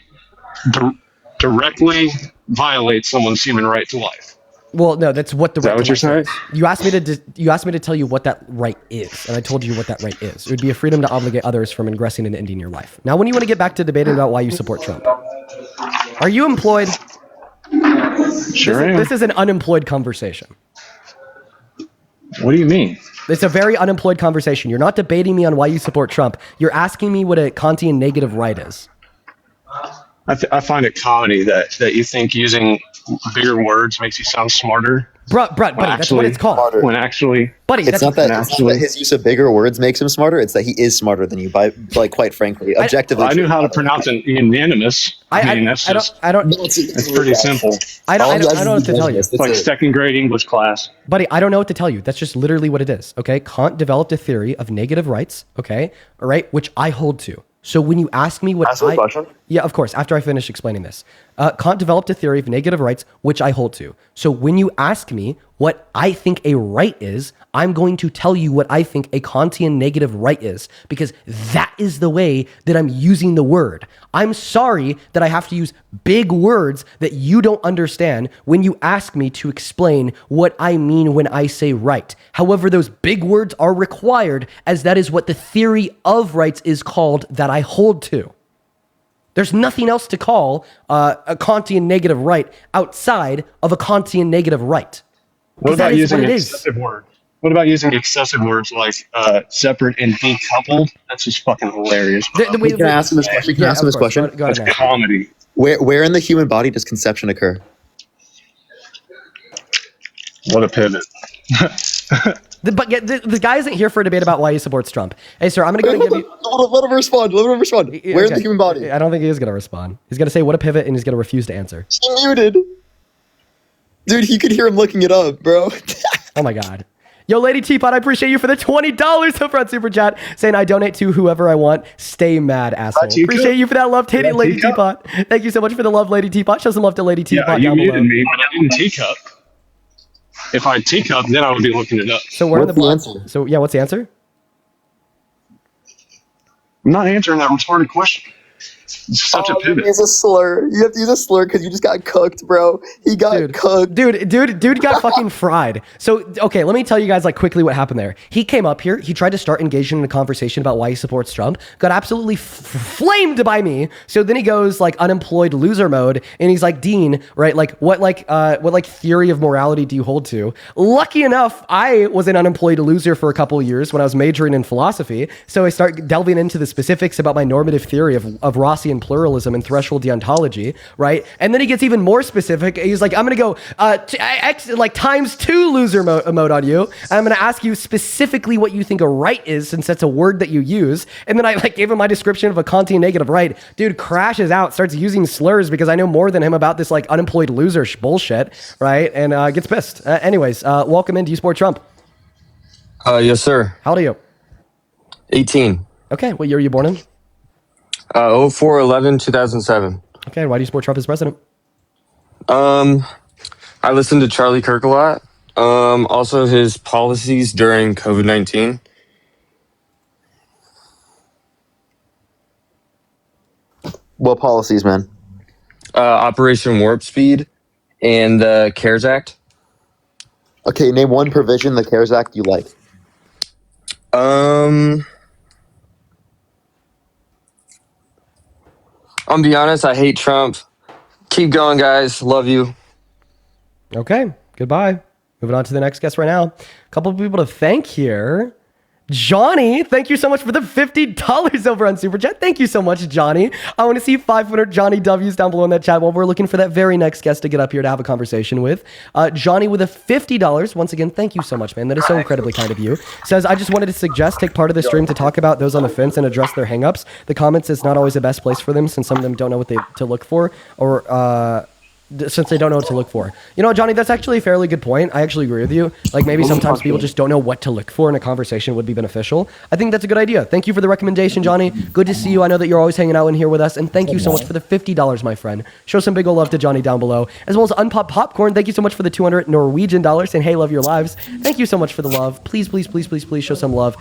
directly violate someone's human right to life. Well, no, that's what the right. Is that what you're saying? You asked me to tell you what that right is, and I told you what that right is. It would be a freedom to obligate others from ingressing and ending your life. Now, when you want to get back to debating about why you support Trump, are you employed? Sure am. This is an unemployed conversation. What do you mean? It's a very unemployed conversation. You're not debating me on why you support Trump. You're asking me what a Kantian negative right is. I find it comedy that you think using bigger words makes you sound smarter. Buddy, that's what it's called. When actually, buddy, it's not that his use of bigger words makes him smarter. It's that he is smarter than you, by like quite frankly, objectively. I knew how to pronounce an unanimous. I mean, that's it's pretty simple. I don't know what to tell you. It's like second grade English class. Buddy, I don't know what to tell you. That's just literally what it is. Okay, Kant developed a theory of negative rights. Okay, all right, which I hold to. So when you ask me what a question? Yeah, of course, after I finish explaining this. Kant developed a theory of negative rights, which I hold to. So when you ask me what I think a right is, I'm going to tell you what I think a Kantian negative right is, because that is the way that I'm using the word. I'm sorry that I have to use big words that you don't understand when you ask me to explain what I mean when I say right. However, those big words are required, as that is what the theory of rights is called that I hold to. There's nothing else to call a Kantian negative right outside of a Kantian negative right. What about using excessive words? What about using excessive words like separate and decoupled? That's just fucking hilarious. Can I ask him this question? Can I ask him this question? That's comedy. Where in the human body does conception occur? What a pivot. But the guy isn't here for a debate about why he supports Trump. Hey, sir, I'm going to go and give you... Let him respond. Where in the human body? I don't think he is going to respond. He's going to say, what a pivot, and he's going to refuse to answer. He muted. Dude, you could hear him looking it up, bro. Oh my God. Yo, Lady Teapot, I appreciate you for the $20 over on Super Chat, saying I donate to whoever I want. Stay mad, asshole. Appreciate you for that love, Titty, Lady Teapot. Thank you so much for the love, Lady Teapot. Show some love to Lady Teapot. Yeah, you down below. muted me, but I didn't teacup. If I teacup, then I would be looking it up. So we're in the answer. So yeah, what's the answer? I'm not answering that retarded question. It's such a pivot. Use a slur. You have to use a slur because you just got cooked, bro. He got cooked. Dude got fucking fried. So, okay, let me tell you guys like quickly what happened there. He came up here. He tried to start engaging in a conversation about why he supports Trump. Got absolutely flamed by me. So then he goes like unemployed loser mode, and he's like, Dean, right? Like what theory of morality do you hold to? Lucky enough, I was an unemployed loser for a couple of years when I was majoring in philosophy. So I start delving into the specifics about my normative theory of Rossian pluralism and threshold deontology, right? And then he gets even more specific. He's like, I'm gonna go ×2 loser mode on you. I'm gonna ask you specifically what you think a right is, since that's a word that you use. And then I like gave him my description of a Kantian negative right. Dude crashes out, starts using slurs because I know more than him about this like unemployed loser bullshit, right? And gets pissed. Anyways, welcome in. Do you support Trump? Yes, sir. How old are you? 18. Okay, what year are you born in? 04/11/2007. Okay, why do you support Trump as president? I listened to Charlie Kirk a lot. Also his policies during COVID-19. What policies, man? Operation Warp Speed and the CARES Act. Okay, name one provision in the CARES Act you like. I'll be honest, I hate Trump. Keep going, guys. Love you. Okay, goodbye. Moving on to the next guest right now. A couple of people to thank here. Johnny, thank you so much for the $50 over on Super Chat. Thank you so much, Johnny. I want to see 500 Johnny W's down below in that chat while we're looking for that very next guest to get up here to have a conversation with. Johnny with a $50. Once again, thank you so much, man. That is so incredibly kind of you. Says, I just wanted to suggest take part of the stream to talk about those on the fence and address their hangups. The comments is not always the best place for them since some of them don't know what to look for or since they don't know what to look for. You know, Johnny, that's actually a fairly good point. I actually agree with you. Like maybe sometimes people just don't know what to look for in a conversation would be beneficial. I think that's a good idea. Thank you for the recommendation, Johnny. Good to see you. I know that you're always hanging out in here with us. And thank you so much for the $50, my friend. Show some big ol' love to Johnny down below. As well as Unpopped Popcorn. Thank you so much for the 200 Norwegian dollars. Saying, hey, love your lives. Thank you so much for the love. Please, please, please, please, please show some love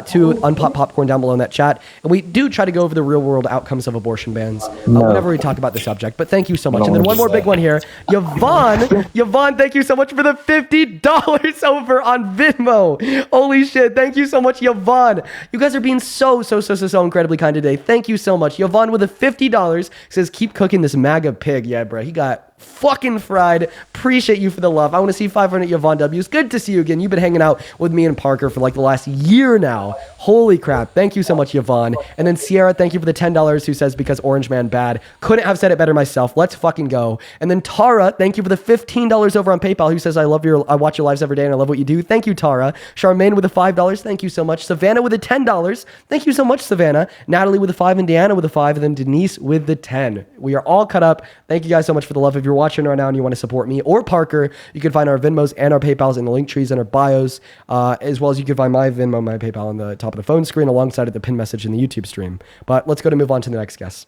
to Unpopped Popcorn down below in that chat. And we do try to go over the real world outcomes of abortion bans whenever we talk about the subject. But thank you so much. And then one more big one here. Yvonne, thank you so much for the $50 over on Venmo. Holy shit. Thank you so much, Yvonne. You guys are being so incredibly kind today. Thank you so much. Yvonne with a $50 says, keep cooking this MAGA pig. Yeah, bro. He got fucking fried. Appreciate you for the love. I want to see 500 Yvonne W's. Good to see you again. You've been hanging out with me and Parker for like the last year now. Holy crap. Thank you so much, Yvonne. And then Sierra, thank you for the $10 who says, because Orange Man bad. Couldn't have said it better myself. Let's fucking go. And then Tara, thank you for the $15 over on PayPal who says, I watch your lives every day and I love what you do. Thank you, Tara. Charmaine with the $5. Thank you so much. Savannah with the $10. Thank you so much, Savannah. Natalie with the 5 and Deanna with the 5 and then Denise with the 10. We are all cut up. Thank you guys so much for the love. If you're watching right now and you want to support me or Parker, you can find our Venmos and our PayPals in the link trees and our bios, as well as you can find my Venmo, my PayPal on the top of the phone screen alongside of the pin message in the YouTube stream. But let's go to move on to the next guest.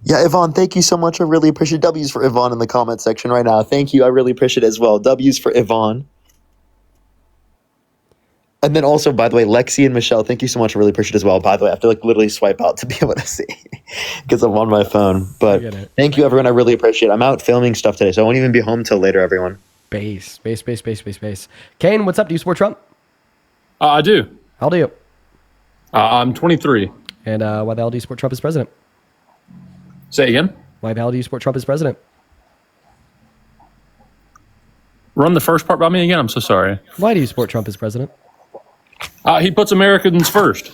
Yeah, Yvonne, thank you so much. I really appreciate W's for Yvonne in the comment section right now. Thank you. I really appreciate it as well. W's for Yvonne. And then also, by the way, Lexi and Michelle, thank you so much. I really appreciate it as well. By the way, I have to like literally swipe out to be able to see because I'm on my phone. But thank you, everyone. I really appreciate it. I'm out filming stuff today, so I won't even be home till later, everyone. Base. Kane, what's up? Do you support Trump? I do. How old are you? I'm 23. And why the hell do you support Trump as president? Say again? Why the hell do you support Trump as president? Run the first part by me again. I'm so sorry. Why do you support Trump as president? He puts Americans first.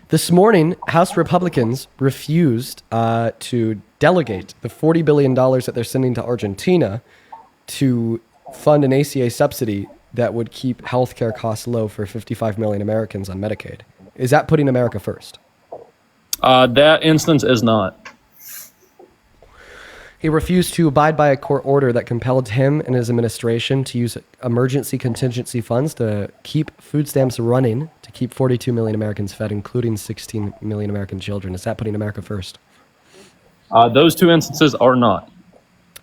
This morning, House Republicans refused to delegate the $40 billion that they're sending to Argentina to fund an ACA subsidy that would keep healthcare costs low for 55 million Americans on Medicaid. Is that putting America first? That instance is not. He refused to abide by a court order that compelled him and his administration to use emergency contingency funds to keep food stamps running, to keep 42 million Americans fed, including 16 million American children. Is that putting America first? Those two instances are not.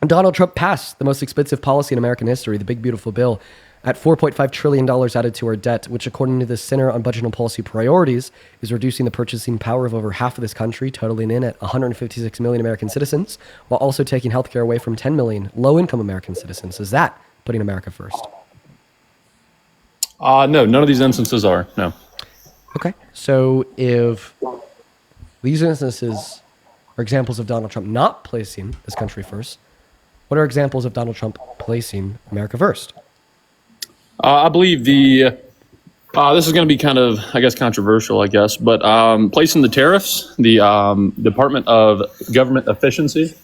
Donald Trump passed the most expensive policy in American history, the Big Beautiful Bill, at $4.5 trillion added to our debt, which according to the Center on Budget and Policy Priorities is reducing the purchasing power of over half of this country, totaling in at 156 million American citizens, while also taking healthcare away from 10 million low-income American citizens. Is that putting America first? No, none of these instances are, no. Okay, so if these instances are examples of Donald Trump not placing this country first, what are examples of Donald Trump placing America first? I believe this is going to be kind of, I guess, controversial, but placing the tariffs, the Department of Government Efficiency,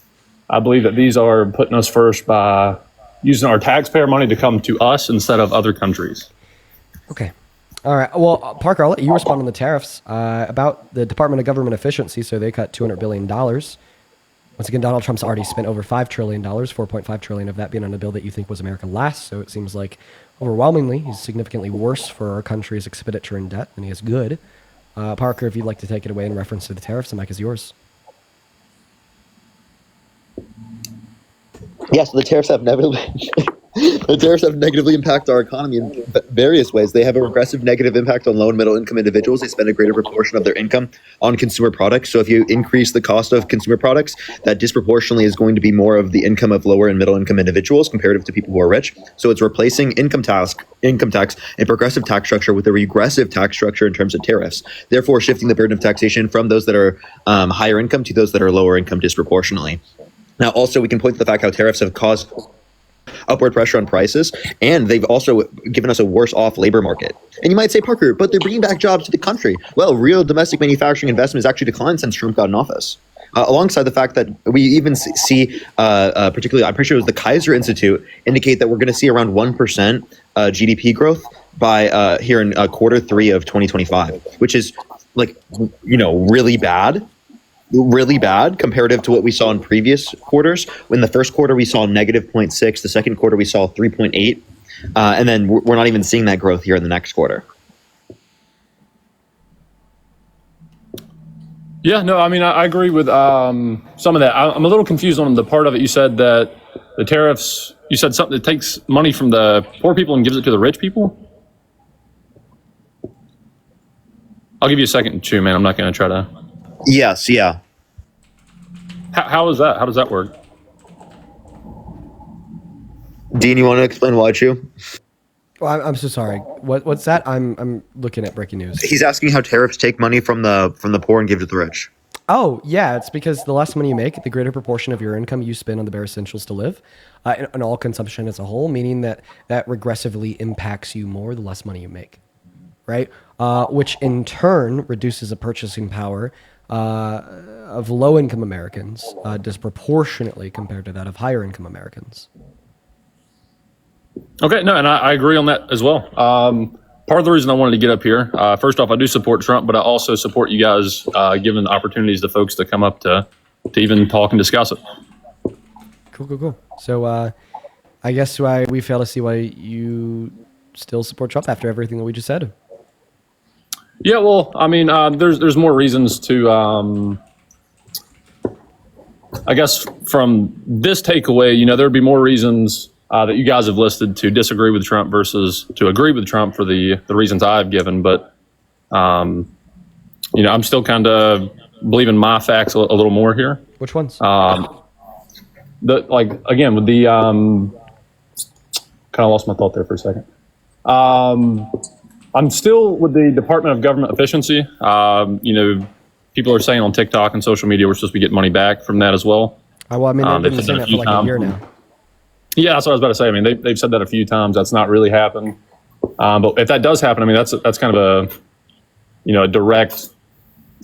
I believe that these are putting us first by using our taxpayer money to come to us instead of other countries. Okay. All right. Well, Parker, I'll let you respond on the tariffs. About the Department of Government Efficiency, so they cut $200 billion. Once again, Donald Trump's already spent over $5 trillion, $4.5 trillion of that being on a bill that you think was America last. So it seems like overwhelmingly he's significantly worse for our country's expenditure in debt than he is good. Parker, if you'd like to take it away in reference to the tariffs, the mic is yours. Yeah, so the tariffs have negatively impacted our economy in various ways. They have a regressive negative impact on low and middle income individuals. They spend a greater proportion of their income on consumer products. So if you increase the cost of consumer products, that disproportionately is going to be more of the income of lower and middle income individuals comparative to people who are rich. So it's replacing income tax and progressive tax structure with a regressive tax structure in terms of tariffs, therefore shifting the burden of taxation from those that are higher income to those that are lower income disproportionately. Now, also, we can point to the fact how tariffs have caused upward pressure on prices, and they've also given us a worse off labor market. And you might say, Parker, but they're bringing back jobs to the country. Well, real domestic manufacturing investment has actually declined since Trump got in office. Alongside the fact that we even see, particularly, I'm pretty sure it was the Kaiser Institute, indicate that we're going to see around 1% GDP growth by here in quarter 3 of 2025, which is really bad comparative to what we saw in previous quarters. In the first quarter, we saw negative 0.6. The second quarter, we saw 3.8. And then we're not even seeing that growth here in the next quarter. Yeah, no, I mean, I agree with some of that. I'm a little confused on the part of it. You said that the tariffs, you said something that takes money from the poor people and gives it to the rich people? I'll give you a second to chew, man. I'm not going to try to... Yes, yeah. How is that? How does that work? Dean, you want to explain why, Chew? Well, I'm so sorry. What's that? I'm looking at breaking news. He's asking how tariffs take money from the poor and give it to the rich. Oh, yeah. It's because the less money you make, the greater proportion of your income you spend on the bare essentials to live, and all consumption as a whole, meaning that regressively impacts you more the less money you make, right? Which in turn reduces the purchasing power of low-income Americans disproportionately compared to that of higher-income Americans. Okay, no, and I agree on that as well. Part of the reason I wanted to get up here, first off, I do support Trump, but I also support you guys giving opportunities to folks to come up to even talk and discuss it. Cool. So I guess we fail to see why you still support Trump after everything that we just said. Yeah, well, I mean, there's more reasons to, I guess, from this takeaway, there'd be more reasons that you guys have listed to disagree with Trump versus to agree with Trump for the reasons I've given. But, I'm still kind of believing my facts a little more here. Which ones? With the, kind of lost my thought there for a second. I'm still with the Department of Government Efficiency. People are saying on TikTok and social media we're supposed to be getting money back from that as well. Well, I mean, they've been saying that for like a year now. Yeah, that's what I was about to say. I mean, they've said that a few times. That's not really happened. But if that does happen, I mean, that's kind of a direct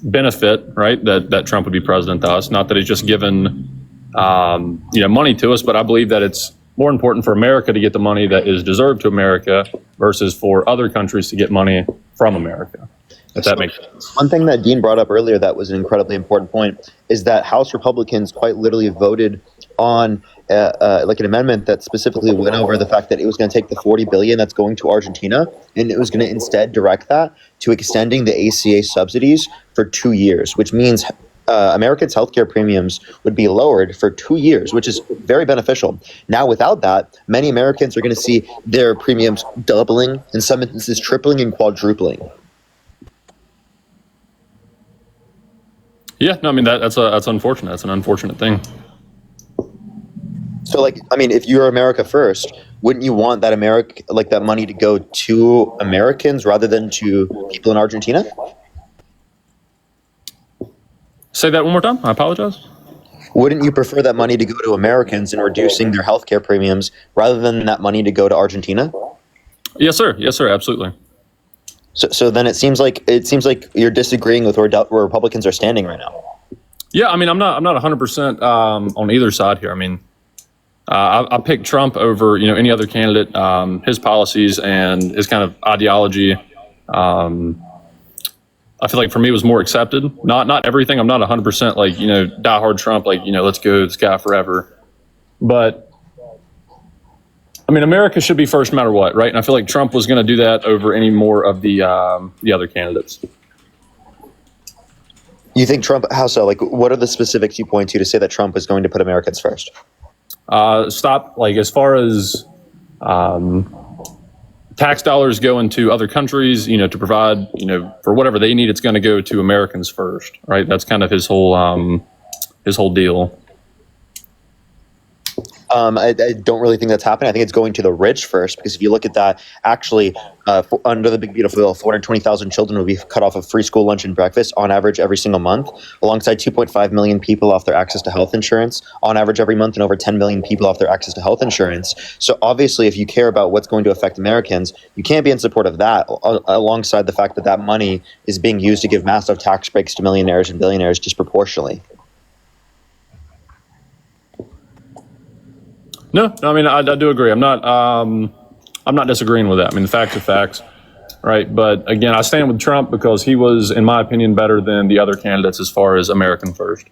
benefit, right? That Trump would be president to us. Not that he's just given money to us, but I believe that it's more important for America to get the money that is deserved to America versus for other countries to get money from America, if that makes sense. One thing that Dean brought up earlier that was an incredibly important point is that House Republicans quite literally voted on like an amendment that specifically went over the fact that it was going to take the 40 billion that's going to Argentina, and it was going to instead direct that to extending the ACA subsidies for 2 years, which means Americans' healthcare premiums would be lowered for 2 years, which is very beneficial. Now, without that, many Americans are going to see their premiums doubling, in some instances tripling and quadrupling. Yeah, no, I mean that's unfortunate. That's an unfortunate thing. So, like, I mean, if you're America First, wouldn't you want that that money to go to Americans rather than to people in Argentina? Say that one more time. I apologize. Wouldn't you prefer that money to go to Americans in reducing their healthcare premiums rather than that money to go to Argentina? Yes, sir. Yes, sir. Absolutely. So then it seems like you're disagreeing with where Republicans are standing right now. Yeah, I mean, I'm not 100% on either side here. I mean, I picked Trump over any other candidate. His policies and his kind of ideology, I feel like for me was more accepted. Not everything. I'm not 100% like diehard Trump. Like let's go this guy forever. But I mean, America should be first no matter what, right? And I feel like Trump was going to do that over any more of the other candidates. You think Trump? How so? Like, what are the specifics you point to say that Trump is going to put Americans first? Stop. Like, as far as tax dollars go into other countries, to provide, for whatever they need, it's going to go to Americans first, right? That's kind of his whole deal. I don't really think that's happening. I think it's going to the rich first, because if you look at that, actually, under the Big Beautiful Bill, 420,000 children will be cut off of free school lunch and breakfast on average every single month, alongside 2.5 million people off their access to health insurance on average every month, and over 10 million people off their access to health insurance. So obviously, if you care about what's going to affect Americans, you can't be in support of that, alongside the fact that that money is being used to give massive tax breaks to millionaires and billionaires disproportionately. No, I mean, I do agree. I'm not disagreeing with that. I mean, the facts are facts, right? But again, I stand with Trump because he was, in my opinion, better than the other candidates as far as American first.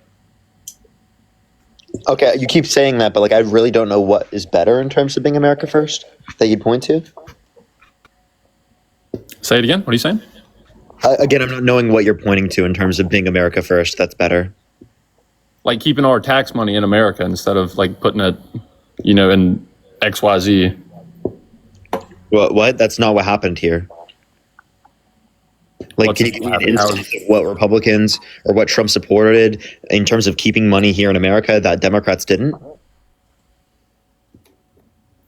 Okay, you keep saying that, but like, I really don't know what is better in terms of being America first that you'd point to. Say it again. What are you saying? Again, I'm not knowing what you're pointing to in terms of being America first. That's better. Like keeping our tax money in America instead of like putting it, in XYZ. What? That's not what happened here. Like, can you give me an instance of what Republicans or what Trump supported in terms of keeping money here in America that Democrats didn't?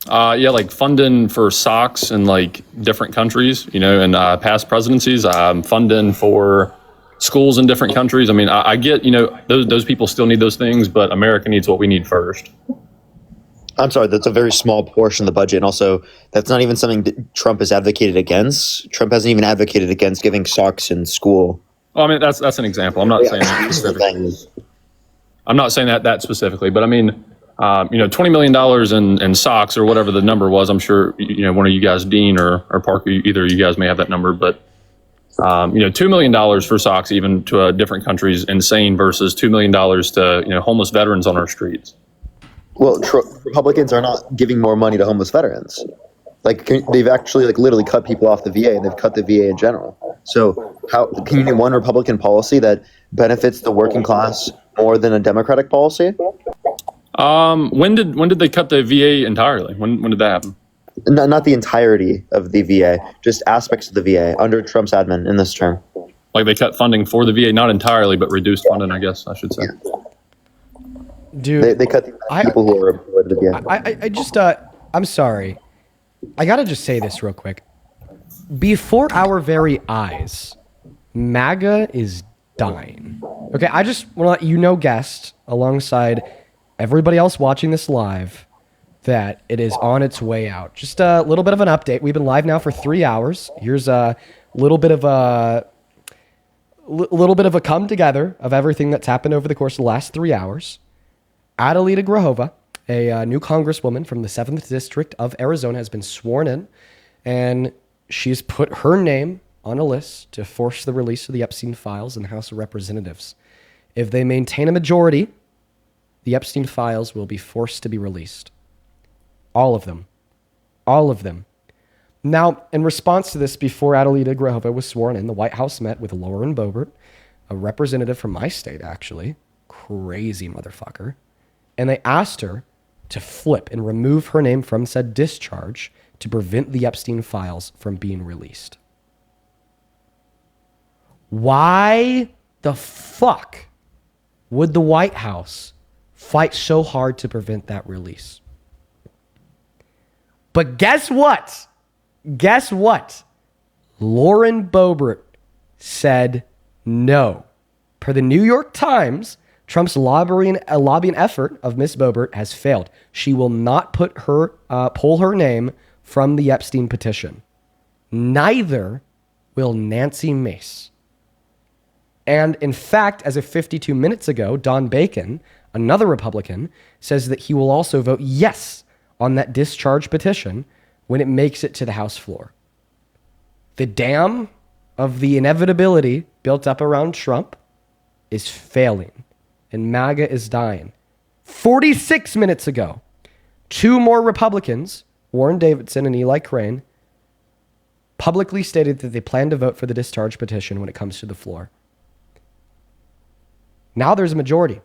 Yeah, like funding for socks in like different countries, and past presidencies, funding for schools in different countries. I mean, I get, those people still need those things, but America needs what we need first. I'm sorry, that's a very small portion of the budget. And also, that's not even something that Trump has advocated against. Trump hasn't even advocated against giving socks in school. Well, I mean, that's an example. I'm not saying that specifically. I'm not saying that specifically, but I mean, $20 million in socks or whatever the number was. I'm sure, one of you guys, Dean or Parker, either of you guys may have that number, but $2 million for socks, even to a different country, is insane versus $2 million to, homeless veterans on our streets. Well, Republicans are not giving more money to homeless veterans. Like, they've actually literally cut people off the VA, and they've cut the VA in general. So how can you name one Republican policy that benefits the working class more than a Democratic policy? When did they cut the VA entirely? When did that happen? Not the entirety of the VA, just aspects of the VA under Trump's admin in this term. Like they cut funding for the VA, not entirely, but reduced funding, I guess I should say. Yeah. Dude, they cut the people who are employed at the VA. I just I'm sorry. I gotta just say this real quick. Before our very eyes, MAGA is dying. Okay, I just want to let you know, guest, alongside everybody else watching this live, that it is on its way out. Just a little bit of an update. We've been live now for 3 hours. Here's a little bit of a come together of everything that's happened over the course of the last 3 hours. Adelita Grahova, a new congresswoman from the 7th District of Arizona, has been sworn in, and she's put her name on a list to force the release of the Epstein files in the House of Representatives. If they maintain a majority, the Epstein files will be forced to be released. All of them. All of them. Now, in response to this, before Adelita Grahova was sworn in, the White House met with Lauren Boebert, a representative from my state, actually. Crazy motherfucker. And they asked her to flip and remove her name from said discharge to prevent the Epstein files from being released. Why the fuck would the White House fight so hard to prevent that release? But guess what? Guess what? Lauren Boebert said no. Per the New York Times, Trump's lobbying effort of Ms. Boebert has failed. She will not pull her name from the Epstein petition. Neither will Nancy Mace. And in fact, as of 52 minutes ago, Don Bacon, another Republican, says that he will also vote yes on that discharge petition when it makes it to the House floor. The dam of the inevitability built up around Trump is failing, and MAGA is dying. 46 minutes ago, two more Republicans, Warren Davidson and Eli Crane, publicly stated that they plan to vote for the discharge petition when it comes to the floor. Now there's a majority,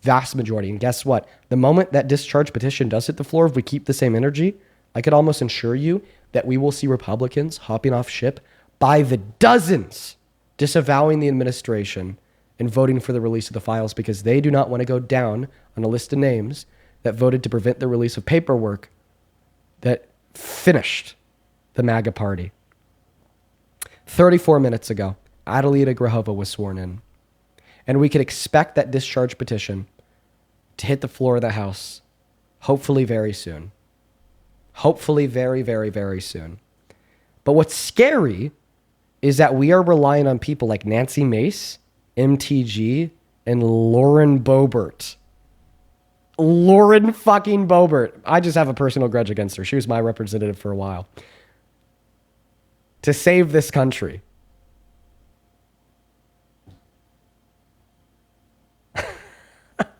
vast majority. And guess what? The moment that discharge petition does hit the floor, if we keep the same energy, I could almost assure you that we will see Republicans hopping off ship by the dozens, disavowing the administration and voting for the release of the files because they do not want to go down on a list of names that voted to prevent the release of paperwork that finished the MAGA party. 34 minutes ago, Adelita Grahova was sworn in. And we could expect that discharge petition to hit the floor of the House, hopefully very soon. Hopefully very, very, very soon. But what's scary is that we are relying on people like Nancy Mace, MTG, and Lauren Boebert. Lauren fucking Boebert. I just have a personal grudge against her. She was my representative for a while. To save this country.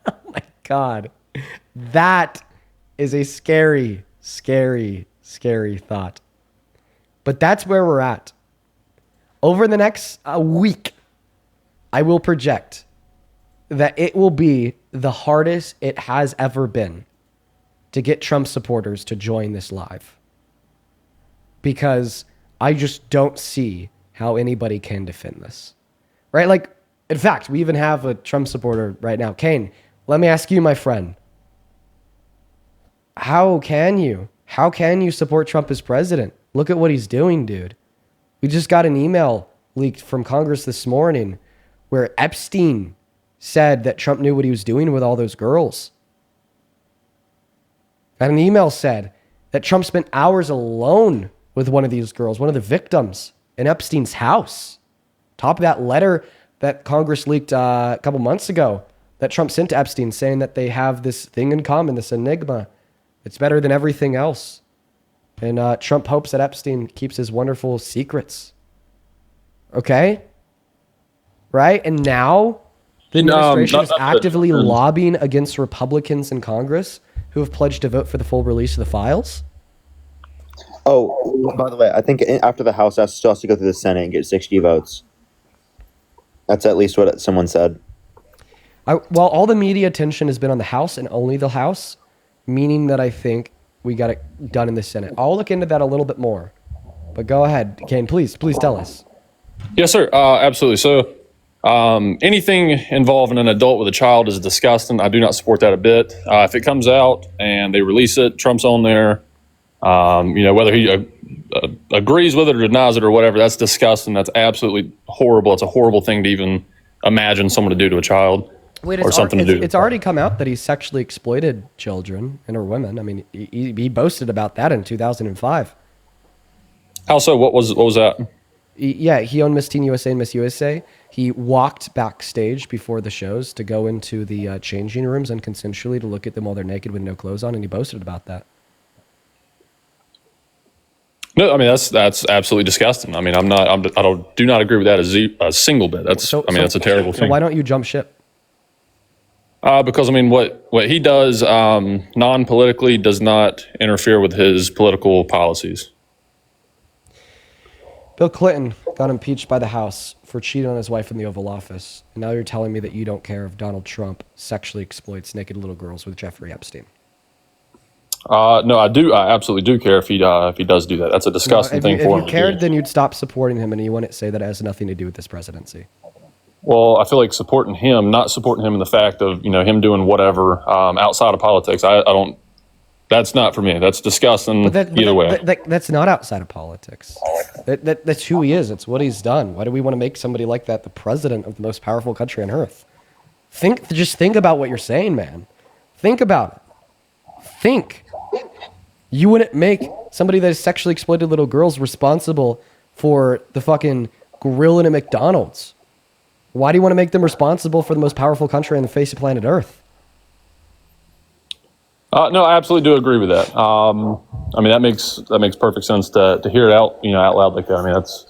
Oh my God. That is a scary, scary, scary thought. But that's where we're at. Over the next week, I will project that it will be the hardest it has ever been to get Trump supporters to join this live. Because I just don't see how anybody can defend this. Right? Like, in fact, we even have a Trump supporter right now. Kane, let me ask you, my friend. How can you support Trump as president? Look at what he's doing, dude. We just got an email leaked from Congress this morning where Epstein said that Trump knew what he was doing with all those girls. And an email said that Trump spent hours alone with one of these girls, one of the victims, in Epstein's house. Top of that letter that Congress leaked a couple months ago that Trump sent to Epstein saying that they have this thing in common, this enigma. It's better than everything else. And Trump hopes that Epstein keeps his wonderful secrets. Okay? Right? And now the administration is actively lobbying against Republicans in Congress who have pledged to vote for the full release of the files. Oh, by the way, I think after the House still has to go through the Senate and get 60 votes. That's at least what someone said. Well, all the media attention has been on the House and only the House, meaning that I think we got it done in the Senate. I'll look into that a little bit more. But go ahead, Kane, please tell us. Yes, sir. Absolutely. So anything involving an adult with a child is disgusting. I do not support that a bit. If it comes out and they release it, Trump's on there, whether he agrees with it or denies it or whatever, that's disgusting. That's absolutely horrible. It's a horrible thing to even imagine someone to do to a child. Wait, or something to do. It's already come out that he sexually exploited children and or women. I mean, he boasted about that in 2005. How so? What was that? He owned Miss Teen USA and Miss USA. He walked backstage before the shows to go into the changing rooms unconsensually to look at them while they're naked with no clothes on, and he boasted about that. No, I mean that's absolutely disgusting. I mean, do not agree with that a single bit. That's a terrible thing. So why don't you jump ship? Because I mean, what he does non-politically does not interfere with his political policies. Bill Clinton got impeached by the House for cheating on his wife in the Oval Office. And now you're telling me that you don't care if Donald Trump sexually exploits naked little girls with Jeffrey Epstein. No, I do. I absolutely do care if he does do that. That's a disgusting thing for him. If you cared, then you'd stop supporting him, and you wouldn't say that it has nothing to do with this presidency. Well, I feel like supporting him, not supporting him in the fact of him doing whatever outside of politics. I don't. That's not for me. That's disgusting. Either way, that's not outside of politics. That's who he is. It's what he's done. Why do we want to make somebody like that the president of the most powerful country on earth? Just think about what you're saying, man. Think about it. Think. You wouldn't make somebody that has sexually exploited little girls responsible for the fucking grilling at McDonald's. Why do you want to make them responsible for the most powerful country on the face of planet Earth? No, I absolutely do agree with that. I mean, that makes perfect sense to hear it out loud like that. I mean, that's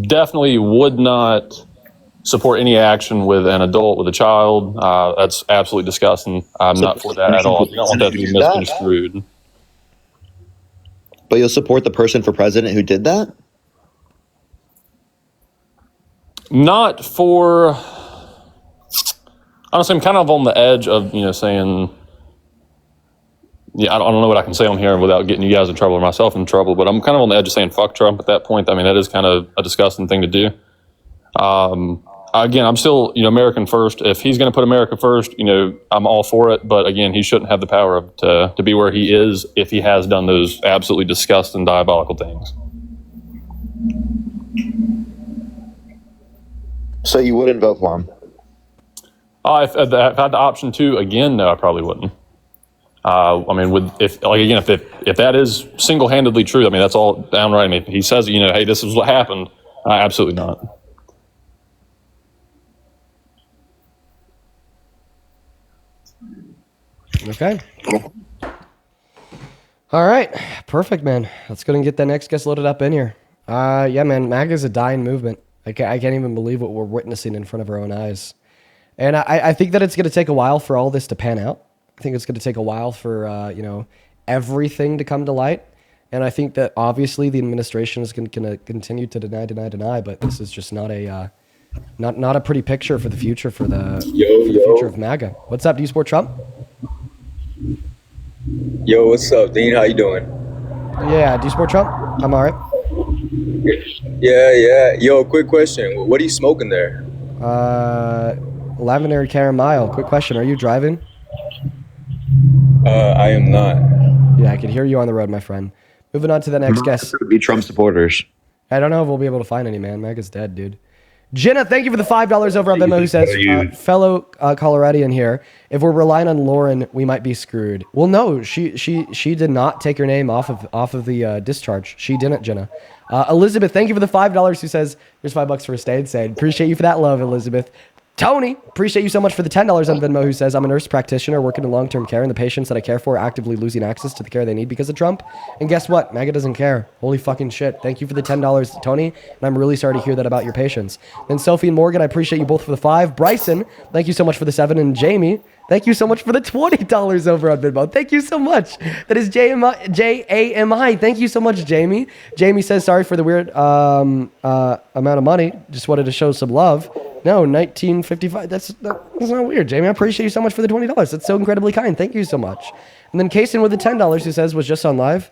definitely would not support any action with an adult, with a child. That's absolutely disgusting. I'm not for that at all. You don't want that to be misconstrued. But you'll support the person for president who did that? Not for. Honestly, I'm kind of on the edge of saying. Yeah, I don't know what I can say on here without getting you guys in trouble or myself in trouble, but I'm kind of on the edge of saying fuck Trump at that point. I mean, that is kind of a disgusting thing to do. Again, I'm still, American first. If he's going to put America first, I'm all for it. But again, he shouldn't have the power to be where he is if he has done those absolutely disgusting, diabolical things. So you wouldn't vote for him? If I had the option to, again, no, I probably wouldn't. I mean, if that is single-handedly true, I mean, that's all downright. I mean, he says, hey, this is what happened. Absolutely not. Okay. All right. Perfect, man. Let's go and get that next guest loaded up in here. Yeah, man. MAGA is a dying movement. I can't even believe what we're witnessing in front of our own eyes. And I think that it's going to take a while for all this to pan out. I think it's going to take a while for, everything to come to light. And I think that obviously the administration is going to continue to deny, but this is just not a not a pretty picture for the future for the future of MAGA. What's up? Do you support Trump? Yo, what's up, Dean? How you doing? Yeah, do you support Trump? I'm all right. Yeah. Yo, quick question. What are you smoking there? Lavender Caramel. Quick question. Are you driving? I am not. Yeah, I can hear you on the road, my friend. Moving on to the next guest. Be Trump supporters. I don't know if we'll be able to find any, man. MAGA's dead, dude. Jenna, thank you for the $5 over on Venmo, who says, fellow Coloradian here, if we're relying on Lauren, we might be screwed. Well, no, she did not take her name off of the discharge. She didn't, Jenna. Elizabeth, thank you for the $5, who says, here's $5 for a stay insane. Appreciate you for that love, Elizabeth. Tony, appreciate you so much for the $10 on Venmo, who says, I'm a nurse practitioner working in long-term care, and the patients that I care for are actively losing access to the care they need because of Trump. And guess what? MAGA doesn't care. Holy fucking shit. Thank you for the $10, Tony, and I'm really sorry to hear that about your patients. Then Sophie and Morgan, I appreciate you both for the 5. Bryson, thank you so much for the 7. And Jamie, thank you so much for the $20 over on Venmo. Thank you so much. That is J-A-M-I. Thank you so much, Jamie. Jamie says, sorry for the weird amount of money. Just wanted to show some love. No, 1955. That's not weird, Jamie. I appreciate you so much for the $20. That's so incredibly kind. Thank you so much. And then Kaysen with the $10, who says, was just on live.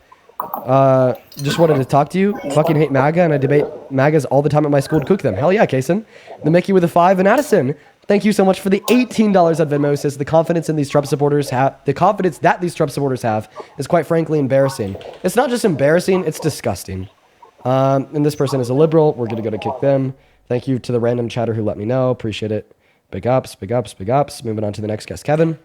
Just wanted to talk to you. Fucking hate MAGA, and I debate MAGAs all the time at my school to cook them. Hell yeah, Kaysen. The Mickey with the 5, and Addison, thank you so much for the $18 on Venmo. Says the confidence that these Trump supporters have is quite frankly embarrassing. It's not just embarrassing, it's disgusting. And this person is a liberal. We're gonna go to kick them. Thank you to the random chatter who let me know. Appreciate it. Big ups, big ups, big ups. Moving on to the next guest, Kevin.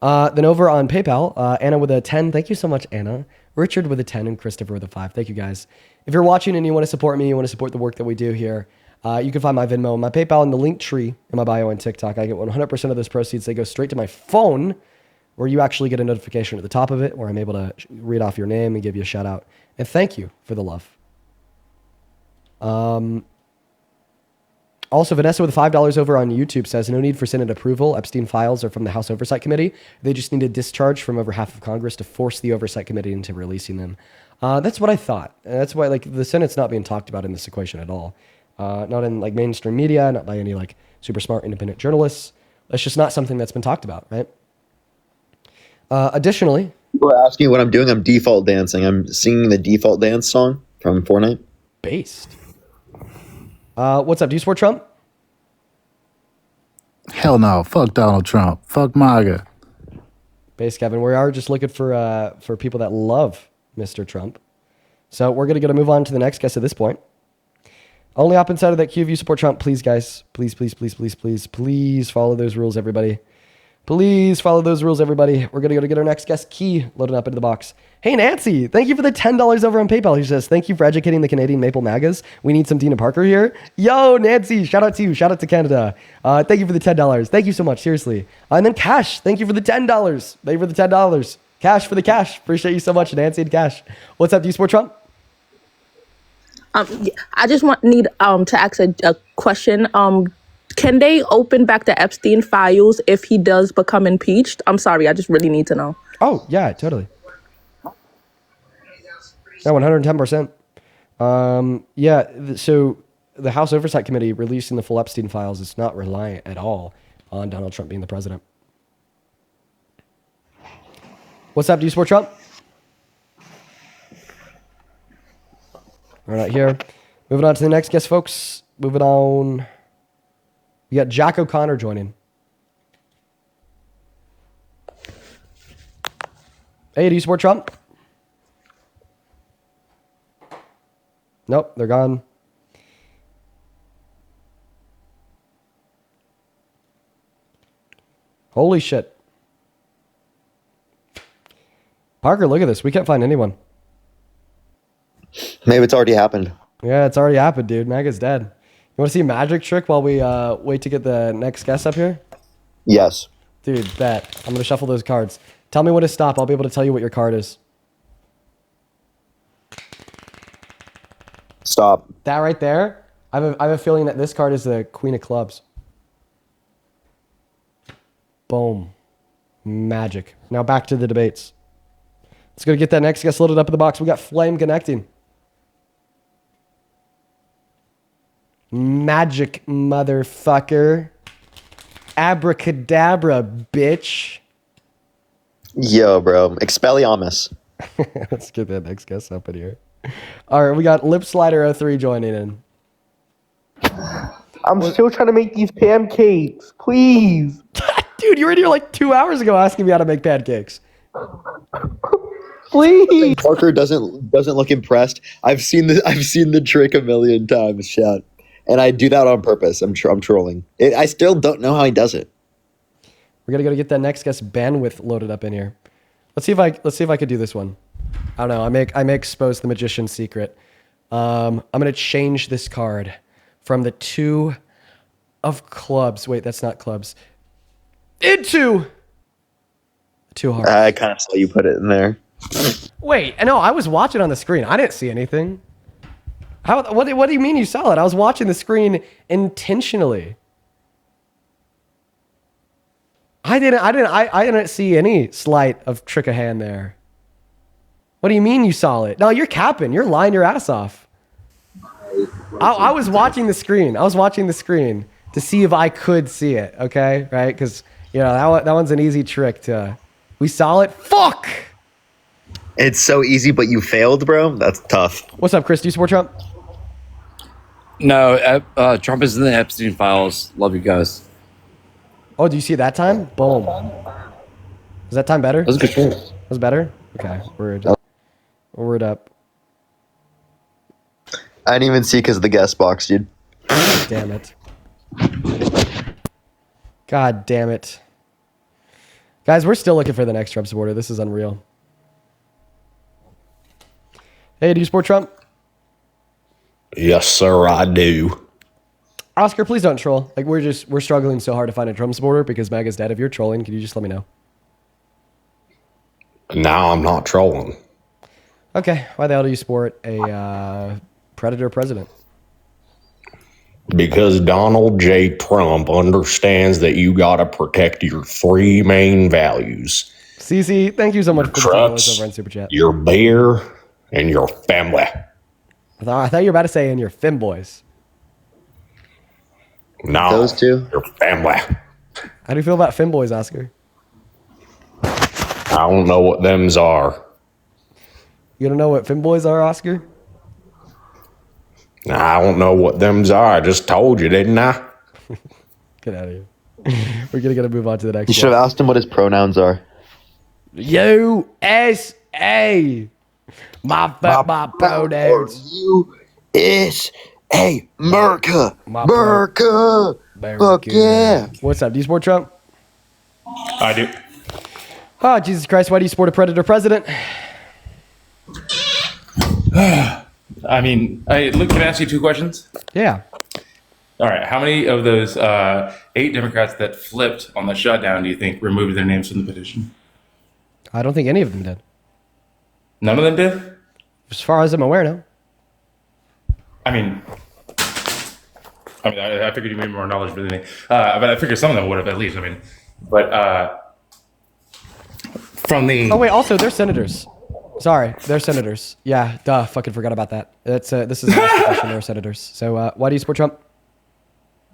Then over on PayPal, Anna with a 10. Thank you so much, Anna. Richard with a 10 and Christopher with a 5. Thank you, guys. If you're watching and you want to support me, you want to support the work that we do here, you can find my Venmo and my PayPal in the link tree in my bio on TikTok. I get 100% of those proceeds. They go straight to my phone, where you actually get a notification at the top of it, where I'm able to read off your name and give you a shout out. And thank you for the love. Also, Vanessa with $5 over on YouTube says, no need for Senate approval. Epstein files are from the House Oversight Committee. They just need a discharge from over half of Congress to force the Oversight Committee into releasing them. That's what I thought. That's why, like, the Senate's not being talked about in this equation at all. Not in, like, mainstream media, not by any, like, super smart independent journalists. It's just not something that's been talked about, right? Additionally, people are asking what I'm doing. I'm default dancing. I'm singing the default dance song from Fortnite. Based. What's up? Do you support Trump? Hell no. Fuck Donald Trump. Fuck MAGA. Base, Kevin. We are just looking for people that love Mr. Trump. So we're going to move on to the next guest at this point. Only op insider that Q, if you support Trump, please, guys. Please follow those rules, everybody. Please follow those rules, everybody. We're going to go to get our next guest, Key, loaded up into the box. Hey, Nancy, thank you for the $10 over on PayPal. He says, thank you for educating the Canadian Maple MAGAs. We need some Dina Parker here. Yo, Nancy, shout out to you. Shout out to Canada. Thank you for the $10. Thank you so much, seriously. And then Cash, thank you for the $10. Thank you for the $10. Cash for the cash. Appreciate you so much, Nancy and Cash. What's up? Do you support Trump? I just need to ask a question. Can they open back the Epstein files if he does become impeached? I'm sorry, I just really need to know. Oh, yeah, totally. Yeah, 110%. So the House Oversight Committee releasing the full Epstein files is not reliant at all on Donald Trump being the president. What's up? Do you support Trump? We're not here. Moving on to the next guest, folks. Moving on. We got Jack O'Connor joining. Hey, do you support Trump? Nope, they're gone. Holy shit. Parker, look at this. We can't find anyone. Maybe it's already happened. Yeah, it's already happened, dude. MAGA's dead. You want to see a magic trick while we wait to get the next guest up here? Yes. Dude, bet. I'm going to shuffle those cards. Tell me when to stop. I'll be able to tell you what your card is. Stop. That right there, I have a feeling that this card is the Queen of Clubs. Boom. Magic. Now back to the debates. Let's go get that next guest loaded up in the box. We got Flame connecting. Magic, motherfucker. Abracadabra, bitch. Yo, bro. Expelliarmus. Let's get that next guest up in here. All right, we got Lip Slider 03 joining in. I'm still trying to make these pancakes. Please. Dude, you were in here like 2 hours ago asking me how to make pancakes. Please. Parker doesn't look impressed. I've seen the trick a million times, chat. And I do that on purpose. I'm trolling. I still don't know how he does it. We're gonna go to get that next guest bandwidth loaded up in here. Let's see if I could do this one. I don't know. I may expose the magician's secret. I'm gonna change this card from the 2 of clubs. Wait, that's not clubs. Into 2 hearts. I kind of saw you put it in there. Wait, no, I was watching on the screen. I didn't see anything. What do you mean you saw it? I was watching the screen intentionally. I didn't see any sleight of trick of hand there. What do you mean you saw it? No, you're capping. You're lying your ass off. I was watching the screen. I was watching the screen to see if I could see it. Okay, right? Because that one's an easy trick to. We saw it. Fuck. It's so easy, but you failed, bro. That's tough. What's up, Chris? Do you support Trump? No, Trump is in the Epstein files. Love you guys. Oh, do you see it that time? Boom. Is that time better? That was a good choice. That was better? Okay. Word up. I didn't even see because of the guest box, dude. Damn it. God damn it. Guys, we're still looking for the next Trump supporter. This is unreal. Hey, do you support Trump? Yes, sir, I do. Oscar, please don't troll. Like we're struggling so hard to find a Trump supporter because MAGA's dead. If you're trolling, can you just let me know? No, I'm not trolling. Okay. Why the hell do you support a predator president? Because Donald J. Trump understands that you got to protect your three main values: CC, thank you so much for the trucks, over in Super Chat. your beer, and your family. I thought you were about to say in your femboys. No, Those two? Your family. How do you feel about femboys, Oscar? I don't know what them's are. You don't know what femboys are, Oscar? I don't know what them's are. I just told you, didn't I? Get out of here. We're gonna move on to the next You should have asked him what his pronouns are. USA. My pronouns. USA. America. America. Fuck yeah. What's up? Do you support Trump? I do. Oh, Jesus Christ. Why do you support a predator president? I mean, look, can I ask you two questions? Yeah. All right. How many of those 8 Democrats that flipped on the shutdown do you think removed their names from the petition? I don't think any of them did. None of them did? As far as I'm aware, no. I mean, I figured you'd be more knowledgeable than me. But I figured some of them would have at least. I mean, but from the... Oh, wait. Also, they're senators. Sorry, they're senators. Yeah, duh. Fucking forgot about that. This is a question. They're senators. So why do you support Trump?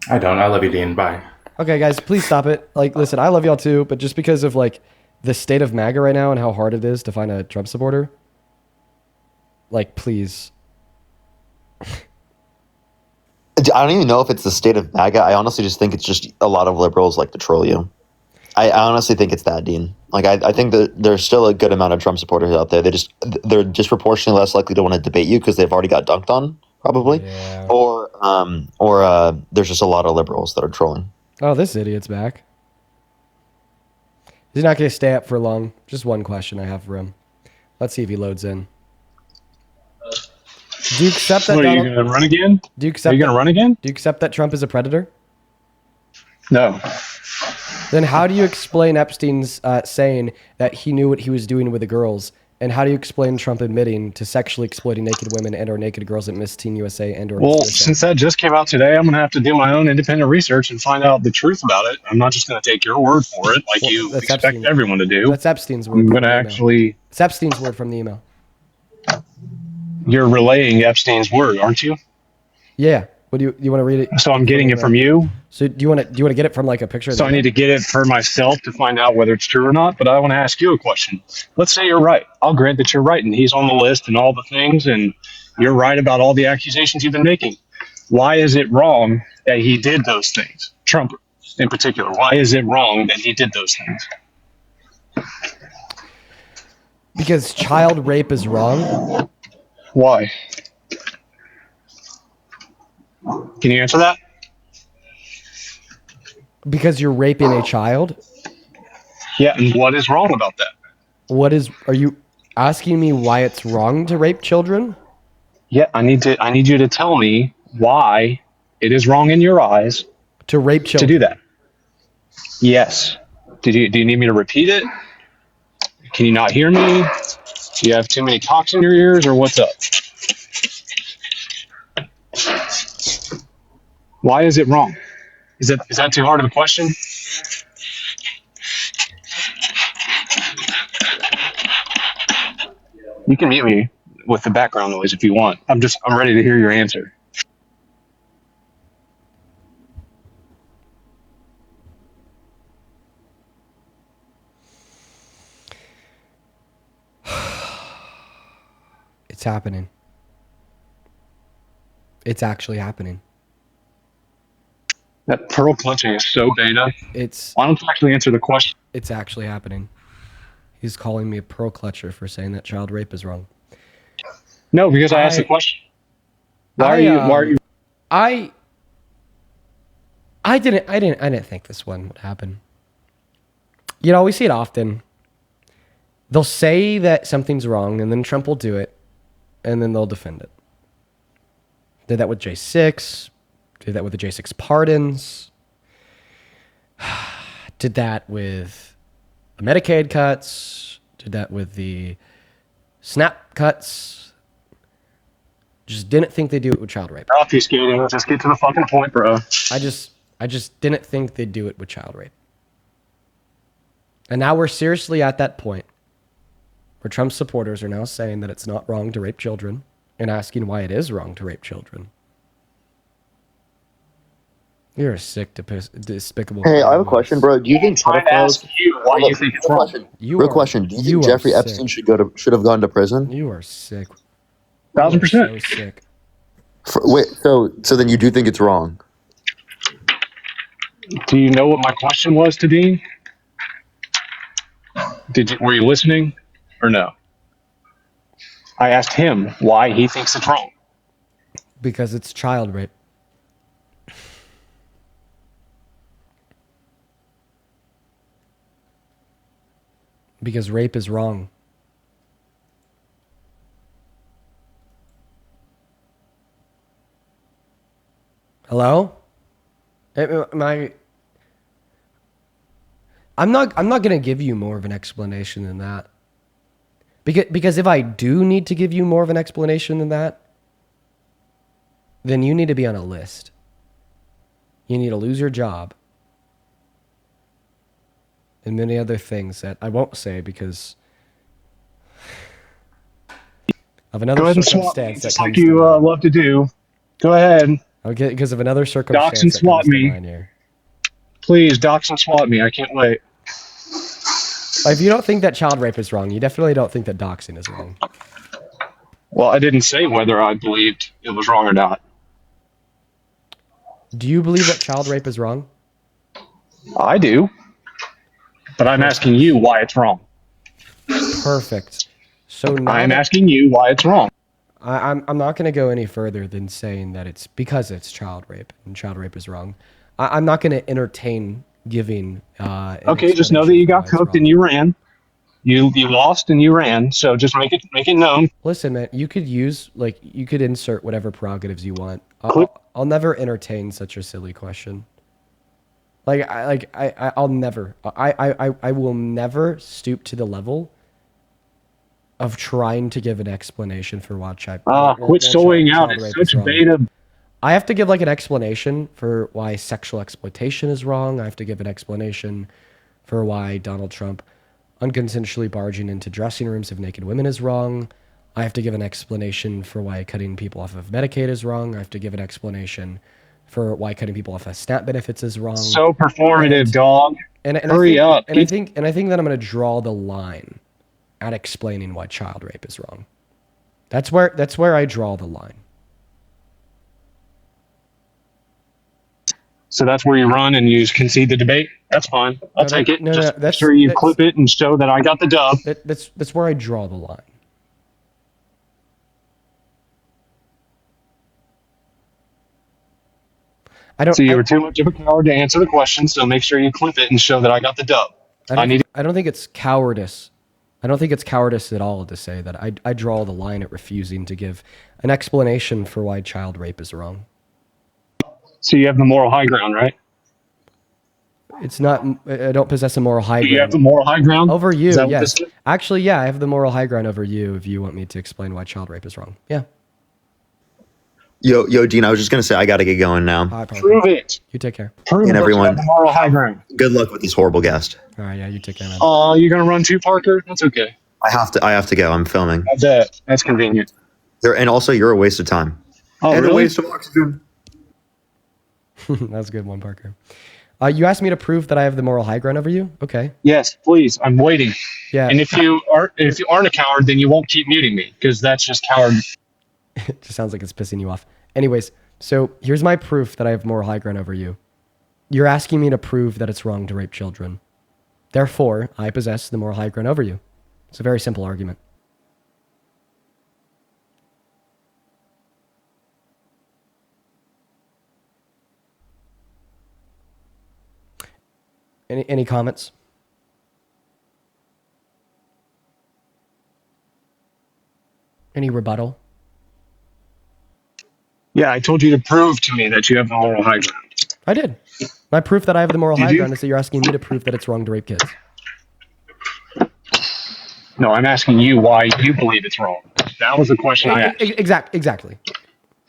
I don't. I love you, Dean. Bye. Okay, guys, please stop it. Like, listen, I love y'all too, but just because of like the state of MAGA right now and how hard it is to find a Trump supporter, like, please. I don't even know if it's the state of MAGA. I honestly just think it's just a lot of liberals like to troll you. I honestly think it's that, Dean. Like, I think that there's still a good amount of Trump supporters out there. They're disproportionately less likely to want to debate you because they've already got dunked on, probably. Yeah. Or there's just a lot of liberals that are trolling. Oh, this idiot's back. He's not going to stay up for long. Just one question I have for him. Let's see if he loads in. Do you accept that? What, are you going to run again? Do you accept? Are you going to run again? Do you accept that Trump is a predator? No. Then how do you explain Epstein's saying that he knew what he was doing with the girls? And how do you explain Trump admitting to sexually exploiting naked women and or naked girls at Miss Teen USA and or Well, Miss USA? since that just came out today, I'm going to have to do my own independent research and find out the truth about it. I'm not just going to take your word for it like you expect everyone to do. That's Epstein's word. I'm going to actually... It's Epstein's word from the email. You're relaying Epstein's word, aren't you? Yeah. What do you want to read it? So I'm getting it from you? So do you want to get it from like a picture? So I need to get it for myself to find out whether it's true or not, but I want to ask you a question. Let's say you're right. I'll grant that you're right and he's on the list and all the things and you're right about all the accusations you've been making. Why is it wrong that he did those things? Trump in particular. Why is it wrong that he did those things? Because child rape is wrong. Why? Can you answer that? Because you're raping a child? Yeah, and what is wrong about that? Are you asking me why it's wrong to rape children? Yeah, I need you to tell me why it is wrong in your eyes to rape children. To do that. Yes. Do you need me to repeat it? Can you not hear me? Do you have too many cocks in your ears or what's up? Why is it wrong? Is that too hard of a question? You can mute me with the background noise if you want. I'm ready to hear your answer. It's happening. It's actually happening. That pearl clutching is so beta. Why don't you actually answer the question? It's actually happening. He's calling me a pearl clutcher for saying that child rape is wrong. No, because I asked the question. Why are you? I didn't think this one would happen. You know, we see it often. They'll say that something's wrong, and then Trump will do it, and then they'll defend it. Did that with J6. Did that with the J6 pardons. Did that with the Medicaid cuts. Did that with the SNAP cuts. Just didn't think they'd do it with child rape. Obfuscating. Just get to the fucking point, bro. I just didn't think they'd do it with child rape. And now we're seriously at that point where Trump supporters are now saying that it's not wrong to rape children and asking why it is wrong to rape children. You're a sick, despicable. Hey, I have a question, bro. Do you think Trying to ask you why you think it's wrong. Real question. Do you think Jeffrey Epstein should have gone to prison? You are sick. 1,000%. So sick. Wait, so then you do think it's wrong? Do you know what my question was to Dean? Were you listening or no? I asked him why he thinks it's wrong. Because it's child rape. Because rape is wrong. Hello? I'm not gonna give you more of an explanation than that. Because if I do need to give you more of an explanation than that, then you need to be on a list. You need to lose your job. And many other things that I won't say because of another Go ahead and swap me, circumstance that just comes like you to mind. love to do. Go ahead. Okay, because of another circumstance Dox and that swap comes to me. mind here. Please, dox and swap me. I can't wait. If you don't think that child rape is wrong, you definitely don't think that doxing is wrong. Well, I didn't say whether I believed it was wrong or not. Do you believe that child rape is wrong? I do. But I'm asking you why it's wrong. Perfect. So now I'm asking you why it's wrong. I'm not going to go any further than saying that it's because it's child rape and child rape is wrong. I'm not going to entertain giving. Okay, just know that you got cooked and you ran. You lost and you ran. So just make it known. Listen, man, you could insert whatever prerogatives you want. I'll never entertain such a silly question. I'll never. I will never stoop to the level of trying to give an explanation for why child. Quit soying out. It's such beta. I have to give an explanation for why sexual exploitation is wrong. I have to give an explanation for why Donald Trump unconsensually barging into dressing rooms of naked women is wrong. I have to give an explanation for why cutting people off of Medicaid is wrong. I have to give an explanation for why cutting people off of SNAP benefits is wrong. So performative, dog. Hurry up. And I think that I'm going to draw the line at explaining why child rape is wrong. That's where I draw the line. So that's where you run and you concede the debate. That's fine. I'll take it. Just make sure you clip it and show that I got the dub. That's where I draw the line. So you were too much of a coward to answer the question, so make sure you clip it and show that I got the dub. I don't think it's cowardice. I don't think it's cowardice at all to say that I draw the line at refusing to give an explanation for why child rape is wrong. So you have the moral high ground, right? It's not. I don't possess a moral high ground. You have the moral high ground over you. Is that what Yes, this is? actually, yeah, I have the moral high ground over you. If you want me to explain why child rape is wrong, yeah. Yo, Dean, I was just gonna say I gotta get going now. Prove it. You take care. Prove And that you everyone, have the moral high ground. good luck with this horrible guest. All right, yeah, you take care, man. Oh, you're gonna run too, Parker? That's okay. I have to go. I'm filming. I bet. That's convenient. And also, you're a waste of time. Oh, and really? a waste of oxygen. That's a good one, Parker. You asked me to prove that I have the moral high ground over you. Okay. Yes, please. I'm waiting. Yeah. And if you aren't a coward, then you won't keep muting me because that's just coward. It just sounds like it's pissing you off. Anyways, so here's my proof that I have moral high ground over you. You're asking me to prove that it's wrong to rape children. Therefore, I possess the moral high ground over you. It's a very simple argument. Any comments? Any rebuttal? Yeah, I told you to prove to me that you have the moral high ground. I did. My proof that I have the moral Did high you? ground is that you're asking me to prove that it's wrong to rape kids. No, I'm asking you why you believe it's wrong. That was the question I asked. Exactly.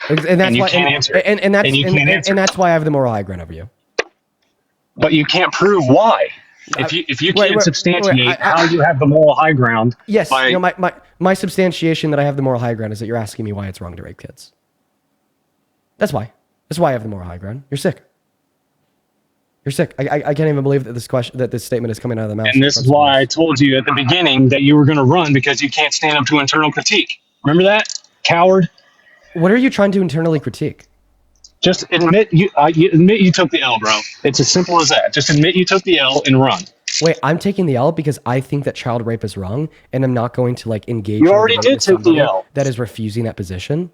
And that's you why, can't answer it. and that's And you can't answer and it. that's why I have the moral high ground over you. But you can't prove why. If you can't substantiate how you have the moral high ground. Yes, by, you know, my substantiation that I have the moral high ground is that you're asking me why it's wrong to rape kids. That's why. That's why I have the moral high ground. You're sick. You're sick. I can't even believe that this statement is coming out of the mouth. And this is why I told you at the beginning that you were going to run, because you can't stand up to internal critique. Remember that, coward? What are you trying to internally critique? Just admit you took the L, bro. It's as simple as that. Just admit you took the L and run. Wait, I'm taking the L because I think that child rape is wrong, and I'm not going to like engage. You already did take the L. That is refusing that position.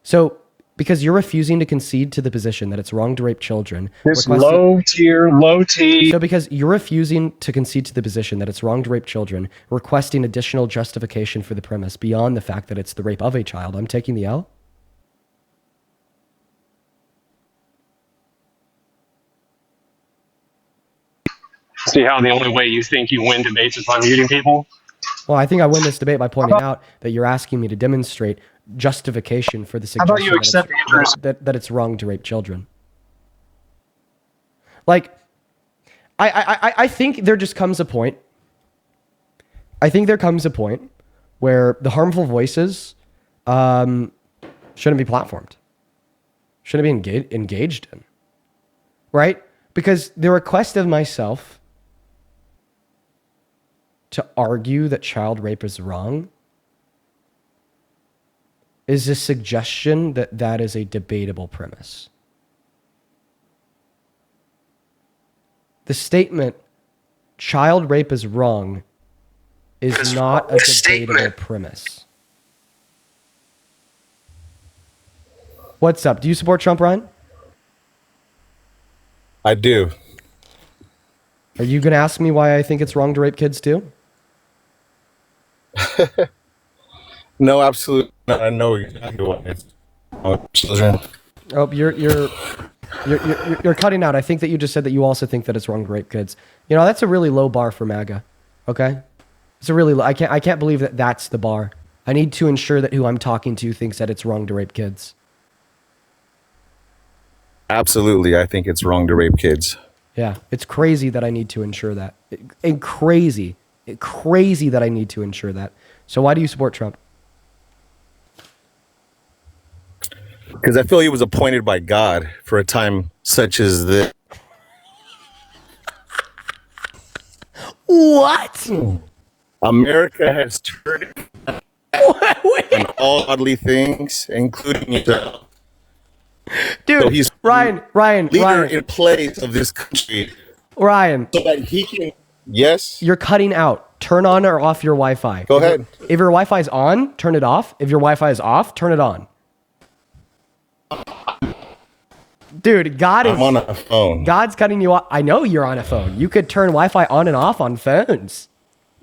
So, because you're refusing to concede to the position that it's wrong to rape children. This low T. So because you're refusing to concede to the position that it's wrong to rape children, requesting additional justification for the premise beyond the fact that it's the rape of a child, I'm taking the L. See how the only way you think you win debates is by muting people? Well, I think I win this debate by pointing out that you're asking me to demonstrate justification for the How about suggestion you accept the interest? that it's wrong to rape children. Like, I think there just comes a point. I think there comes a point where the harmful voices shouldn't be platformed, shouldn't be engaged in, right? Because the request of myself to argue that child rape is wrong is a suggestion that that is a debatable premise. The statement, child rape is wrong, is not a debatable premise. What's up? Do you support Trump, Ryan? I do. Are you going to ask me why I think it's wrong to rape kids too? No, absolutely not. I know exactly what it's children. Oh, you're cutting out. I think that you just said that you also think that it's wrong to rape kids. You know, that's a really low bar for MAGA. Okay, it's a really low. I can't believe that that's the bar. I need to ensure that who I'm talking to thinks that it's wrong to rape kids. Absolutely, I think it's wrong to rape kids. Yeah, it's crazy that I need to ensure that. Crazy that I need to ensure that. So why do you support Trump? Because I feel he was appointed by God for a time such as this. What? America has turned on all godly things, including yourself. Dude, so he's Ryan, leader in place of this country. Ryan, so that he can. Yes. You're cutting out. Turn on or off your Wi-Fi. Go ahead. If your Wi-Fi is on, turn it off. If your Wi-Fi is off, turn it on. Dude, I'm on a phone. God's cutting you off. I know you're on a phone. You could turn Wi-Fi on and off on phones.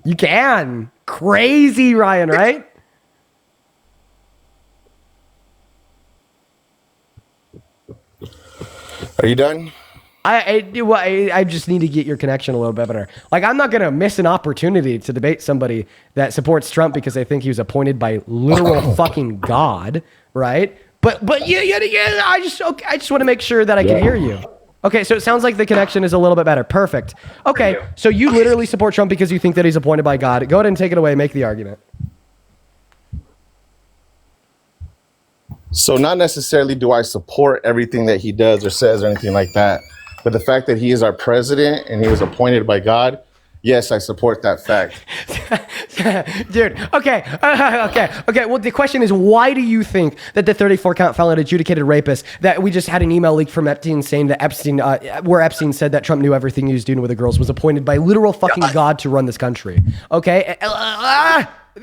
You can. Crazy, Ryan, right? Are you done? I just need to get your connection a little bit better. Like, I'm not going to miss an opportunity to debate somebody that supports Trump because they think he was appointed by literal fucking God, right? But yeah, I just want to make sure that I can hear you. Okay, so it sounds like the connection is a little bit better. Perfect. Okay, so you literally support Trump because you think that he's appointed by God. Go ahead and take it away. Make the argument. So not necessarily do I support everything that he does or says or anything like that, but the fact that he is our president and he was appointed by God, yes, I support that fact. Dude, okay. Well, the question is, why do you think that the 34-count felon adjudicated rapist that we just had an email leak from Epstein saying that where Epstein said that Trump knew everything he was doing with the girls, was appointed by literal fucking God to run this country? Okay?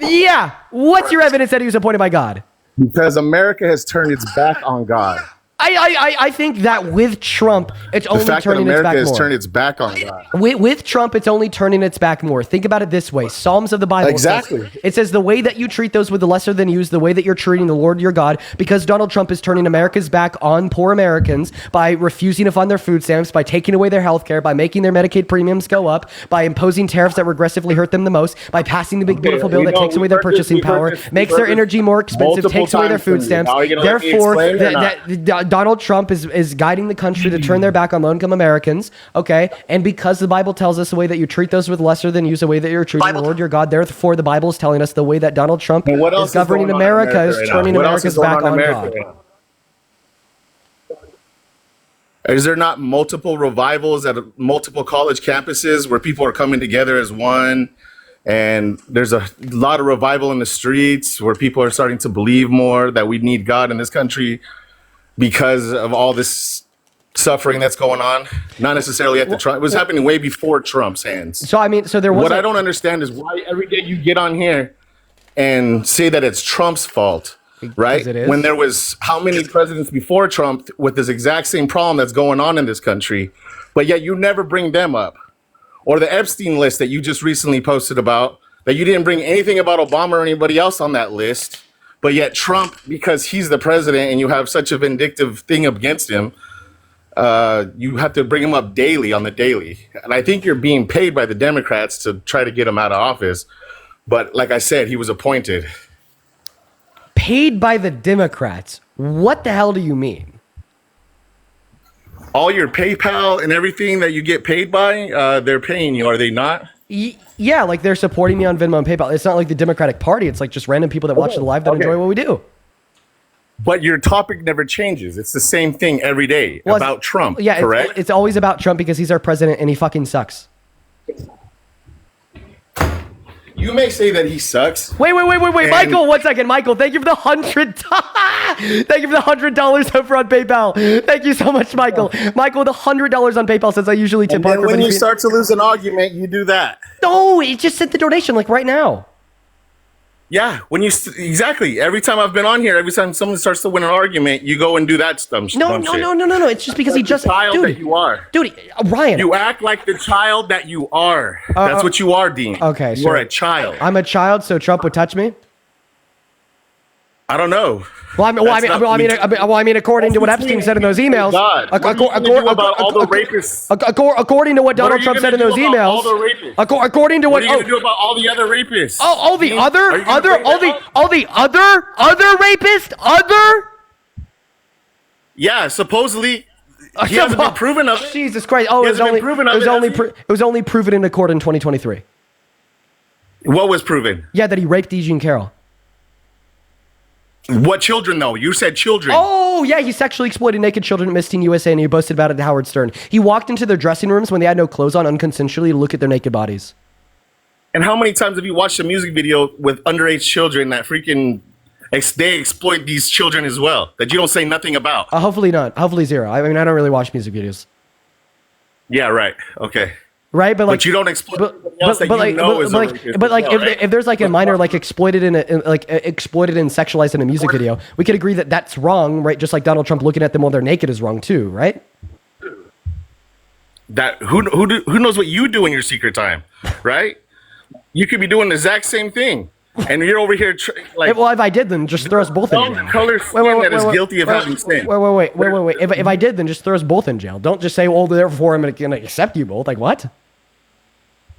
Yeah. What's your evidence that he was appointed by God? Because America has turned its back on God. I think that with Trump, it's The only fact that turning its America back has more. turned its back on God. With Trump, it's only turning its back more. Think about it this way. Psalms of the Bible. Exactly. It says the way that you treat those with the lesser than you is the way that you're treating the Lord your God, because Donald Trump is turning America's back on poor Americans by refusing to fund their food stamps, by taking away their health care, by making their Medicaid premiums go up, by imposing tariffs that regressively hurt them the most, by passing the big beautiful bill that takes away their purchasing power, makes their energy more expensive, takes away their food stamps. Therefore, Donald Trump is guiding the country to turn their back on low-income Americans, okay? And because the Bible tells us the way that you treat those with lesser than you is the way that you're treating the Lord your God, therefore the Bible is telling us the way that Donald Trump is governing America is turning America's back on God. Is there not multiple revivals at multiple college campuses where people are coming together as one? And there's a lot of revival in the streets where people are starting to believe more that we need God in this country because of all this suffering that's going on. Not necessarily at the Trump. It was happening way before Trump's hands. So I mean, so there was. What I don't understand is why every day you get on here and say that it's Trump's fault, right? it is. When there was how many presidents before Trump with this exact same problem that's going on in this country, but yet you never bring them up. Or the Epstein list that you just recently posted about, that you didn't bring anything about Obama or anybody else on that list, but yet Trump, because he's the president and you have such a vindictive thing against him, you have to bring him up daily on the daily. And I think you're being paid by the Democrats to try to get him out of office. But like I said, he was appointed. Paid by the Democrats? What the hell do you mean? All your PayPal and everything that you get paid by, they're paying you, are they not? Yeah, like they're supporting me on Venmo and PayPal. It's not like the Democratic Party. It's like just random people that watch the live that enjoy what we do. But your topic never changes. It's the same thing every day about Trump, Yeah, correct? it's always about Trump because he's our president and he fucking sucks. You may say that he sucks. Wait, Michael, 1 second. Michael, thank you for the $100. Thank you for the $100 over on PayPal. Thank you so much, Michael. Michael, the $100 on PayPal says I usually tip And then Parker. when you start to lose an argument, you do that. No, it just sent the donation like right now. Yeah, when you exactly every time I've been on here, every time someone starts to win an argument, you go and do that dumb shit. No. It's just because he just the child that you are, dude. Ryan, you act like the child that you are. That's what you are, Dean. Okay, you're a child. I'm a child, so Trump would touch me. I don't know. Well, I mean, according to what Epstein said in those emails, according to what Donald Trump said in those emails, according to what are you gonna do about all the other rapists? all the other rapists, Yeah, supposedly he hasn't been proven of it. Jesus Christ! Oh, it was only proven in a court in 2023. What was proven? Yeah, that he raped E. Jean Carroll. What children, though? You said children. Oh, yeah, he sexually exploited naked children at Miss Teen USA, and he boasted about it to Howard Stern. He walked into their dressing rooms when they had no clothes on unconsensually to look at their naked bodies. And how many times have you watched a music video with underage children that freaking they exploit these children as well, that you don't say nothing about? Hopefully not. Hopefully zero. I mean, I don't really watch music videos. Yeah, right. Okay. Right, but you don't exploit else that you know is a rapist but like as well, right? if there's like a minor like exploited and sexualized in a music video, we could agree that that's wrong, right? Just like Donald Trump looking at them while they're naked is wrong too, right? That who knows what you do in your secret time, right? You could be doing the exact same thing, and you're over here well, if I did, then just throw us both in jail. The color skin that is guilty of having sin. Wait. If I did, then just throw us both in jail. Don't just say, "Oh, therefore I'm going to accept you both." Like what?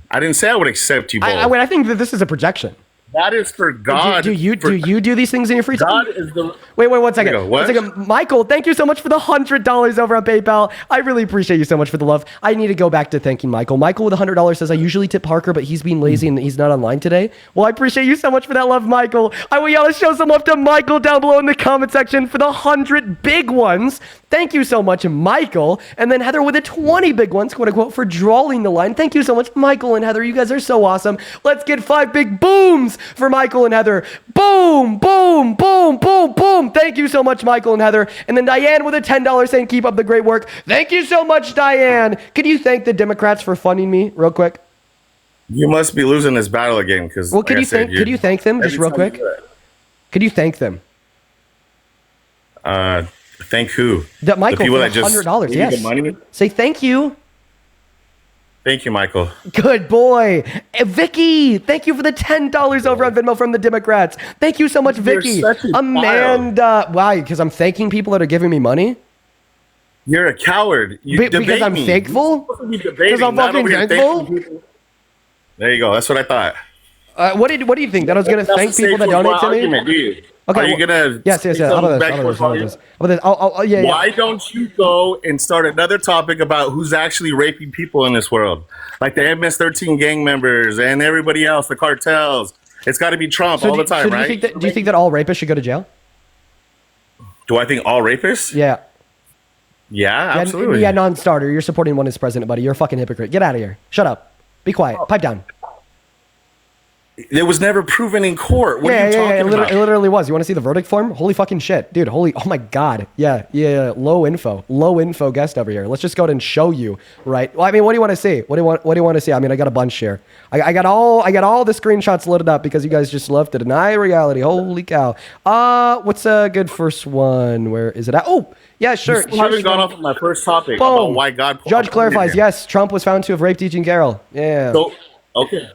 I didn't say I would accept you both. I think that this is a projection. That is for God. Do you do these things in your free time? God is the. Wait, 1 second. What? 1 second. Michael, thank you so much for the $100 over on PayPal. I really appreciate you so much for the love. I need to go back to thanking Michael. Michael with $100 says, I usually tip Parker, but he's being lazy and he's not online today. Well, I appreciate you so much for that love, Michael. I want y'all to show some love to Michael down below in the comment section for the 100 big ones. Thank you so much, Michael. And then Heather with the 20 big ones, quote unquote, for drawing the line. Thank you so much, Michael and Heather. You guys are so awesome. Let's get 5 big booms for Michael and Heather. Boom, boom, boom, boom, boom. Thank you so much, Michael and Heather. And then Diane with a $10 saying, keep up the great work. Thank you so much, Diane. Could you thank the Democrats for funding me real quick? You must be losing this battle again, because could you thank them just real quick? Could you thank them? Thank who? That Michael the people for that just $100. gave you Yes. the money. Say thank you. Thank you, Michael. Good boy. Vicky, thank you for the $10 over on Venmo from the Democrats. Thank you so much, You're Vicky. such a Amanda. Why? Because I'm thanking people that are giving me money? You're a coward. You Because debate I'm me. thankful? You're supposed to be debating, Because I'm not fucking over here thankful? thanking people. There you go. That's what I thought. What do you think? That I was going to That's thank the people that same donate to me? argument, dude. Okay, Are you gonna? Yes. say How something about back this? and forth? How about this? Yeah. Why don't you go and start another topic about who's actually raping people in this world, like the MS-13 gang members and everybody else, the cartels? It's got to be Trump all the time, right? Do you think that all rapists should go to jail? Do I think all rapists? Yeah. Yeah, absolutely. Yeah, non-starter. You're supporting one as president, buddy. You're a fucking hypocrite. Get out of here. Shut up. Be quiet. Pipe down. It was never proven in court. What are you talking about? It literally was. You want to see the verdict form? Holy fucking shit, dude. Oh my god. Yeah. Low info guest over here. Let's just go ahead and show you, right? Well, I mean, what do you want to see? What do you want to see? I mean, I got a bunch here. I got all the screenshots loaded up because you guys just love to deny reality. Holy cow. What's a good first one? Where is it at? Oh, yeah, sure. I haven't gone off of my first topic Boom. about why God. Judge clarifies. Yes, Trump was found to have raped Eugene Carroll. Yeah. So, okay.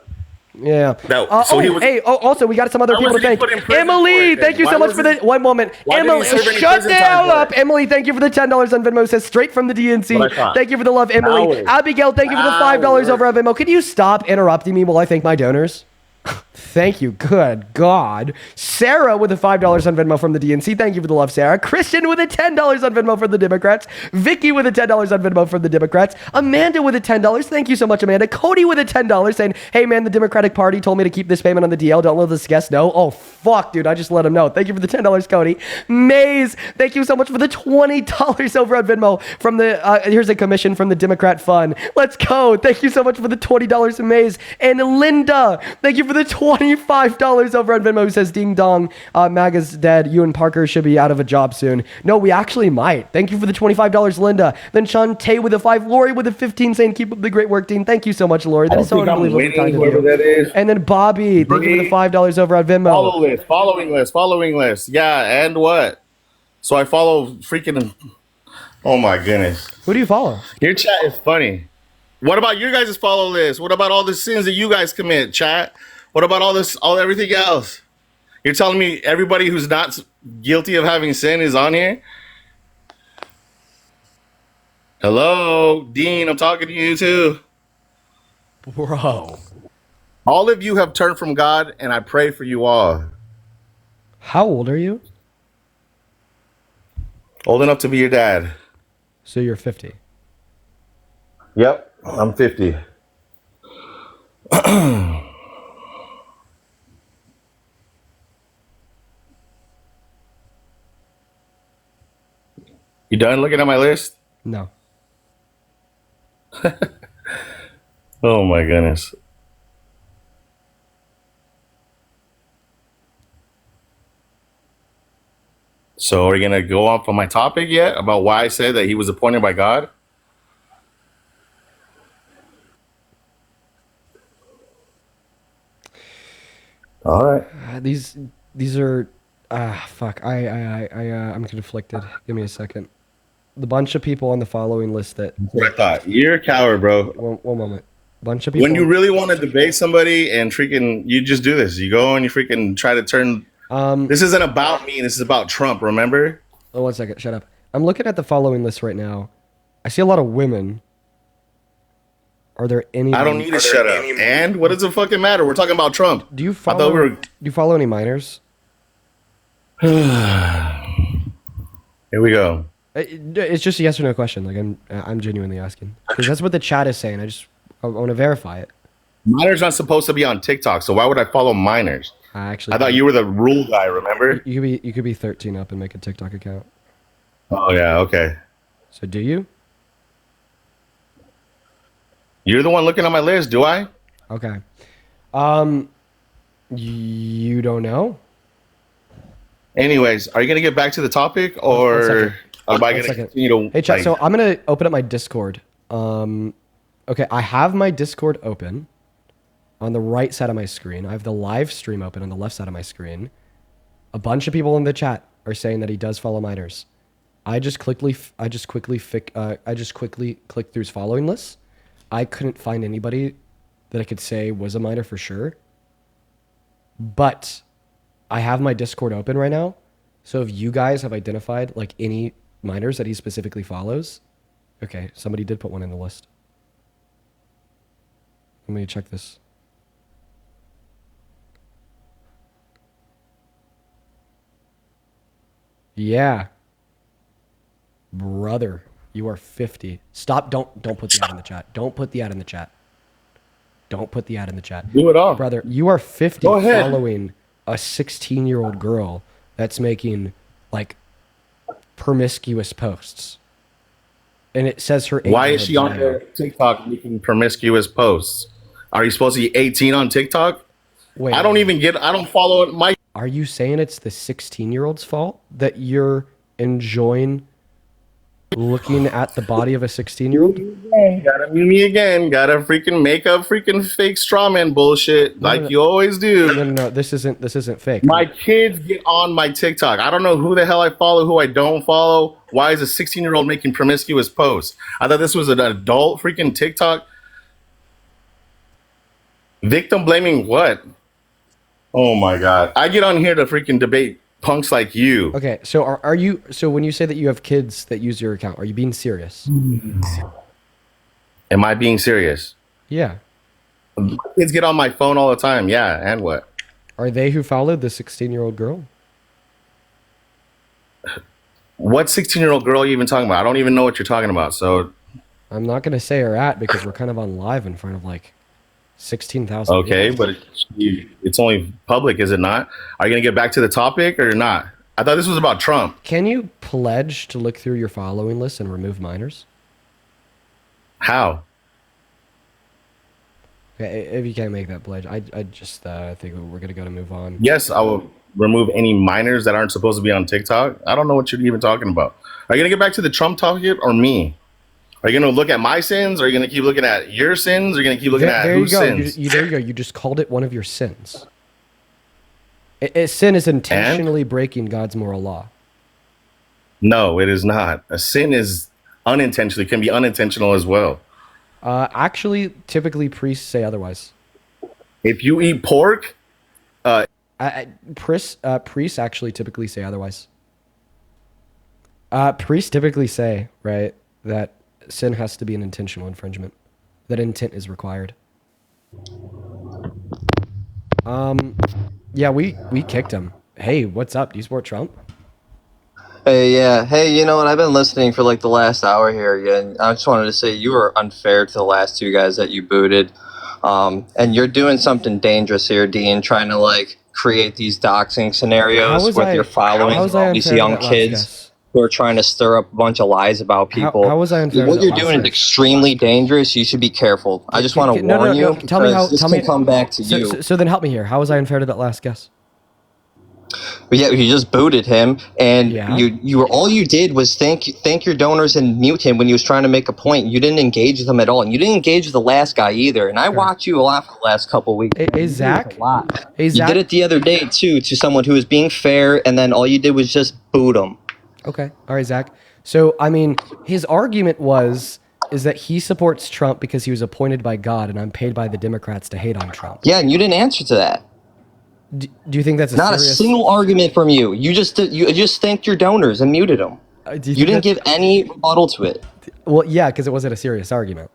Yeah. So he was. Also, we got some other Why people to wasn't he thank. put in prison Emily, for it thank you then? so Why much for the wasn't- one moment. why didn't Emily, he serve any shut prison the time hell for up. it? Emily, thank you for the $10 on Venmo. Says straight from the DNC. What I thought. Thank you for the love, Emily. Howard. Abigail, thank you for the $5 over on Venmo. Can you stop interrupting me while I thank my donors? Thank you. Good God. Sarah with the $5 on Venmo from the DNC. Thank you for the love, Sarah. Christian with the $10 on Venmo for the Democrats. Vicky with the $10 on Venmo for the Democrats. Amanda with the $10. Thank you so much, Amanda. Cody with the $10 saying, hey man, the Democratic Party told me to keep this payment on the DL. Don't let this guest know. Oh, fuck, dude. I just let him know. Thank you for the $10, Cody. Maze, thank you so much for the $20 over on Venmo from the, here's a commission from the Democrat Fund. Let's go. Thank you so much for the $20 to Maze. And Linda, thank you for the $25 over on Venmo, who says, ding dong, MAGA's dead. You and Parker should be out of a job soon. No, we actually might. Thank you for the $25, Linda. Then Shantae with a 5, Lori with a 15 saying, keep up the great work, Dean. Thank you so much, Lori. That is so unbelievably kind of you. And then Bobby, thank you for the $5 over on Venmo. Following list. Yeah, and what? So I follow freaking. Oh my goodness. Who do you follow? Your chat is funny. What about your guys' follow list? What about all the sins that you guys commit, chat? What about everything else? You're telling me everybody who's not guilty of having sin is on here? Hello, Dean, I'm talking to you too. Bro. All of you have turned from God, and I pray for you all. How old are you? Old enough to be your dad. So you're 50. Yep, I'm 50. You done looking at my list? No. Oh my goodness. So are we gonna go off on my topic yet about why I said that he was appointed by God? All right. These are fuck. I'm conflicted. Give me a second. The bunch of people on the following list that. That's what I thought. You're a coward, bro. One moment. Bunch of people. When you really want to debate somebody and freaking, you just do this. You go and you freaking try to turn. This isn't about me. This is about Trump. Remember? Oh, 1 second. Shut up. I'm looking at the following list right now. I see a lot of women. Are there any? I don't need to shut up. And what does it fucking matter? We're talking about Trump. Do you follow? Do you follow any minors? Here we go. It's just a yes or no question. Like I'm genuinely asking because that's what the chat is saying. I want to verify it. Minors not supposed to be on TikTok, so why would I follow minors? I Actually, thought you were the rule guy. Remember? You could be 13 up and make a TikTok account. Oh yeah. Okay. So do you? You're the one looking at my list. Do I? Okay. You don't know? Anyways, are you gonna get back to the topic, or am I gonna continue to? Hey, chat. like- So I'm gonna open up my Discord. Okay, I have my Discord open on the right side of my screen. I have the live stream open on the left side of my screen. A bunch of people in the chat are saying that he does follow minors. I just quickly clicked through his following list. I couldn't find anybody that I could say was a minor for sure. But I have my Discord open right now. So if you guys have identified like any minors that he specifically follows, okay, somebody did put one in the list. Let me check this. Yeah. Brother, you are 50. Stop. Don't put the ad in the chat. Don't put the ad in the chat. Don't put the ad in the chat. Do it all. Brother, you are 50 Go ahead. following a 16-year-old girl that's making like promiscuous posts. And it says her age. Why is she on her TikTok making promiscuous posts? Are you supposed to be 18 on TikTok? Wait, I don't follow it. Are you saying it's the 16-year-old's fault that you're enjoying looking at the body of a 16-year-old? Gotta mute me again. Gotta freaking make up freaking fake strawman bullshit like you always do. No. This isn't fake. My kids get on my TikTok. I don't know who the hell I follow, who I don't follow. Why is a 16-year-old making promiscuous posts? I thought this was an adult freaking TikTok. Victim blaming what? Oh my God. I get on here to freaking debate punks like you. Okay, so are you, so when you say that you have kids that use your account, are you being serious? Am I being serious? Yeah. Kids get on my phone all the time. Yeah, and what? Are they who followed the 16-year-old girl? What 16-year-old girl are you even talking about? I don't even know what you're talking about. So I'm not going to say her at because we're kind of on live in front of like 16,000 okay, viewers. but it's only public, is it not? Are you going to get back to the topic or not? I thought this was about Trump. Can you pledge to look through your following list and remove minors? How? Okay, if you can't make that pledge, I just think we're going to move on. Yes, I will remove any minors that aren't supposed to be on TikTok. I don't know what you're even talking about. Are you going to get back to the Trump topic or me? Are you going to look at my sins? Or are you going to keep looking at your sins? Or are you going to keep looking at whose sins? There you go. You just called it one of your sins. A sin is intentionally breaking God's moral law. No, it is not. A sin is unintentionally, can be unintentional as well. Actually, typically priests say otherwise. If you eat pork, priests actually typically say otherwise. Priests typically say, right, that sin has to be an intentional infringement, that intent is required. Yeah, we kicked him. Hey, what's up? Do you support Trump? Hey, yeah. Hey, you know what? I've been listening for like the last hour here again. I just wanted to say you were unfair to the last two guys that you booted. And you're doing something dangerous here, Dean, trying to like create these doxing scenarios with your following all these young kids who are trying to stir up a bunch of lies about people. How was I unfair? What you're doing is extremely dangerous. You should be careful. I just want to warn you. Tell me how. This can come back to you. So then help me here. How was I unfair to that last guess? But yeah, you just booted him, and you were all you did was thank your donors and mute him when he was trying to make a point. You didn't engage with them at all, and you didn't engage with the last guy either. And I watched you a lot for the last couple of weeks. Hey Zach, you did it the other day too to someone who was being fair, and then all you did was just boot him. Okay, all right, Zach. So I mean, his argument is that he supports Trump because he was appointed by God, and I'm paid by the Democrats to hate on Trump. Yeah, and you didn't answer to that. Do you think that's not a single argument from you? You just thanked your donors and muted them. You didn't give any rebuttal to it. Well, yeah, because it wasn't a serious argument.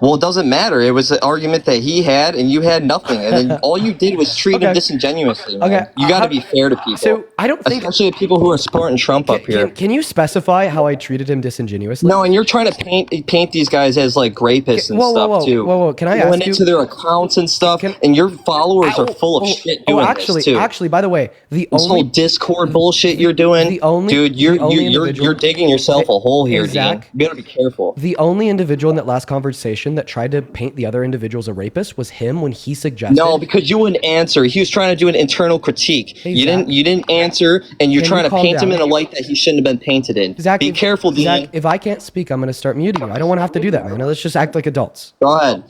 Well, it doesn't matter. It was an argument that he had, and you had nothing. And then all you did was treat him disingenuously. Man. Okay, you got to be fair to people. So I don't think, especially the people who are supporting Trump up here. Can you specify how I treated him disingenuously? No, and you're trying to paint these guys as like rapists and stuff too. Whoa! Can I ask you? Went into their accounts and stuff, and your followers are full of shit doing this too. Actually, by the way, this whole Discord bullshit you're doing, dude, you're digging yourself a hole here, Dean. You gotta be careful. The only individual in that last conversation that tried to paint the other individuals a rapist was him when he suggested. No, because you wouldn't answer. He was trying to do an internal critique. Hey, you didn't answer, and you're trying to paint him in a light that he shouldn't have been painted in. Zach, be careful, Dean. Zach, if I can't speak, I'm going to start muting you. I don't want to have to do that, man. Let's just act like adults. Go ahead.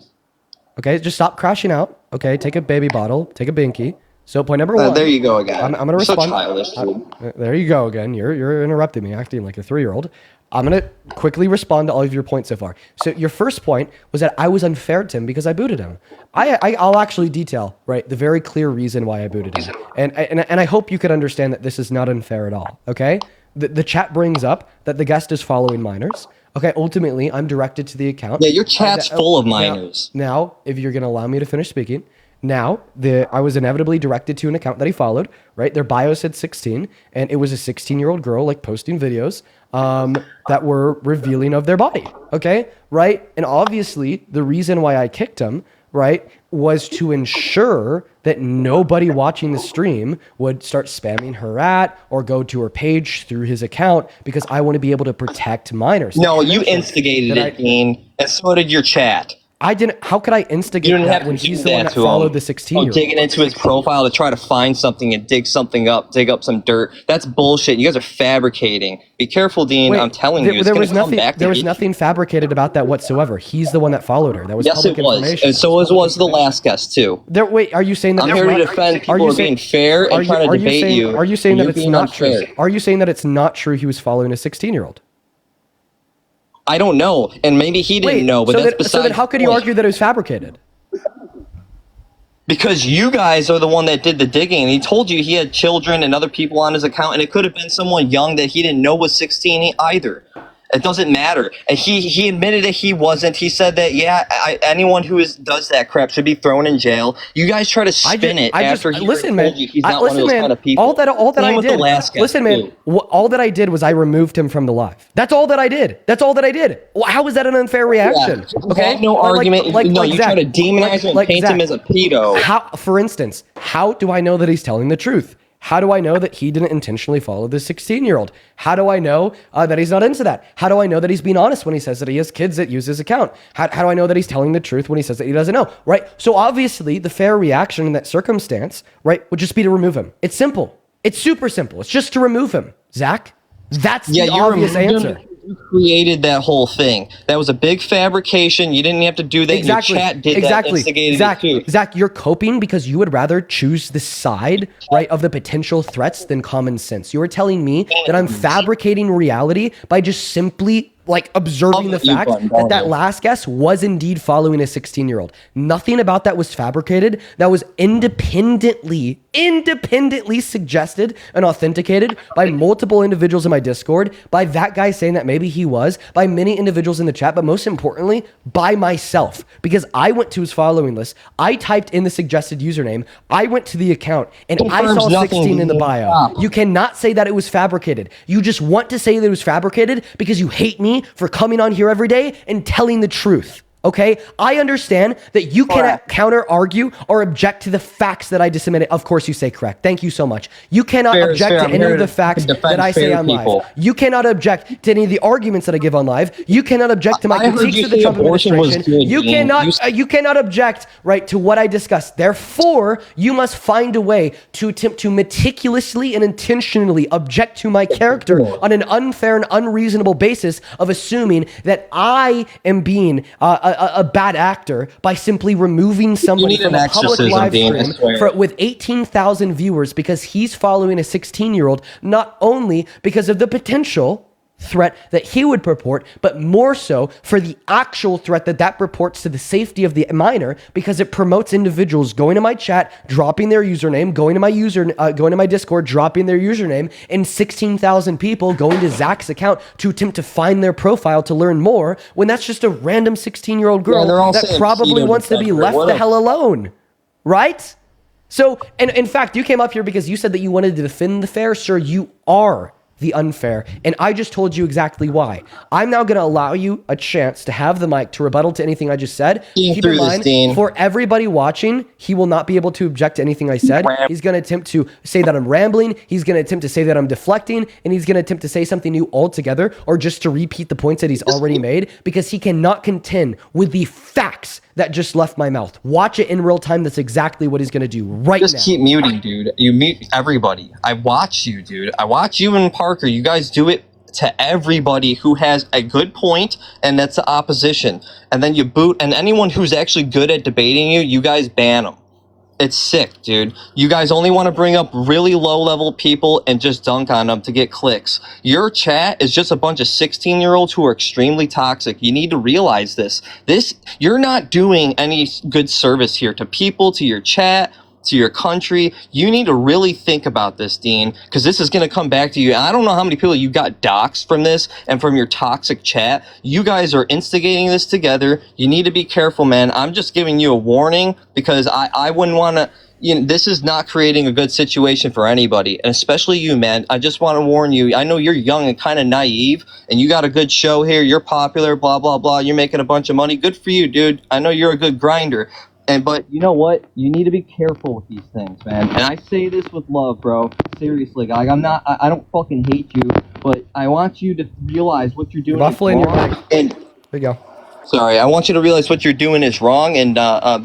Okay, just stop crashing out. Okay, take a baby bottle, take a binky, So point number one. There you go again. I'm gonna So respond. childish, dude. There you go again. You're interrupting me, acting like a 3-year-old. I'm gonna quickly respond to all of your points so far. So your first point was that I was unfair to him because I booted him. I'll actually detail, right, the very clear reason why I booted him, and I hope you could understand that this is not unfair at all. Okay, the chat brings up that the guest is following minors. Okay, ultimately, I'm directed to the account. Yeah, your chat's full of minors. Now, if you're gonna allow me to finish speaking. Now, I was inevitably directed to an account that he followed, right? Their bio said 16, and it was a 16-year-old girl, like, posting videos that were revealing of their body, okay? Right? And obviously, the reason why I kicked him, right, was to ensure that nobody watching the stream would start spamming her or go to her page through his account, because I want to be able to protect minors. No, you instigated it, Dean, and so did your chat. I didn't. How could I instigate You didn't that have when to he's do the one that that to followed him. the 16-year-old? Digging into his profile to try to find something and dig something up, dig up some dirt. That's bullshit. You guys are fabricating. Be careful, Dean. Wait, I'm telling you, it's there going was to come nothing. back to There was you. nothing fabricated about that whatsoever. He's the one that followed her. That was Yes, public it was, information. and so was the last guest too. Wait, are you saying that? I'm here to defend people who are being fair and trying to debate you. Are you saying that you it's being not unfair. true? Are you saying that it's not true he was following a 16-year-old? I don't know, and maybe he didn't know, but that's so then how could you argue that it was fabricated? Because you guys are the one that did the digging. He told you he had children and other people on his account, and it could have been someone young that he didn't know was 16 either. It doesn't matter. And he admitted that he wasn't. He said that, anyone who does that crap should be thrown in jail. You guys try to spin it after he listen, told man. you he's not one of those kind of people. All that Same I with the did. last guest, Listen, man. too. All that I did was I removed him from the live. That's all that I did. How is that an unfair reaction? Yeah. Okay. Have no argument. You Zach, try to demonize him and paint him as a pedo. For instance, how do I know that he's telling the truth? How do I know that he didn't intentionally follow the 16-year-old? How do I know that he's not into that? How do I know that he's being honest when he says that he has kids that use his account? How do I know that he's telling the truth when he says that he doesn't know? Right? So obviously, the fair reaction in that circumstance, right, would just be to remove him. It's simple. It's super simple. It's just to remove him. Zach, that's the obvious answer. You created that whole thing. That was a big fabrication. You didn't have to do that. Exactly. Your chat did that. Instigated it too. Zach, you're coping because you would rather choose the side, right, of the potential threats than common sense. You are telling me that I'm fabricating reality by just simply observing the fact that last guest was indeed following a 16-year-old. Nothing about that was fabricated. That was independently suggested and authenticated by multiple individuals in my Discord, by that guy saying that maybe he was, by many individuals in the chat, but most importantly, by myself, because I went to his following list. I typed in the suggested username. I went to the account and I saw 16 in the bio. You cannot say that it was fabricated. You just want to say that it was fabricated because you hate me for coming on here every day and telling the truth. Okay, I understand that you cannot counter argue or object to the facts that I disseminated. Of course, you say correct. Thank you so much. You cannot object to any of the facts that I say on live. You cannot object to any of the arguments that I give on live. You cannot object to my critiques of the Trump administration. You cannot object, right, to what I discussed. Therefore, you must find a way to attempt to meticulously and intentionally object to my character on an unfair and unreasonable basis of assuming that I am being a bad actor by simply removing somebody from a public live stream with 18,000 viewers because he's following a 16-year-old, not only because of the potential threat that he would purport, but more so for the actual threat that purports to the safety of the minor, because it promotes individuals going to my chat, dropping their username, going to my Discord, dropping their username, and 16,000 people going to Zach's account to attempt to find their profile to learn more, when that's just a random 16-year-old girl that probably wants to be left the hell alone, right? So, and in fact, you came up here because you said that you wanted to defend the fair. Sir, you are the unfair, and I just told you exactly why. I'm now going to allow you a chance to have the mic to rebuttal to anything I just said. Keep in mind, for everybody watching, he will not be able to object to anything I said. He's going to attempt to say that I'm rambling, he's going to attempt to say that I'm deflecting, and he's going to attempt to say something new altogether, or just to repeat the points that he's already made, because he cannot contend with the facts that just left my mouth. Watch it in real time. That's exactly what he's going to do right now. Just keep muting, dude. You mute everybody. I watch you, dude. I watch you and Parker. You guys do it to everybody who has a good point, and that's the opposition. And then you boot, and anyone who's actually good at debating you, you guys ban them. It's sick, dude. You guys only want to bring up really low-level people and just dunk on them to get clicks. Your chat is just a bunch of 16-year-olds who are extremely toxic. You need to realize this. You're not doing any good service here to people, to your chat, to your country. You need to really think about this, Dean, because this is going to come back to you. And I don't know how many people you got doxxed from this and from your toxic chat. You guys are instigating this together. You need to be careful, man. I'm just giving you a warning because I wouldn't want to, this is not creating a good situation for anybody, and especially you, man. I just want to warn you. I know you're young and kind of naive, and you got a good show here. You're popular, blah, blah, blah. You're making a bunch of money. Good for you, dude. I know you're a good grinder. But you know what? You need to be careful with these things, man. And I say this with love, bro. Seriously, like I don't fucking hate you, but I want you to realize what you're doing is wrong. And there you go. Sorry, I want you to realize what you're doing is wrong, and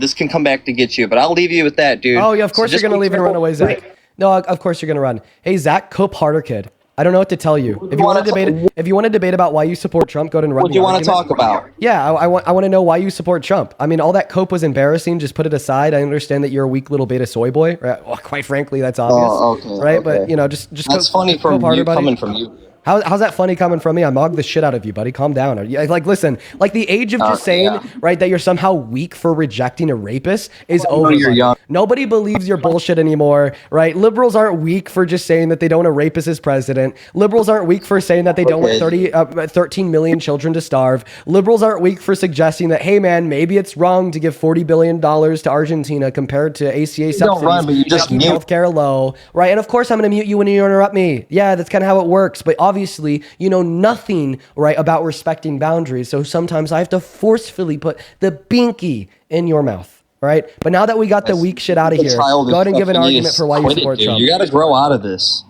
this can come back to get you. But I'll leave you with that, dude. Oh yeah, of course you're gonna leave and run away, Zach. No, of course you're gonna run. Hey Zach, Cope Harder Kid. I don't know what to tell you. If you want to debate about why you support Trump, go to and run. What do you want to talk about? Yeah, I want to know why you support Trump. I mean, all that cope was embarrassing. Just put it aside. I understand that you're a weak little beta soy boy. Right? Well, quite frankly, that's obvious. Right? Okay. But just that's funny from you coming from you. How's that funny coming from me? I mogged the shit out of you, buddy. Calm down. Like, listen, like the age of just saying, right, that you're somehow weak for rejecting a rapist is over. You're young. Nobody believes your bullshit anymore, right? Liberals aren't weak for just saying that they don't want a rapist as president. Liberals aren't weak for saying that they don't want 13 million children to starve. Liberals aren't weak for suggesting that, hey, man, maybe it's wrong to give $40 billion to Argentina compared to ACA subsidies. Don't run, but you just keep healthcare low, right? And of course, I'm going to mute you when you interrupt me. Yeah, that's kind of how it works. But obviously, you know nothing, right, about respecting boundaries. So sometimes I have to forcefully put the binky in your mouth, right? But now that we got the weak shit out of here, go ahead and give an argument for why you support Trump. You got to grow out of this.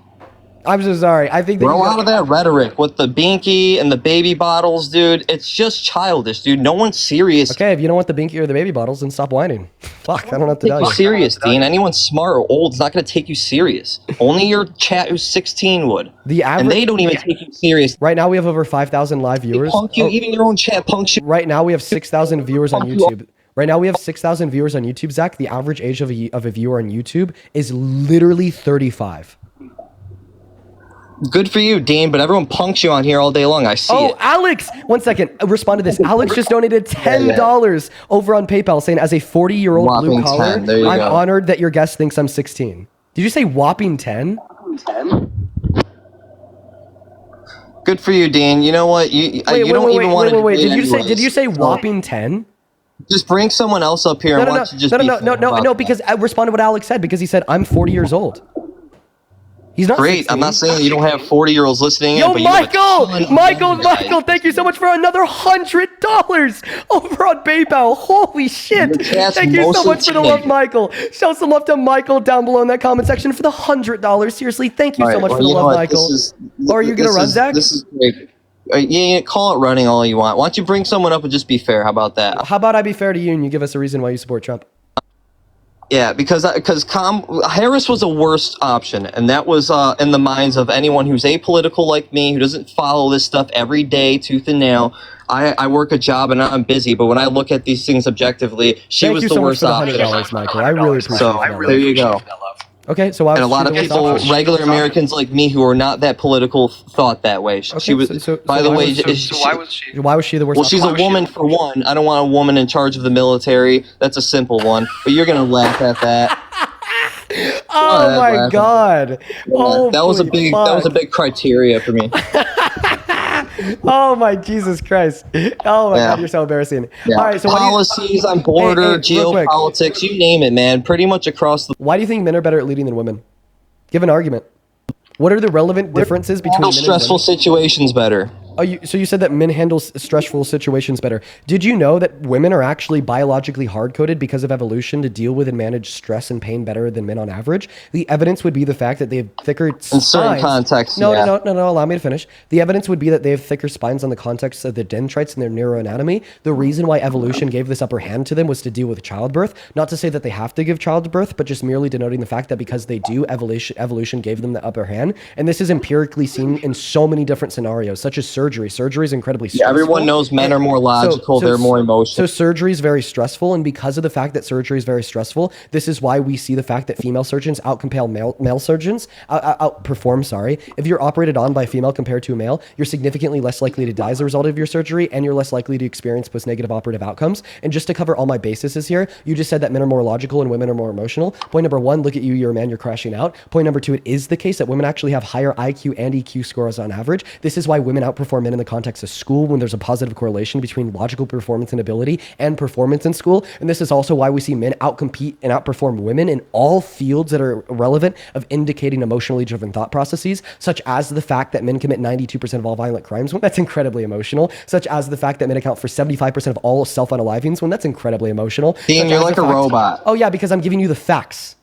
I'm so sorry. I think that grow out of that rhetoric with the binky and the baby bottles, dude. It's just childish, dude. No one's serious. Okay, if you don't want the binky or the baby bottles, then stop whining. Fuck, I don't know what to tell you. Serious, Dean. Anyone smart or old is not going to take you serious. Only your chat who's 16 would. And they don't even take you serious. Right now we have over 5,000 live viewers. Punk you, even your own chat punks you. Right now we have 6,000 viewers on YouTube. Right now we have 6,000 viewers on YouTube, Zach. The average age of a viewer on YouTube is literally 35. Good for you, Dean, but everyone punks you on here all day long. I see it. Oh, Alex! 1 second. Respond to this. Alex just donated $10 over on PayPal saying, as a 40-year-old blue collar, I'm honored that your guest thinks I'm 16. Did you say whopping 10? Good for you, Dean. You know what? You don't even want to Did you say whopping 10? Just bring someone else up here and watch it just No, because I responded to what Alex said, because he said, I'm 40 years old. He's not great. 16. I'm not saying you don't have 40-year-olds listening. Yo, Michael, thank you so much for another $100 over on PayPal. Holy shit. Thank you so much for the love, Michael. Show some love to Michael down below in that comment section for the $100. Seriously, thank you so much for the love, Michael. Or are you going to run, Zach? This is great. Yeah, call it running all you want. Why don't you bring someone up and just be fair? How about that? How about I be fair to you and you give us a reason why you support Trump? Yeah, because Harris was a worse option, and that was in the minds of anyone who's apolitical like me, who doesn't follow this stuff every day, tooth and nail. I work a job and I'm busy, but when I look at these things objectively, she was the worst option. Thank you so much for the $100, Michael. I really appreciate that. There you go. Okay, so and a lot of people, regular Americans like me, who are not that political, thought that way. She was, by the way, why was she the worst? Well, she's a woman for one. I don't want a woman in charge of the military. That's a simple one. But you're gonna laugh at that. Oh my god! Oh, that was a big criteria for me. Oh my Jesus Christ! Oh my God, you're so embarrassing. Yeah. All right, so policies on border, geopolitics, you name it, man. Pretty much across the. Why do you think men are better at leading than women? Give an argument. What are the relevant differences between men and women? Stressful situations better. Oh, so you said that men handle stressful situations better. Did you know that women are actually biologically hard-coded because of evolution to deal with and manage stress and pain better than men on average? The evidence would be the fact that they have thicker spines. In certain contexts, No, allow me to finish. The evidence would be that they have thicker spines on the context of the dendrites in their neuroanatomy. The reason why evolution gave this upper hand to them was to deal with childbirth. Not to say that they have to give childbirth, but just merely denoting the fact that because they do, evolution gave them the upper hand. And this is empirically seen in so many different scenarios, such as surgery. surgery. Surgery is incredibly stressful. Everyone knows men are more logical, they're more emotional. So surgery is very stressful, and because of the fact that surgery is very stressful, this is why we see the fact that female surgeons outcompel male surgeons, outperform, sorry. If you're operated on by a female compared to a male, you're significantly less likely to die as a result of your surgery, and you're less likely to experience post-negative operative outcomes. And just to cover all my bases here, you just said that men are more logical and women are more emotional. Point number one, look at you, you're a man, you're crashing out. Point number two, it is the case that women actually have higher IQ and EQ scores on average. This is why women outperform men in the context of school when there's a positive correlation between logical performance and ability and performance in school. And this is also why we see men outcompete and outperform women in all fields that are relevant of indicating emotionally driven thought processes, such as the fact that men commit 92% of all violent crimes when that's incredibly emotional, such as the fact that men account for 75% of all self-unalivings when that's incredibly emotional. Dean, you're like a robot. Oh yeah, because I'm giving you the facts.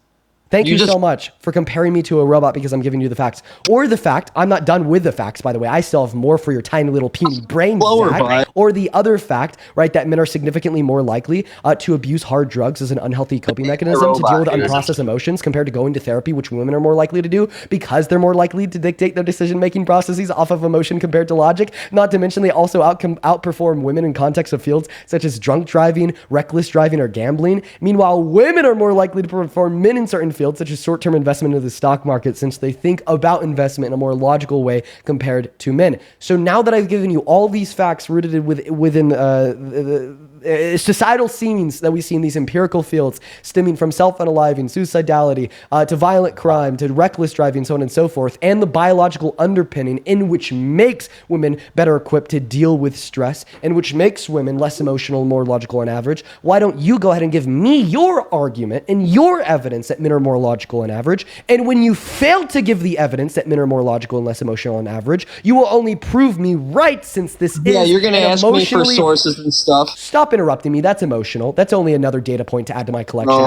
Thank you so much for comparing me to a robot because I'm giving you the facts. Or the fact, I'm not done with the facts, by the way. I still have more for your tiny little puny brain. Zach. Or the other fact, right, that men are significantly more likely to abuse hard drugs as an unhealthy coping mechanism to deal with unprocessed emotions compared to going to therapy, which women are more likely to do because they're more likely to dictate their decision-making processes off of emotion compared to logic. Not to mention they also outperform women in contexts of fields such as drunk driving, reckless driving, or gambling. Meanwhile, women are more likely to perform men in certain fields such as short-term investment into the stock market since they think about investment in a more logical way compared to men. So now that I've given you all these facts rooted within the societal scenes that we see in these empirical fields stemming from self-unaliving, suicidality, to violent crime, to reckless driving, so on and so forth, and the biological underpinning in which makes women better equipped to deal with stress and which makes women less emotional, more logical on average, why don't you go ahead and give me your argument and your evidence that men are more logical on average? And when you fail to give the evidence that men are more logical and less emotional on average, you will only prove me right since this is you're going to ask me for sources and stuff. Stop interrupting me. That's emotional. That's only another data point to add to my collection.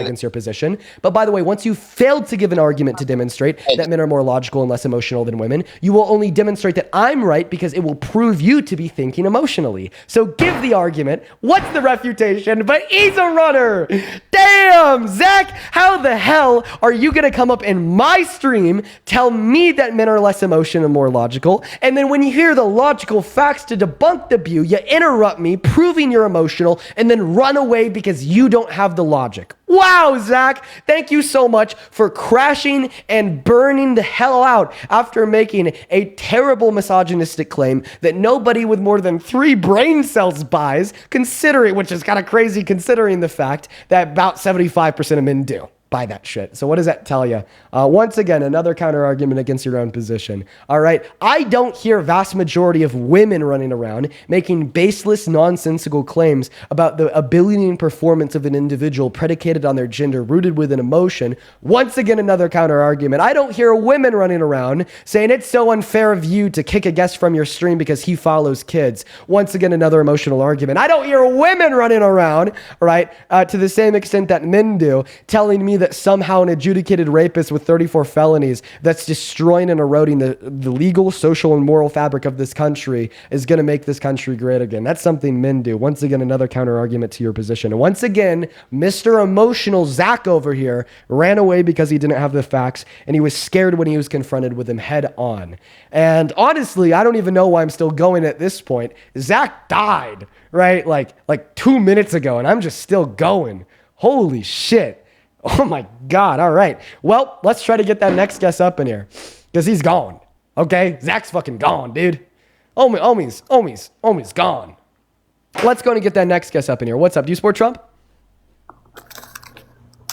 Against your position. But by the way, once you failed to give an argument to demonstrate that men are more logical and less emotional than women, you will only demonstrate that I'm right because it will prove you to be thinking emotionally. So give the argument. What's the refutation? But he's a runner. Damn, Zach, how the hell are you going to come up in my stream, tell me that men are less emotional and more logical, and then when you hear the logical facts to debunk the view, you interrupt me, proving you're emotional, and then run away because you don't have the logic. Wow, Zach, thank you so much for crashing and burning the hell out after making a terrible misogynistic claim that nobody with more than 3 brain cells buys, considering, which is kind of crazy considering the fact that about 75% of men do buy that shit. So what does that tell you? Once again, another counter argument against your own position. All right. I don't hear vast majority of women running around making baseless, nonsensical claims about the ability and performance of an individual predicated on their gender, rooted with an emotion. Once again, another counter argument. I don't hear women running around saying it's so unfair of you to kick a guest from your stream because he follows kids. Once again, another emotional argument. I don't hear women running around, right, to the same extent that men do, telling me that somehow an adjudicated rapist with 34 felonies that's destroying and eroding the legal, social, and moral fabric of this country is going to make this country great again. That's something men do. Once again, another counter argument to your position. And once again, Mr. Emotional Zach over here ran away because he didn't have the facts, and he was scared when he was confronted with them head on. And honestly, I don't even know why I'm still going at this point. Zach died, right? Like 2 minutes ago, and I'm just still going. Holy shit. Oh my God. All right. Well, let's try to get that next guest up in here because he's gone. Okay. Zach's fucking gone, dude. Omi's gone. Let's go and get that next guest up in here. What's up? Do you support Trump?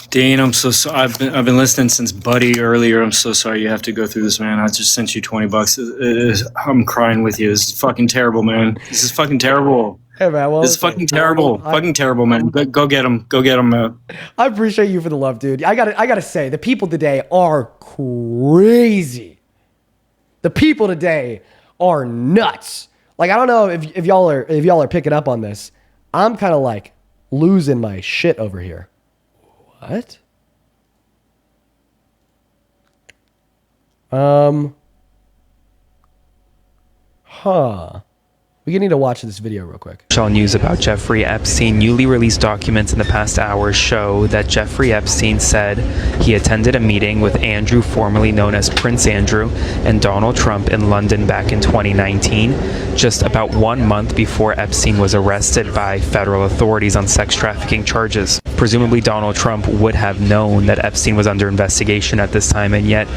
Dean, I'm so sorry. I've been listening since Buddy earlier. I'm so sorry you have to go through this, man. I just sent you $20. I'm crying with you. This is fucking terrible, man. This is fucking terrible. Hey man, well, this is fucking terrible. Fucking terrible, man. Go get him. Go get him, man. I appreciate you for the love, dude. I gotta say, the people today are crazy. The people today are nuts. Like, I don't know if y'all are picking up on this. I'm kind of like losing my shit over here. What? We need to watch this video real quick. News about Jeffrey Epstein. Newly released documents in the past hours show that Jeffrey Epstein said he attended a meeting with Andrew, formerly known as Prince Andrew, and Donald Trump in London back in 2019, just about 1 month before Epstein was arrested by federal authorities on sex trafficking charges. Presumably Donald Trump would have known that Epstein was under investigation at this time, and yet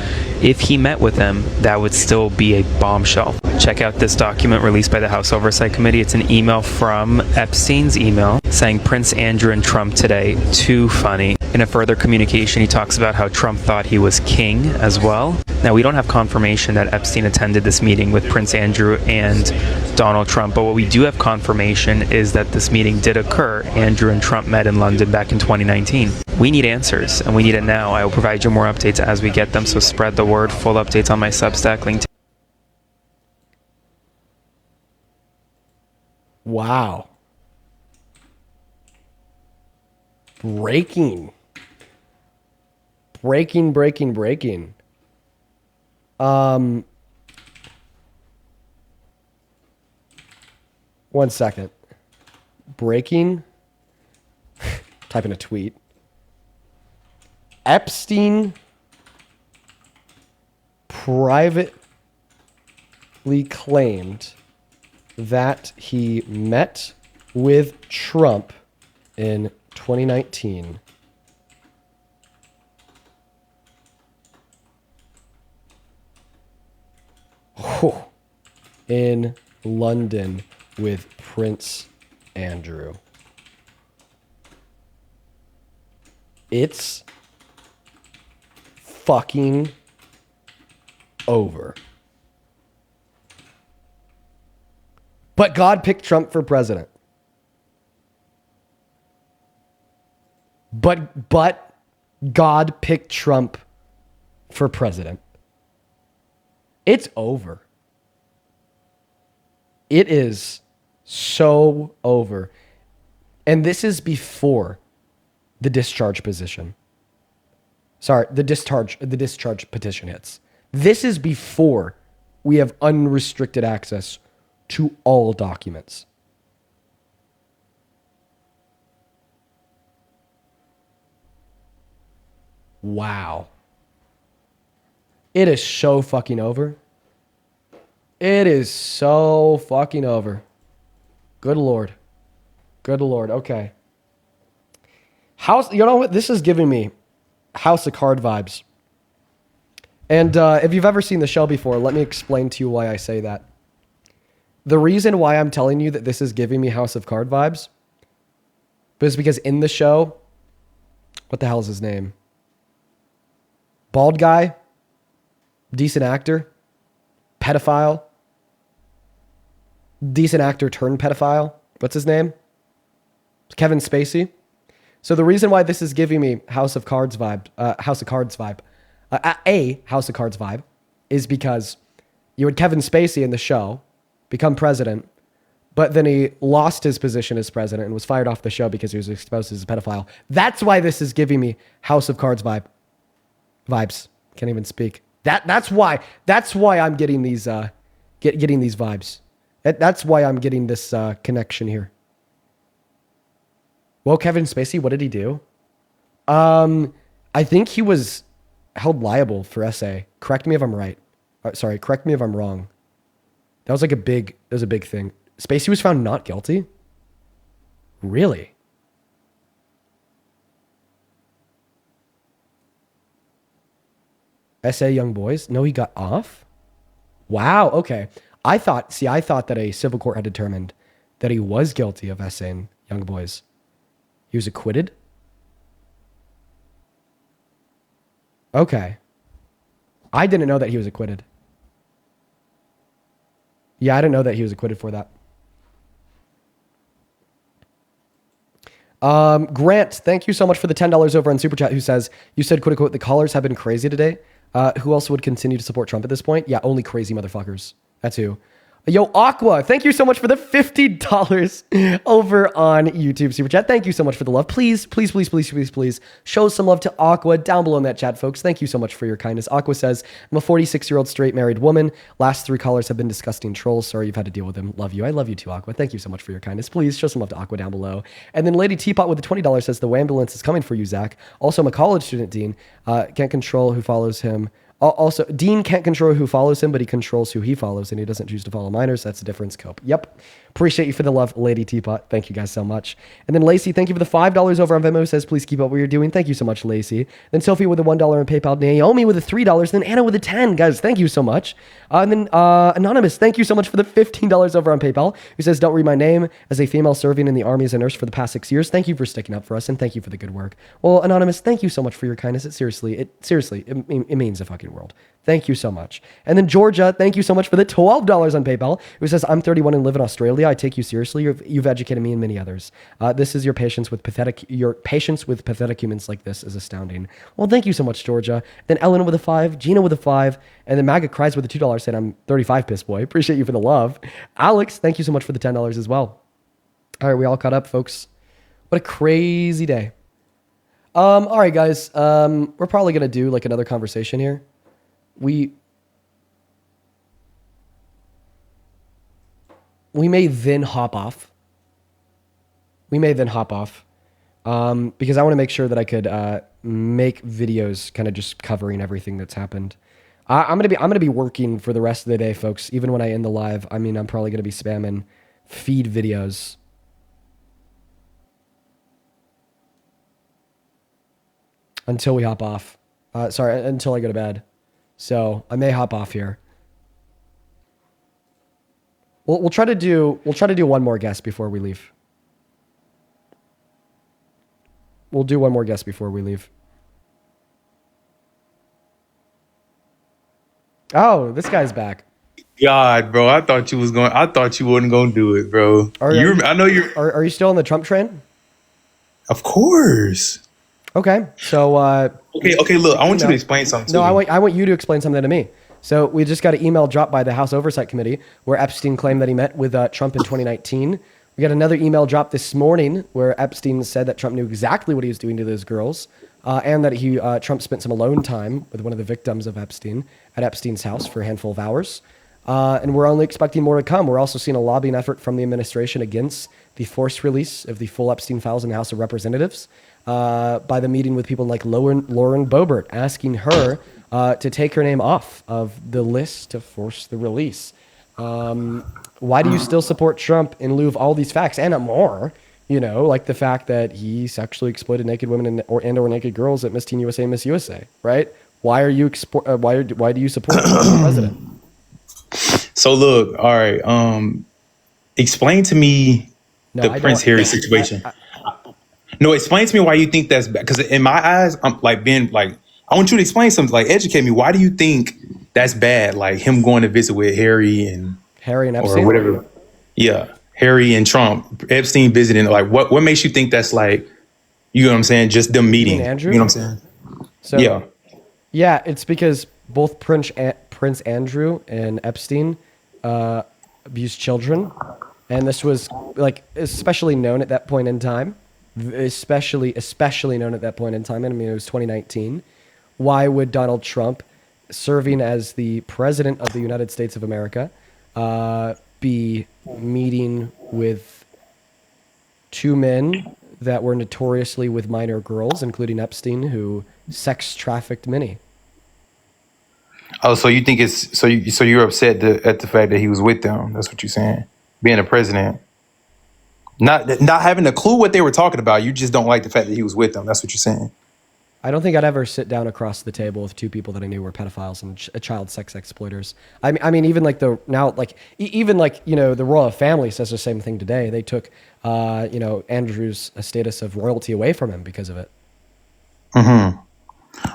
if he met with him, that would still be a bombshell. Check out this document released by the House Oversight Committee. It's an email from Epstein's email saying Prince Andrew and Trump today, too funny. In a further communication, he talks about how Trump thought he was king as well. Now, we don't have confirmation that Epstein attended this meeting with Prince Andrew and Donald Trump, but what we do have confirmation is that this meeting did occur. Andrew and Trump met in London back in 2019. We need answers, and we need it now. I will provide you more updates as we get them, so spread the word. Full updates on my Substack link. Wow. Breaking. One second. Breaking. Type in a tweet. Epstein privately claimed that he met with Trump in 2019. Oh, in London with Prince Andrew. It's fucking over. But God picked Trump for president. But God picked Trump for president. It's over. It is so over. And this is before the discharge position. Sorry, the discharge petition hits. This is before we have unrestricted access to all documents. Wow. It is so fucking over. It is so fucking over. Good Lord. Good Lord. Okay. You know what? This is giving me House of Card vibes. And if you've ever seen the show before, let me explain to you why I say that. The reason why I'm telling you that this is giving me House of Card vibes is because in the show, what the hell is his name? Bald guy, decent actor, pedophile, decent actor turned pedophile. What's his name? Kevin Spacey. So the reason why this is giving me House of Cards vibe is because you had Kevin Spacey in the show become president, but then he lost his position as president and was fired off the show because he was exposed as a pedophile. That's why this is giving me House of Cards vibes. Can't even speak. That's why I'm getting these getting these vibes. That's why I'm getting this connection here. Well, Kevin Spacey, what did he do? I think he was held liable for SA. Correct me if I'm right. Sorry, correct me if I'm wrong. That was a big thing. Spacey was found not guilty? Really? SA Young Boys? No, he got off? Wow, okay. I thought that a civil court had determined that he was guilty of SA and Young Boys. He was acquitted? Okay. I didn't know that he was acquitted. Yeah, I didn't know that he was acquitted for that. Grant, thank you so much for the $10 over on Super Chat, who says, you said, quote unquote, the callers have been crazy today. Who else would continue to support Trump at this point? Yeah, only crazy motherfuckers. That's who. Yo, Aqua, thank you so much for the $50 over on YouTube Super Chat. Thank you so much for the love. Please, please, please, please, please, please show some love to Aqua down below in that chat, folks. Thank you so much for your kindness. Aqua says, I'm a 46-year-old straight married woman. Last 3 callers have been disgusting trolls. Sorry you've had to deal with them. Love you. I love you too, Aqua. Thank you so much for your kindness. Please show some love to Aqua down below. And then Lady Teapot with the $20 says, the ambulance is coming for you, Zach. Also, I'm a college student, Dean. Can't control who follows him. Also, Dean can't control who follows him, but he controls who he follows, and he doesn't choose to follow minors. That's the difference, Cope. Yep. Appreciate you for the love, Lady Teapot. Thank you guys so much. And then Lacey, thank you for the $5 over on Venmo. Says, please keep up what you're doing. Thank you so much, Lacey. Then Sophie with a $1 on PayPal. Naomi with a $3. Then Anna with a 10. Guys, thank you so much. And then Anonymous, thank you so much for the $15 over on PayPal. Who says, don't read my name. As a female serving in the Army as a nurse for the past 6 years, thank you for sticking up for us, and thank you for the good work. Well, Anonymous, thank you so much for your kindness. It means the fucking world. Thank you so much. And then Georgia, thank you so much for the $12 on PayPal. Who says, I'm 31 and live in Australia. I take you seriously. You've educated me and many others. This is your patience with pathetic humans like this is astounding. Well, thank you so much, Georgia. Then Ellen with a 5, Gina with a 5, and then Maga Cries with a $2 saying, I'm 35 piss boy. Appreciate you for the love. Alex, thank you so much for the $10 as well. All right, we all caught up, folks. What a crazy day. All right, guys. We're probably gonna do like another conversation here. We may then hop off. Because I want to make sure that I could make videos kind of just covering everything that's happened. I'm gonna be working for the rest of the day, folks. Even when I end the live, I mean, I'm probably gonna be spamming feed videos. Until we hop off. Until I go to bed. So I may hop off here. We'll try to do one more guest before we leave. We'll do one more guest before we leave. Oh, this guy's back. God, bro, I thought you wasn't gonna do it, bro. Are you still on the Trump train? Of course. Okay, so okay. Look, I want you to explain something. No, I want you to explain something to me. So we just got an email dropped by the House Oversight Committee where Epstein claimed that he met with Trump in 2019. We got another email dropped this morning where Epstein said that Trump knew exactly what he was doing to those girls, and that Trump spent some alone time with one of the victims of Epstein at Epstein's house for a handful of hours. And we're only expecting more to come. We're also seeing a lobbying effort from the administration against the forced release of the full Epstein files in the House of Representatives. By the meeting with people like Lauren Boebert, asking her to take her name off of the list to force the release. Why do you still support Trump in lieu of all these facts and more? You know, like the fact that he sexually exploited naked women or naked girls at Miss Teen USA and Miss USA, right? Why are you why do you support the president? So look, all right. Explain to me the Prince Harry situation. No, explain to me why you think that's bad. Because in my eyes, I'm like I want you to explain something, like educate me. Why do you think that's bad? Like him going to visit with Harry and Epstein or whatever. Yeah, Harry and Trump, Epstein visiting. Like what makes you think that's like? You know what I'm saying? Just them meeting. Andrew? You know what I'm saying? So, yeah, it's because both Prince Andrew and Epstein abused children, and this was like especially known at that point in time. Especially known at that point in time. I mean, it was 2019. Why would Donald Trump, serving as the president of the United States of America, be meeting with two men that were notoriously with minor girls, including Epstein, who sex trafficked many? Oh, so you think it's so you're upset at the fact that he was with them? That's what you're saying. Being a president. Not having a clue what they were talking about. You just don't like the fact that he was with them. That's what you're saying. I don't think I'd ever sit down across the table with two people that I knew were pedophiles and child sex exploiters. I mean, even like the royal family says the same thing today. They took, Andrew's status of royalty away from him because of it. Mm-hmm.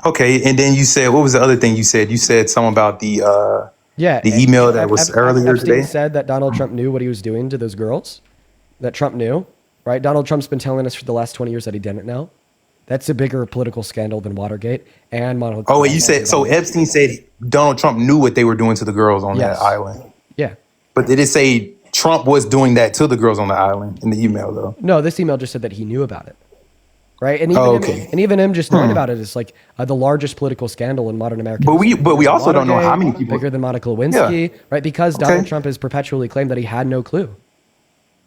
Okay, and then you said, what was the other thing you said? You said something about the email that was earlier Epstein today. Said that Donald Trump knew what he was doing to those girls. That Trump knew, right? Donald Trump's been telling us for the last 20 years that he didn't know. That's a bigger political scandal than Watergate and Monica. Oh, wait, you said, so Epstein said Donald Trump knew what they were doing to the girls on that island. Yeah. But did it say Trump was doing that to the girls on the island in the email though? No, this email just said that he knew about it. Right, and even him just knowing about it is like the largest political scandal in modern American. But history. we also don't know how many people bigger than Monica Lewinsky, right? Because Donald Trump has perpetually claimed that he had no clue.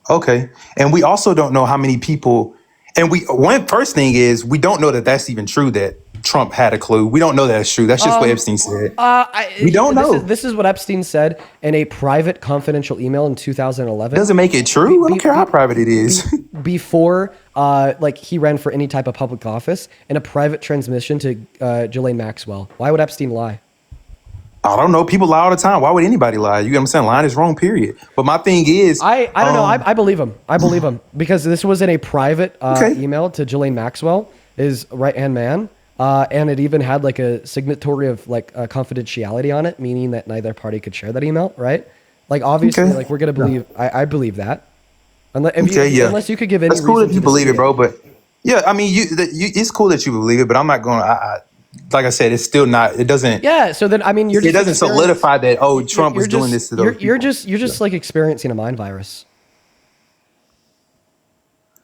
Okay, and we also don't know how many people. And one first thing is we don't know that that's even true that Trump had a clue. We don't know that's true. That's just what Epstein said. We don't know. This is what Epstein said in a private confidential email in 2011. Doesn't make it true. I don't care how private it is. Before, he ran for any type of public office in a private transmission to Ghislaine Maxwell. Why would Epstein lie? I don't know. People lie all the time. Why would anybody lie? You get what I'm saying? Lying is wrong, period. But my thing is... I don't know. I believe him. I believe him. Because this was in a private email to Ghislaine Maxwell, his right-hand man. And it even had like a signatory of like confidentiality on it, meaning that neither party could share that email, right? Like obviously, like we're going to believe... I believe that. Unless you could give any It's cool reason if you to believe it, disagree. bro. But yeah, I mean, it's cool that you believe it, but I'm not going to... Like I said, it's still not. It doesn't. Yeah. So then, I mean, it doesn't solidify that. Oh, Trump was doing this to those. You're just like experiencing a mind virus.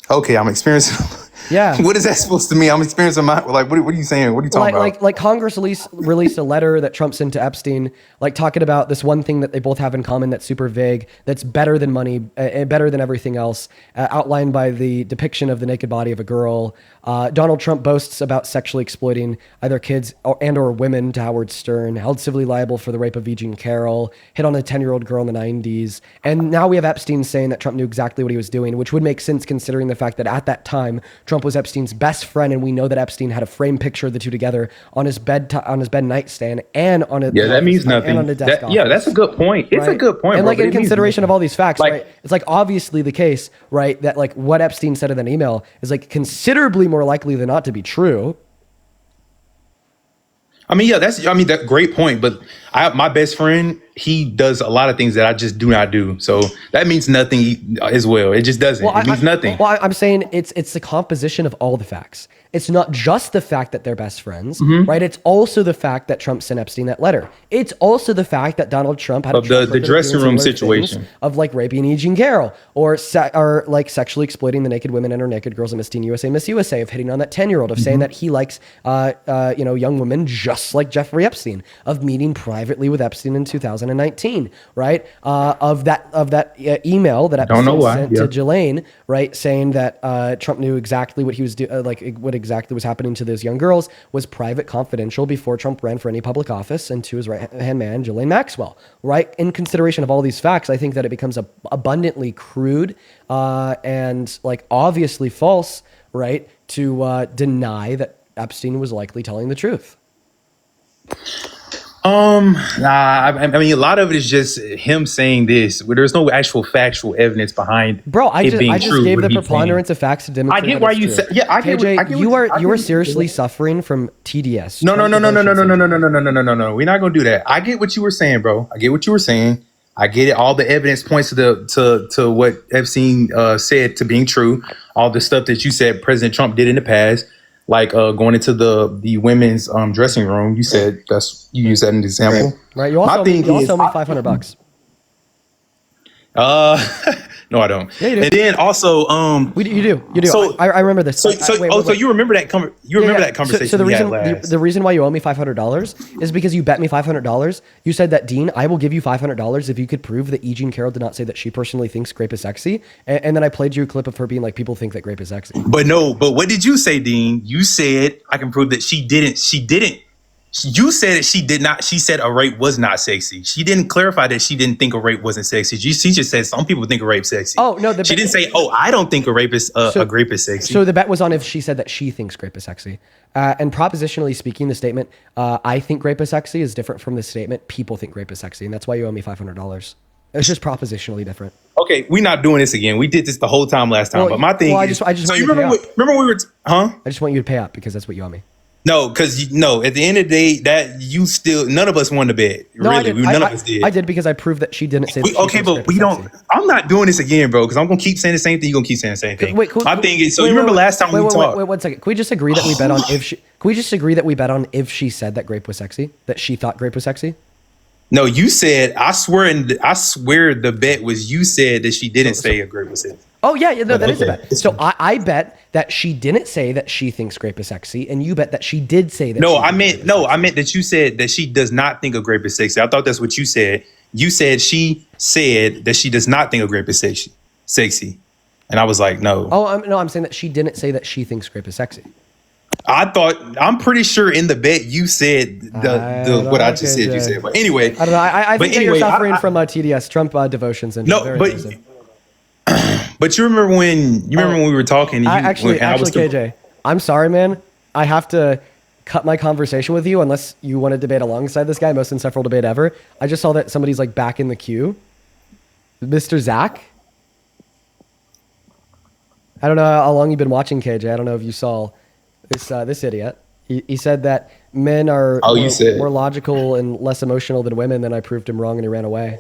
Okay, I'm experiencing. Yeah. What is that supposed to mean? I'm experiencing what are you saying? What are you talking about? Like Congress released a letter that Trump sent to Epstein, like talking about this one thing that they both have in common that's super vague, that's better than money, better than everything else, outlined by the depiction of the naked body of a girl. Donald Trump boasts about sexually exploiting either kids or women to Howard Stern, held civilly liable for the rape of E. Jean Carroll, hit on a 10-year-old girl in the 90s. And now we have Epstein saying that Trump knew exactly what he was doing, which would make sense considering the fact that at that time, Trump was Epstein's best friend, and we know that Epstein had a framed picture of the two together on his bed nightstand and on a that means nothing. And on a desk office. That's a good point. It's a good point. And bro, like in consideration of all these facts, like, right? It's like obviously the case, right? That like what Epstein said in that email is like considerably more likely than not to be true. I mean, that great point. But my best friend, he does a lot of things that I just do not do. So that means nothing as well. It just doesn't. It means nothing. Well, I'm saying it's the composition of all the facts. It's not just the fact that they're best friends, right? It's also the fact that Trump sent Epstein that letter. It's also the fact that Donald Trump had of the dressing room situation of like raping E. Jean Carroll or like sexually exploiting the naked women and or naked girls in Miss Teen USA, Miss USA, of hitting on that 10-year-old, of saying that he likes young women just like Jeffrey Epstein, of meeting privately with Epstein in 2019, right? Of that email that Epstein sent to Ghislaine, right, saying that Trump knew exactly what he was doing, what exactly was happening to those young girls was private, confidential before Trump ran for any public office, and to his right-hand man, Ghislaine Maxwell, right? In consideration of all these facts, I think that it becomes abundantly crude and like obviously false, right, to deny that Epstein was likely telling the truth. I mean, a lot of it is just him saying this. There's no actual factual evidence behind. Bro, I just true, gave the preponderance of facts to demonstrate. I get why you said. Yeah, I get. KJ, you are seriously suffering from TDS. No. We're not gonna do that. I get what you were saying, bro. I get what you were saying. I get it. All the evidence points to what Epstein said to being true. All the stuff that you said President Trump did in the past. Like going into the women's dressing room, you said you used that as an example, right? You also owe me $500. No, I don't. Yeah, you do. And then also, you do. So I remember this. So you remember that? That conversation? So the reason why you owe me $500 is because you bet me $500. You said that, Dean, I will give you $500 if you could prove that E. Jean Carroll did not say that she personally thinks grape is sexy. And then I played you a clip of her being like, people think that grape is sexy. But what did you say, Dean? You said I can prove that she didn't. You said that she did not. She said a rape was not sexy. She didn't clarify that she didn't think a rape wasn't sexy. She just said some people think a rape sexy. Oh no, she didn't say, "Oh, I don't think a grape is sexy." So the bet was on if she said that she thinks grape is sexy. And propositionally speaking, the statement "I think grape is sexy" is different from the statement "people think grape is sexy," and that's why you owe me $500. It's just propositionally different. Okay, we're not doing this again. We did this the whole time last time. Well, but my thing is, I just so you remember we were, huh? I just want you to pay up because that's what you owe me. No, because at the end of the day, that you still none of us won the bet. No, really, none of us did. I did because I proved that she didn't say. But we don't. I'm not doing this again, bro. Because I'm gonna keep saying the same thing. You're gonna keep saying the same thing. My thing is, you remember last time we talked? Wait, 1 second. Can we just agree that we bet on if she? Can we just agree that we bet on if she said that grape was sexy? That she thought grape was sexy? No, you said. I swear the bet was you said that she didn't say a grape was sexy. Oh yeah, no, that is a Okay. bet. So I bet that she didn't say that she thinks grape is sexy, and you bet that she did say that. No, I meant that you said that she does not think a grape is sexy. I thought that's what you said. You said she said that she does not think a grape is sexy, and I was like, no. Oh, I'm saying that she didn't say that she thinks grape is sexy. I'm pretty sure in the bet you said what I just said. You said, but anyway, I don't know. I think that you're suffering from TDS Trump devotions and no, but you remember when we were talking? KJ, I'm sorry, man. I have to cut my conversation with you unless you want to debate alongside this guy. Most insufferable debate ever. I just saw that somebody's like back in the queue. Mr. Zach. I don't know how long you've been watching, KJ. I don't know if you saw this idiot. He said that men are more logical and less emotional than women. Then I proved him wrong and he ran away.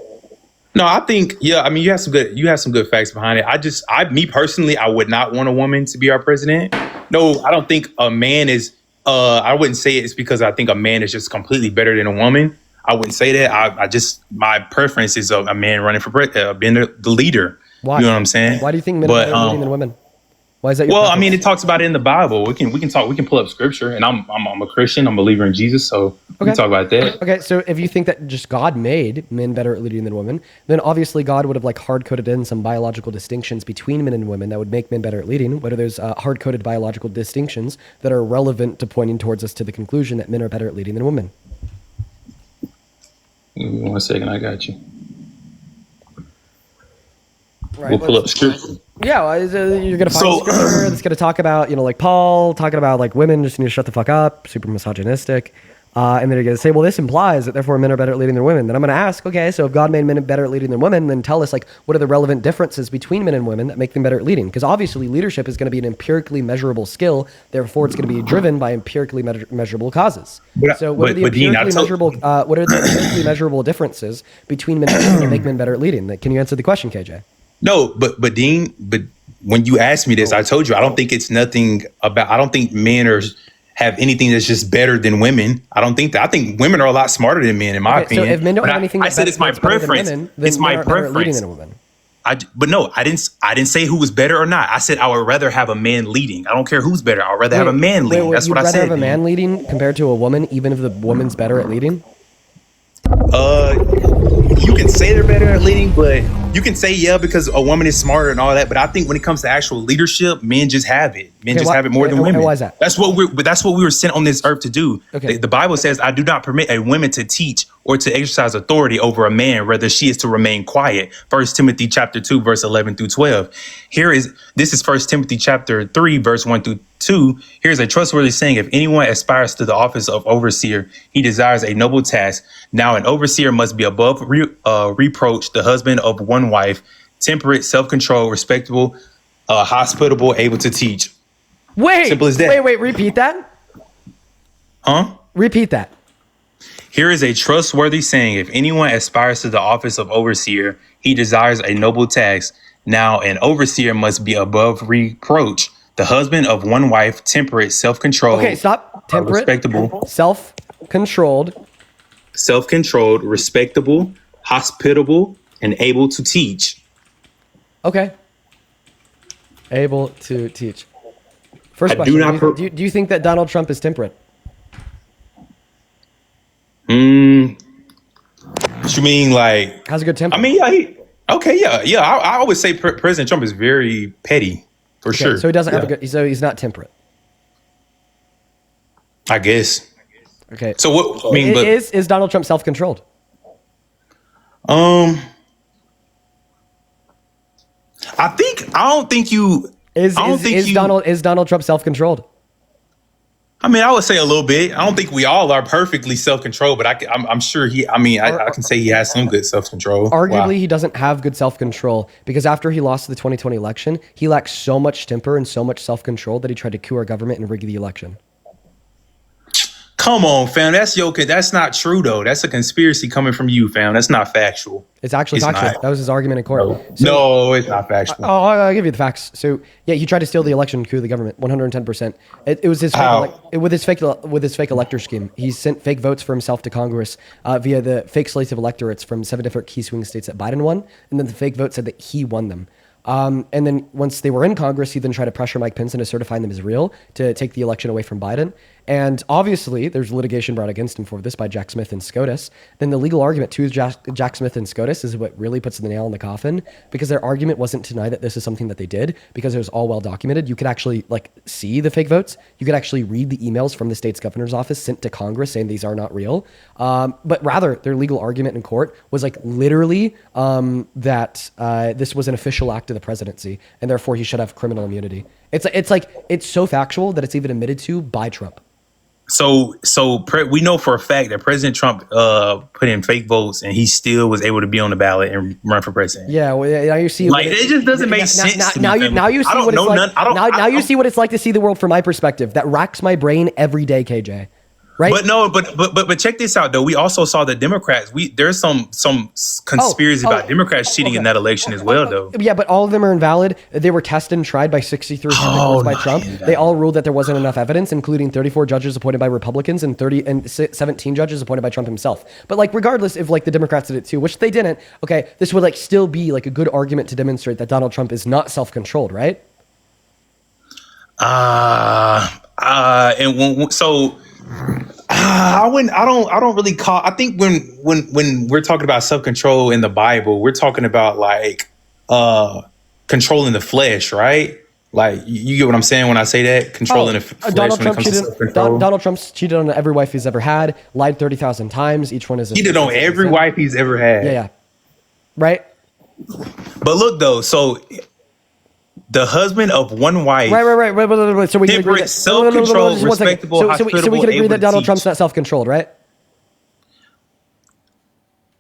No, I think, I mean, you have some good facts behind it. Me personally, I would not want a woman to be our president. No, I don't think a man is, I wouldn't say it's because I think a man is just completely better than a woman. I wouldn't say that. My preference is a man running for being the leader. Why? You know what I'm saying? Why do you think men are better leading than women? Why is that your Well, preference? I mean, it talks about it in the Bible. We can pull up scripture, and I'm a Christian. I'm a believer in Jesus, so we can talk about that. Okay, so if you think that just God made men better at leading than women, then obviously God would have like hard-coded in some biological distinctions between men and women that would make men better at leading. What are those hard-coded biological distinctions that are relevant to pointing towards us to the conclusion that men are better at leading than women? Give me 1 second, I got you. Right, we'll pull up scripture. Yeah, you're gonna find a scripture that's gonna talk about, like Paul talking about like women just need to shut the fuck up, super misogynistic, and then you're gonna say, well, this implies that therefore men are better at leading than women. Then I'm gonna ask, okay, so if God made men better at leading than women, then tell us like what are the relevant differences between men and women that make them better at leading? Because obviously leadership is gonna be an empirically measurable skill, therefore it's gonna be driven by empirically measurable causes. So what are the empirically measurable differences between men and women that make men better at leading? Can you answer the question, KJ? No, but Dean, when you asked me this, I told you I don't think it's nothing about. I don't think men have anything that's just better than women. I don't think that. I think women are a lot smarter than men, in my opinion. So if men don't have anything, I said it's my preference. It's my preference. Than a woman. But no, I didn't say who was better or not. I said I would rather have a man leading. I don't care who's better. I'd rather have a man leading. That's what I said. You'd rather have a man leading compared to a woman, even if the woman's better at leading? You can say they're better at leading, but you can say because a woman is smarter and all that. But I think when it comes to actual leadership, men just have it. Men have it more than women. Why is that? That's what we were sent on this earth to do. Okay. The Bible says, "I do not permit a woman to teach or to exercise authority over a man, rather she is to remain quiet." 1 Timothy chapter 2, verse 11 through 12. This is 1 Timothy chapter 3, verse 1 through 2. Here's a trustworthy saying: if anyone aspires to the office of overseer, he desires a noble task. Now an overseer must be above reproach, the husband of one wife, temperate, self-controlled, respectable, hospitable, able to teach. Simple as that. Wait, repeat that. Huh? Repeat that. Here is a trustworthy saying: if anyone aspires to the office of overseer, he desires a noble task. Now an overseer must be above reproach, the husband of one wife, temperate, self-controlled. Okay, stop. Temperate, respectable, self-controlled, respectable, hospitable, and able to teach. Okay. Able to teach. First question: do you think that Donald Trump is temperate? What you mean, like? How's a good temper? I mean, yeah. I would say President Trump is very petty, for sure. So he doesn't have a good. So he's not temperate. I guess. Okay. So what? I mean, is Donald Trump self-controlled? I don't think you. Is Donald Trump self-controlled? I mean, I would say a little bit. I don't think we all are perfectly self-controlled, but I'm sure he. I mean, I can say he has some good self-control. Arguably, he doesn't have good self-control because after he lost the 2020 election, he lacked so much temper and so much self-control that he tried to coup our government and rig the election. Come on, fam. That's not true though. That's a conspiracy coming from you, fam. That's not factual. It's actually It's factual. not. That was his argument in court. No, it's not factual. I'll give you the facts. So yeah, he tried to steal the election, coup the government, 110%. It was his with his fake elector scheme. He sent fake votes for himself to Congress via the fake slates of electorates from 7 different key swing states that Biden won, and then the fake vote said that he won them. And then once they were in Congress, he then tried to pressure Mike Pence into certifying them as real to take the election away from Biden. And obviously, there's litigation brought against him for this by Jack Smith and SCOTUS. Then the legal argument to Jack Smith and SCOTUS is what really puts the nail in the coffin, because their argument wasn't to deny that this is something that they did, because it was all well documented. You could actually see the fake votes. You could actually read the emails from the state's governor's office sent to Congress saying these are not real. But rather, their legal argument in court was literally that this was an official act of the presidency, and therefore he should have criminal immunity. It's so factual that it's even admitted to by Trump. So we know for a fact that President Trump put in fake votes, and he still was able to be on the ballot and run for president. Yeah, well, now you see, it just doesn't make sense. Now you see what it's like. Now you see what it's like to see the world from my perspective. That racks my brain every day, KJ. Right? But check this out though. We also saw the Democrats. There's some conspiracy about Democrats cheating in that election as well though. Yeah, but all of them are invalid. They were tested and tried by 63 courts by Trump. They all ruled that there wasn't enough evidence, including 34 judges appointed by Republicans and 17 judges appointed by Trump himself. But regardless if the Democrats did it too, which they didn't, okay, this would still be a good argument to demonstrate that Donald Trump is not self-controlled, right? I don't really call. I think when we're talking about self-control in the Bible, we're talking about controlling the flesh, right? You get what I'm saying when I say that, controlling the flesh Donald when it Trump comes to self-control. Donald Trump's cheated on every wife he's ever had, lied 30,000 times. Each one is cheated on every wife he's ever had. Yeah, right. But look though, so the husband of one wife, right. So we can agree that self-control, respectable, so we can agree that Donald Trump's not self-controlled, right?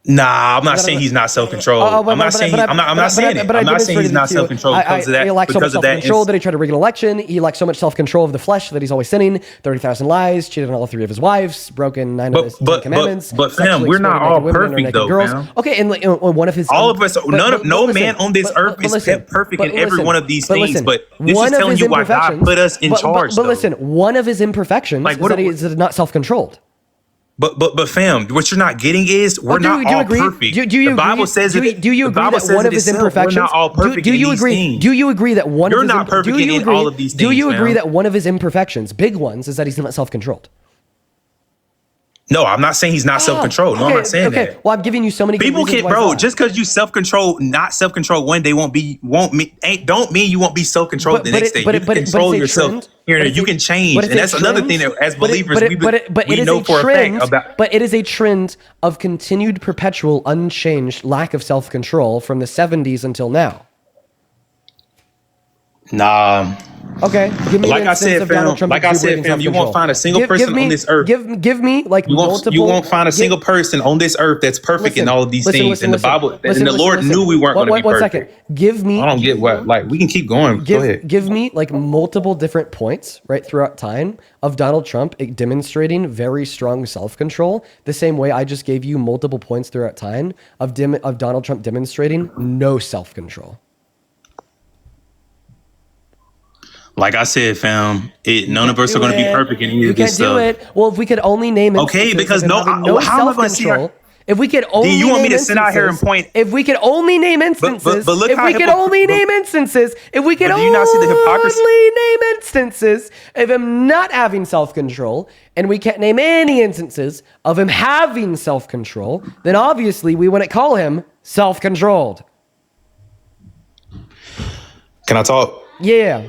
Nah, I'm not saying he's not self-controlled. I'm not saying it. I'm not saying he's not self-controlled because of that. He lacks so much self-control that he tried to rig an election. He lacks so much self-control of the flesh that he's always sinning. 30,000 lies, cheated on all 3 of his wives, broken 9 of his commandments. But fam, we're not all perfect though, fam. Okay, and one of his all of us, no man on this earth is perfect in every one of these things. But this is telling you why God put us in charge. But listen, one of his imperfections is that he is not self-controlled. But fam, what you're not getting is we're not all perfect. The Bible says it. Do you agree that one of his imperfections? We're not all perfect. Do you agree? Do you agree that one? You're not perfect in all of these things. Do you agree that one of his imperfections, big ones, is that he's not self-controlled? No, I'm not saying he's not self-controlled. No, I'm not saying that. Well, I'm giving you so many people can't, bro. Just because you not self-controlled one day don't mean you won't be self-controlled the next day. You can control yourself here and there. You can change, and that's another thing that as believers we know for a fact about. But it is a trend of continued, perpetual, unchanged lack of self-control from the 70s until now. Nah. Okay, give me an instance of Donald Trump. You won't find a single person on this earth. Give me multiple. You won't find a single person on this earth that's perfect in all of these things. And the Bible and the Lord knew we weren't going to be perfect. 1 second. Give me. I don't get what. We can keep going. Go ahead. Give me multiple different points right throughout time of Donald Trump demonstrating very strong self-control. The same way I just gave you multiple points throughout time of Donald Trump demonstrating no self-control. Like I said, fam, none of us are going to be perfect in any of this stuff. You can't do it. Well, if we could only name okay, because how am I going to see her? If we could only do you want me to sit out here and point? If we could only name instances, but look if we could only name instances, if we could only name instances of him not having self-control, and we can't name any instances of him having self-control, then obviously we wouldn't call him self-controlled. Can I talk? Yeah.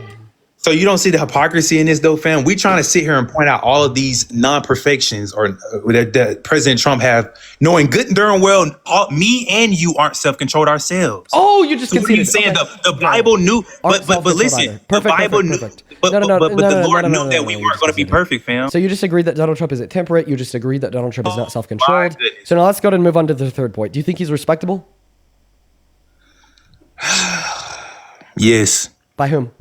So you don't see the hypocrisy in this though, fam? We trying to sit here and point out all of these non-perfections that President Trump have, knowing good and darn well, me and you aren't self-controlled ourselves. Oh, you just conceded. You're saying the Bible knew, but listen, the Bible knew, but the Lord knew that we weren't going to be perfect, fam. So you just agreed that Donald Trump isn't temperate. You just agreed that Donald Trump is not self-controlled. So now let's go ahead and move on to the third point. Do you think he's respectable? Yes. By whom?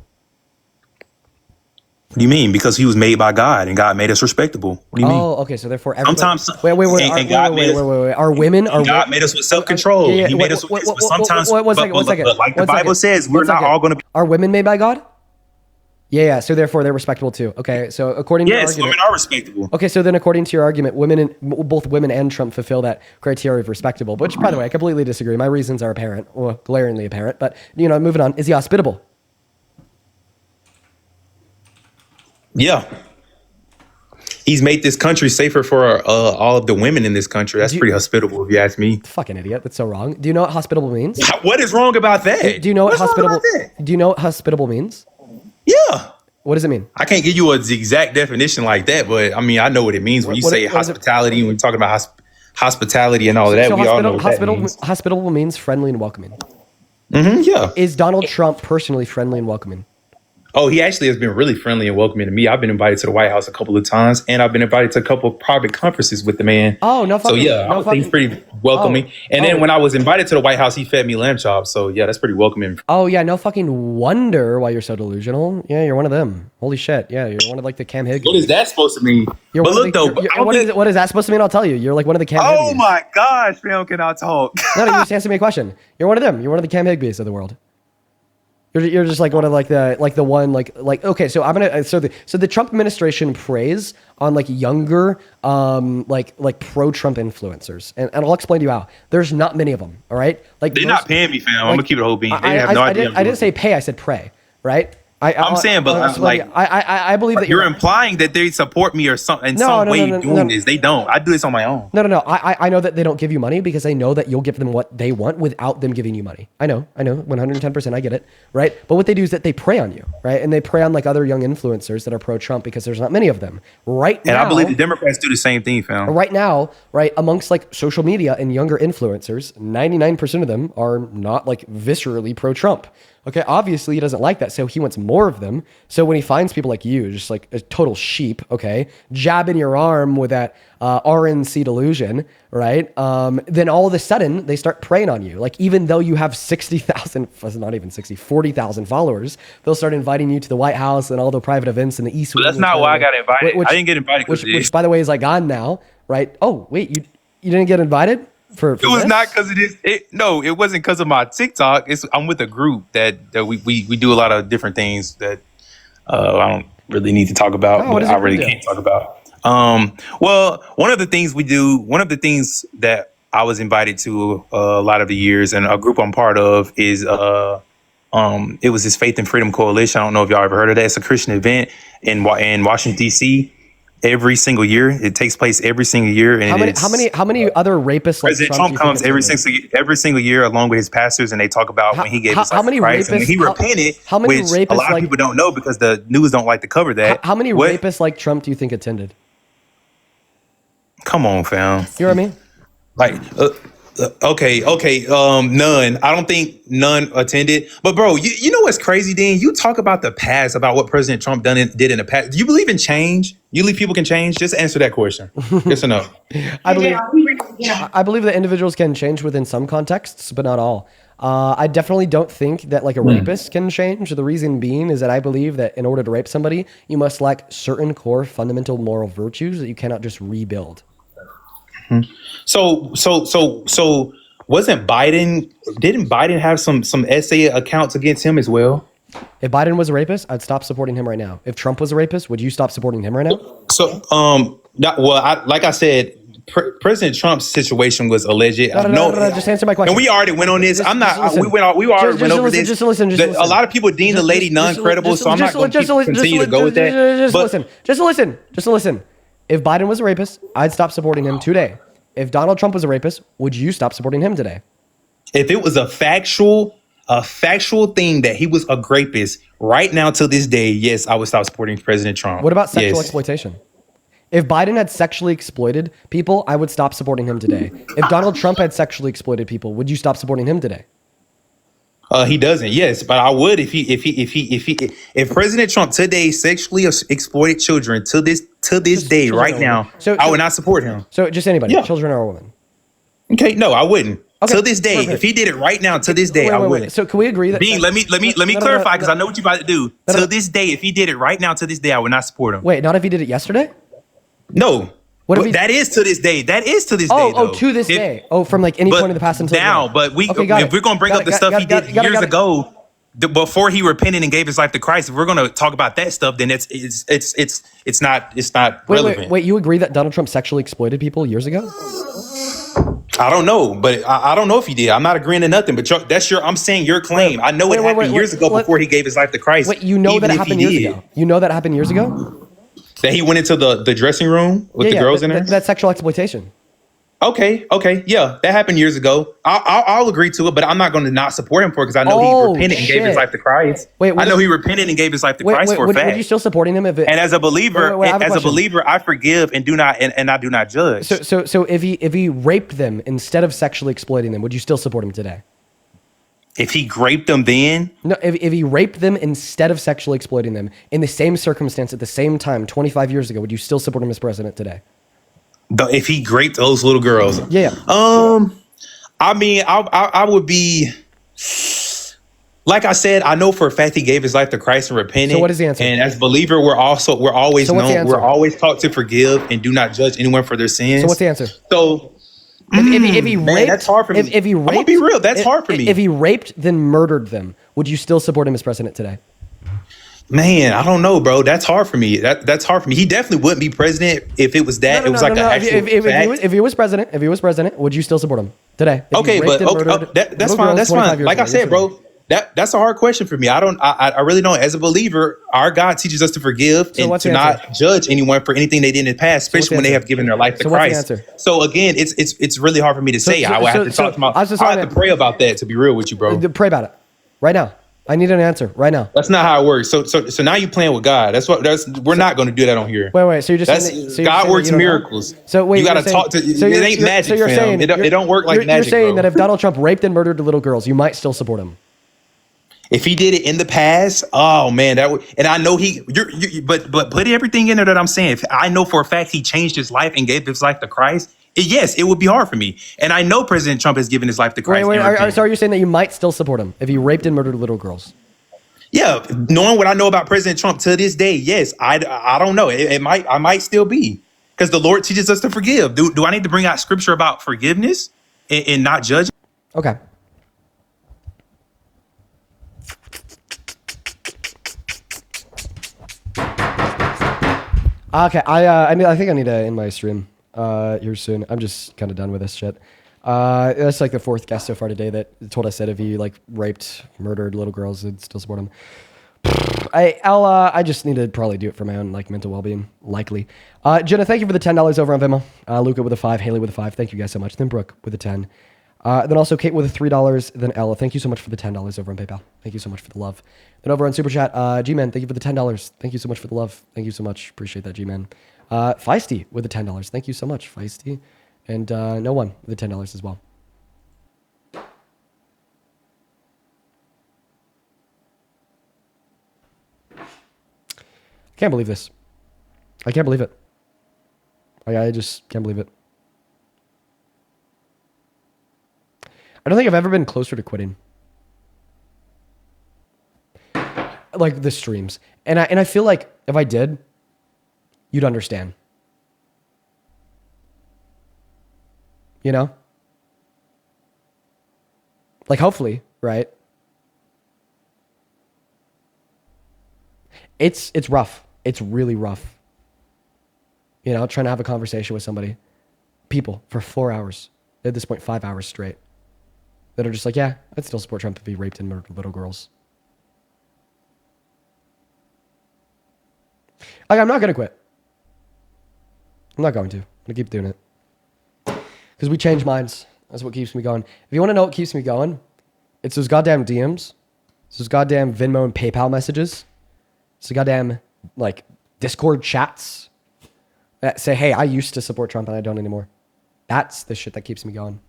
What do you mean? Because he was made by God and God made us respectable. What do you mean? Oh, okay. So therefore, everybody, Sometimes, wait. and God made us- Are women? Are God made us with self-control. Yeah, yeah, He made us with sometimes. One second. But like the One Bible second. says, we're One not second. all going to be. Are women made by God? Yeah. So therefore, they're respectable too. Okay. So according to your Yes, argument, women are respectable. okay. So then, according to your argument, both women and Trump fulfill that criteria of respectable. Which, by the way, I completely disagree. My reasons are apparent, or glaringly apparent. But moving on. Is he hospitable? Yeah. He's made this country safer for all of the women in this country. That's pretty hospitable, if you ask me. Fucking idiot. That's so wrong. Do you know what hospitable means? What is wrong about that? Do you know what What's wrong hospitable? about that? Do you know what hospitable means? Yeah. What does it mean? I can't give you an exact definition like that, but I mean, I know what it means when you say hospitality, when you're talking about hospitality and all of that. So we all know what that means. hospitable means friendly and welcoming. Yeah. Is Donald Trump personally friendly and welcoming? Oh, he actually has been really friendly and welcoming to me. I've been invited to the White House a couple of times, and I've been invited to a couple of private conferences with the man. Oh, no fucking. So yeah, I would think he's pretty welcoming. And then when I was invited to the White House, he fed me lamb chops. So yeah, that's pretty welcoming. Oh yeah, no fucking wonder why you're so delusional. Yeah, you're one of them. Holy shit. Yeah, you're one of like the Cam Higgs. What is that supposed to mean? You're But one of look the- though, you're- I don't think- what is that supposed to mean? I'll tell you. You're like one of the Cam Oh Higgs. my gosh, fam, can I talk? No, you just answer me a question. You're one of them. You're one of the Cam Higbees of the world. You're just like one of the one okay. So I'm gonna so the Trump administration preys on like younger like pro Trump influencers, and I'll explain to you how. There's not many of them. All right, like They're not paying me, fam. I'm gonna keep it a whole bean. They have no idea. I didn't say pay. I said pray. Right. I'm saying, but like, I believe that you're implying that they support me or some in some way doing this. They don't. I do this on my own. No. I know that they don't give you money because they know that you'll give them what they want without them giving you money. I know, 110%. I get it, right? But what they do is that they prey on you, right? And they prey on like other young influencers that are pro-Trump because there's not many of them right now. And I believe the Democrats do the same thing, fam. Right now, right, amongst like social media and younger influencers, 99% of them are not like viscerally pro-Trump. Okay, obviously he doesn't like that, so he wants more of them. So when he finds people like you, just like a total sheep, okay, jabbing your arm with that RNC delusion, right? Then all of a sudden they start preying on you. Like even though you have 60,000, not even 60, 40,000 followers, they'll start inviting you to the White House and all the private events in the East. But that's not why I got invited. I didn't get invited. Which by the way is like gone now, right? Oh wait, you didn't get invited? For it was this? not because of this. No, it wasn't because of my TikTok. I'm with a group that we do a lot of different things that I don't really need to talk about. Oh, what but does I your really group do? can't talk about. Well, one of the things we do, one of the things that I was invited to a lot of the years, and a group I'm part of is it was this Faith and Freedom Coalition. I don't know if y'all ever heard of that. It's a Christian event in Washington D.C. Every single year, it takes place every single year. And How many other rapists like President Trump Trump comes every single year along with his pastors, and they talk about when he gave his life to Christ and when he repented, which a lot of people don't know because the news don't like to cover that. How many rapists like Trump do you think attended? Come on, fam. You know what I mean? Like, okay, none. I don't think none attended. But bro, you know what's crazy, Dean? You talk about the past, about what President Trump did in the past. Do you believe in change? You believe people can change? Just answer that question. Yes or no? I believe that individuals can change within some contexts, but not all. I definitely don't think that like a rapist can change. The reason being is that I believe that in order to rape somebody, you must lack certain core fundamental moral virtues that you cannot just rebuild. So wasn't Biden? Didn't Biden have some essay accounts against him as well? If Biden was a rapist, I'd stop supporting him right now. If Trump was a rapist, would you stop supporting him right now? So, like I said, President Trump's situation was alleged. No, just answer my question. And we already went on this. I'm not. We already went over this. Just listen. A lot of people deem the lady non-credible, so I'm not going to continue to go with that. Just listen. If Biden was a rapist, I'd stop supporting him today. If Donald Trump was a rapist, would you stop supporting him today? If it was a factual thing that he was a rapist right now till this day, yes, I would stop supporting President Trump. What about sexual exploitation? If Biden had sexually exploited people, I would stop supporting him today. If Donald Trump had sexually exploited people, would you stop supporting him today? He doesn't. Yes, but I would if President Trump today sexually exploited children to this day right now. I would not support him. So just anybody, children or a woman. Okay, no, I wouldn't. To this day, if he did it right now, to this day, I would. So can we agree that? Dean, let me clarify because I know what you're about to do. To this day, if he did it right now, to this day, I would not support him. Wait, not if he did it yesterday? No. That is to this day. That is to this day. Oh, to this day. Oh, from like any point in the past until now. now. But if we're gonna bring up the stuff he did years ago, before he repented and gave his life to Christ, if we're gonna talk about that stuff, then it's not relevant. Wait, you agree that Donald Trump sexually exploited people years ago? I don't know, but I don't know if he did. I'm not agreeing to nothing, but I'm saying your claim. I know it happened years ago before he gave his life to Christ. Wait, you know that it happened years ago? You know that happened years ago? That he went into the dressing room with the girls in there? That's sexual exploitation. Okay, yeah, that happened years ago. I'll agree to it, but I'm not going to not support him for it because I know he repented and gave his life to Christ. I know he repented and gave his life to Christ for a fact. Would you still supporting him if it? And as a believer, I forgive and do not and I do not judge. So if he raped them instead of sexually exploiting them, would you still support him today? If he raped them, then no. If he raped them instead of sexually exploiting them in the same circumstance at the same time 25 years ago, would you still support him as president today? If he raped those little girls, yeah. I mean, I would be, like I said, I know for a fact he gave his life to Christ and repented. So what is the answer? And as a believer, we're always taught to forgive and do not judge anyone for their sins. So what's the answer? So if he raped, that's hard for me. If he raped, I'm gonna be real, that's hard for me. If he raped, then murdered them, would you still support him as president today? Man, I don't know, bro. That's hard for me. That's hard for me. He definitely wouldn't be president if it was that. No, it was like an actual fact. If he was president, would you still support him today? Okay, but that's fine. That's fine. Like I said, bro, that's a hard question for me. I really don't. As a believer, our God teaches us to forgive and to not judge anyone for anything they did in the past, especially when they have given their life to Christ. So again, it's really hard for me to say. I would have to talk to I have to pray about that, to be real with you, bro. Pray about it right now. I need an answer right now. That's not how it works. So now you're playing with God. We're not going to do that on here. Wait. So you're just saying God works miracles. So wait, you got to talk to. It ain't magic, fam. Saying, it don't work like magic. You're saying bro. that if Donald Trump raped and murdered little girls, you might still support him. If he did it in the past, oh man, that would. And I know but put everything in there that I'm saying. If I know for a fact he changed his life and gave his life to Christ. Yes, it would be hard for me. And I know President Trump has given his life to Christ. So are you saying that you might still support him if he raped and murdered little girls? Yeah, knowing what I know about President Trump to this day, yes, I don't know. I might still be because the Lord teaches us to forgive. Do I need to bring out scripture about forgiveness and not judging? Okay. Okay, I think I need to end my stream here soon. I'm just kind of done with this shit. That's like the fourth guest so far today that told us that if he like raped, murdered little girls, I'd still support him. I just need to probably do it for my own like mental well-being, likely. Jenna, thank you for the $10 over on Venmo. Luca with a 5, Haley with a 5. Thank you guys so much. Then Brooke with a 10. Then also Kate with a $3. Then Ella, thank you so much for the $10 over on PayPal. Thank you so much for the love. Then over on Super Chat, G-Man, thank you for the $10. Thank you so much for the love. Thank you so much. Appreciate that, G-Man. Feisty with the $10. Thank you so much, Feisty. And no one with the $10 as well. I can't believe this. I can't believe it. I just can't believe it. I don't think I've ever been closer to quitting. Like the streams. And I feel like if I did, you'd understand. You know? Like hopefully, right? It's rough. It's really rough. You know, trying to have a conversation with somebody. People for 4 hours. At this point, 5 hours straight. That are just like, yeah, I'd still support Trump if he raped and murdered little girls. Like, I'm not going to quit. I'm not going to. I'm going to keep doing it. Because we change minds. That's what keeps me going. If you want to know what keeps me going, it's those goddamn DMs. It's those goddamn Venmo and PayPal messages. It's the goddamn, like, Discord chats that say, hey, I used to support Trump and I don't anymore. That's the shit that keeps me going.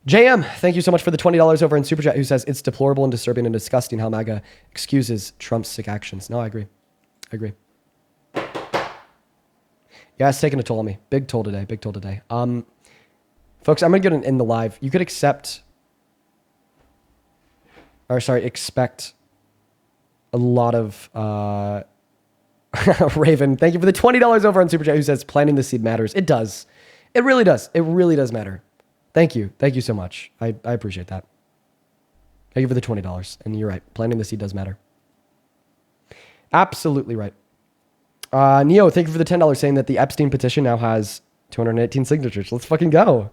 JM, thank you so much for the $20 over in Super Chat, who says, it's deplorable and disturbing and disgusting how MAGA excuses Trump's sick actions. No, I agree. Yeah, it's taking a toll on me. Big toll today. Big toll today. Folks, I'm gonna get in the live. You could expect a lot of Raven. Thank you for the $20 over on Super Chat who says planting the seed matters. It does. It really does. It really does matter. Thank you. Thank you so much. I appreciate that. Thank you for the $20. And you're right. Planting the seed does matter. Absolutely right. Neo, thank you for the $10 saying that the Epstein petition now has 218 signatures. Let's fucking go.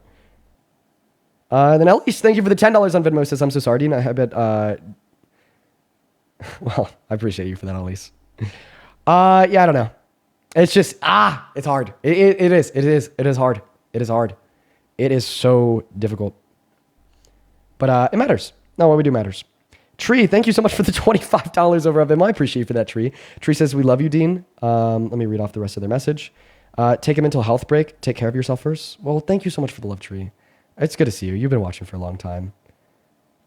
Then Elise, thank you for the $10 on Venmo. Says, I'm so sorry, Dean. I bet, well, I appreciate you for that, Elise. Yeah, I don't know. It's just, it's hard. It is hard. It is hard. It is so difficult. But it matters. No, what we do matters. Tree, thank you so much for the $25 over on Venmo. I appreciate you for that, Tree. Tree says, we love you, Dean. Let me read off the rest of their message. Take a mental health break. Take care of yourself first. Well, thank you so much for the love, Tree. It's good to see you. You've been watching for a long time.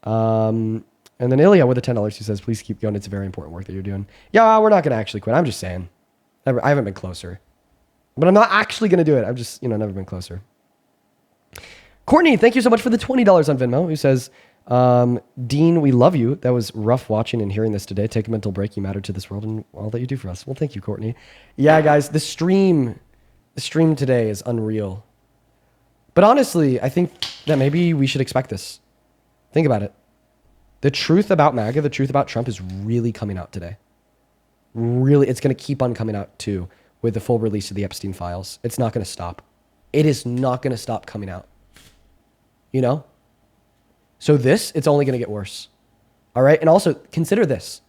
And then Ilya with the $10, he says, please keep going. It's a very important work that you're doing. Yeah, we're not going to actually quit. I'm just saying. I haven't been closer. But I'm not actually going to do it. I've just, never been closer. Courtney, thank you so much for the $20 on Venmo, who says, Dean, we love you. That was rough watching and hearing this today. Take a mental break. You matter to this world and all that you do for us. Well, thank you, Courtney. Yeah, guys, the stream today is unreal. But honestly, I think that maybe we should expect this. Think about it. The truth about MAGA, the truth about Trump is really coming out today. Really, it's going to keep on coming out too with the full release of the Epstein files. It's not going to stop. It is not going to stop coming out. So it's only going to get worse. All right? And also, consider this.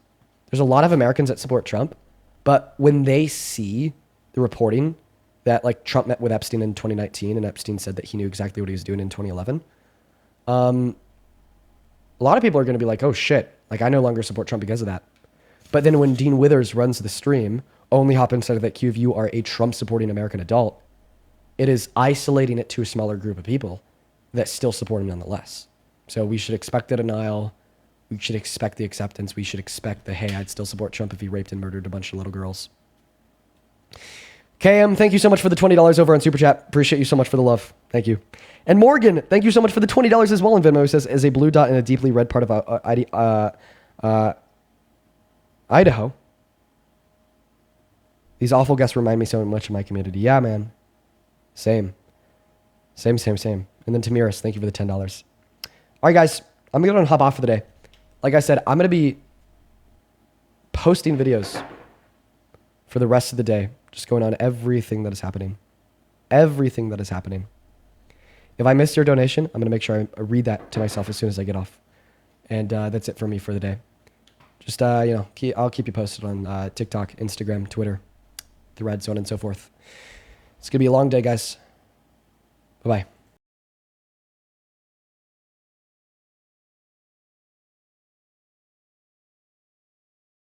There's a lot of Americans that support Trump, but when they see the reporting that Trump met with Epstein in 2019 and Epstein said that he knew exactly what he was doing in 2011, a lot of people are going to be like, oh shit, I no longer support Trump because of that. But then when Dean Withers runs the stream, only hop inside of that queue if you are a Trump supporting American adult, it is isolating it to a smaller group of people that still support him nonetheless. So we should expect the denial. We should expect the acceptance. We should expect the, hey, I'd still support Trump if he raped and murdered a bunch of little girls. KM, thank you so much for the $20 over on Super Chat. Appreciate you so much for the love. Thank you. And Morgan, thank you so much for the $20 as well on Venmo. It says, as a blue dot in a deeply red part of Idaho, these awful guests remind me so much of my community. Yeah, man. Same. And then Tamiris, thank you for the $10. All right, guys. I'm going to hop off for the day. Like I said, I'm going to be posting videos for the rest of the day, just going on everything that is happening. Everything that is happening. If I missed your donation, I'm going to make sure I read that to myself as soon as I get off. And that's it for me for the day. Just, I'll keep you posted on TikTok, Instagram, Twitter, Threads, so on and so forth. It's going to be a long day, guys. Bye-bye.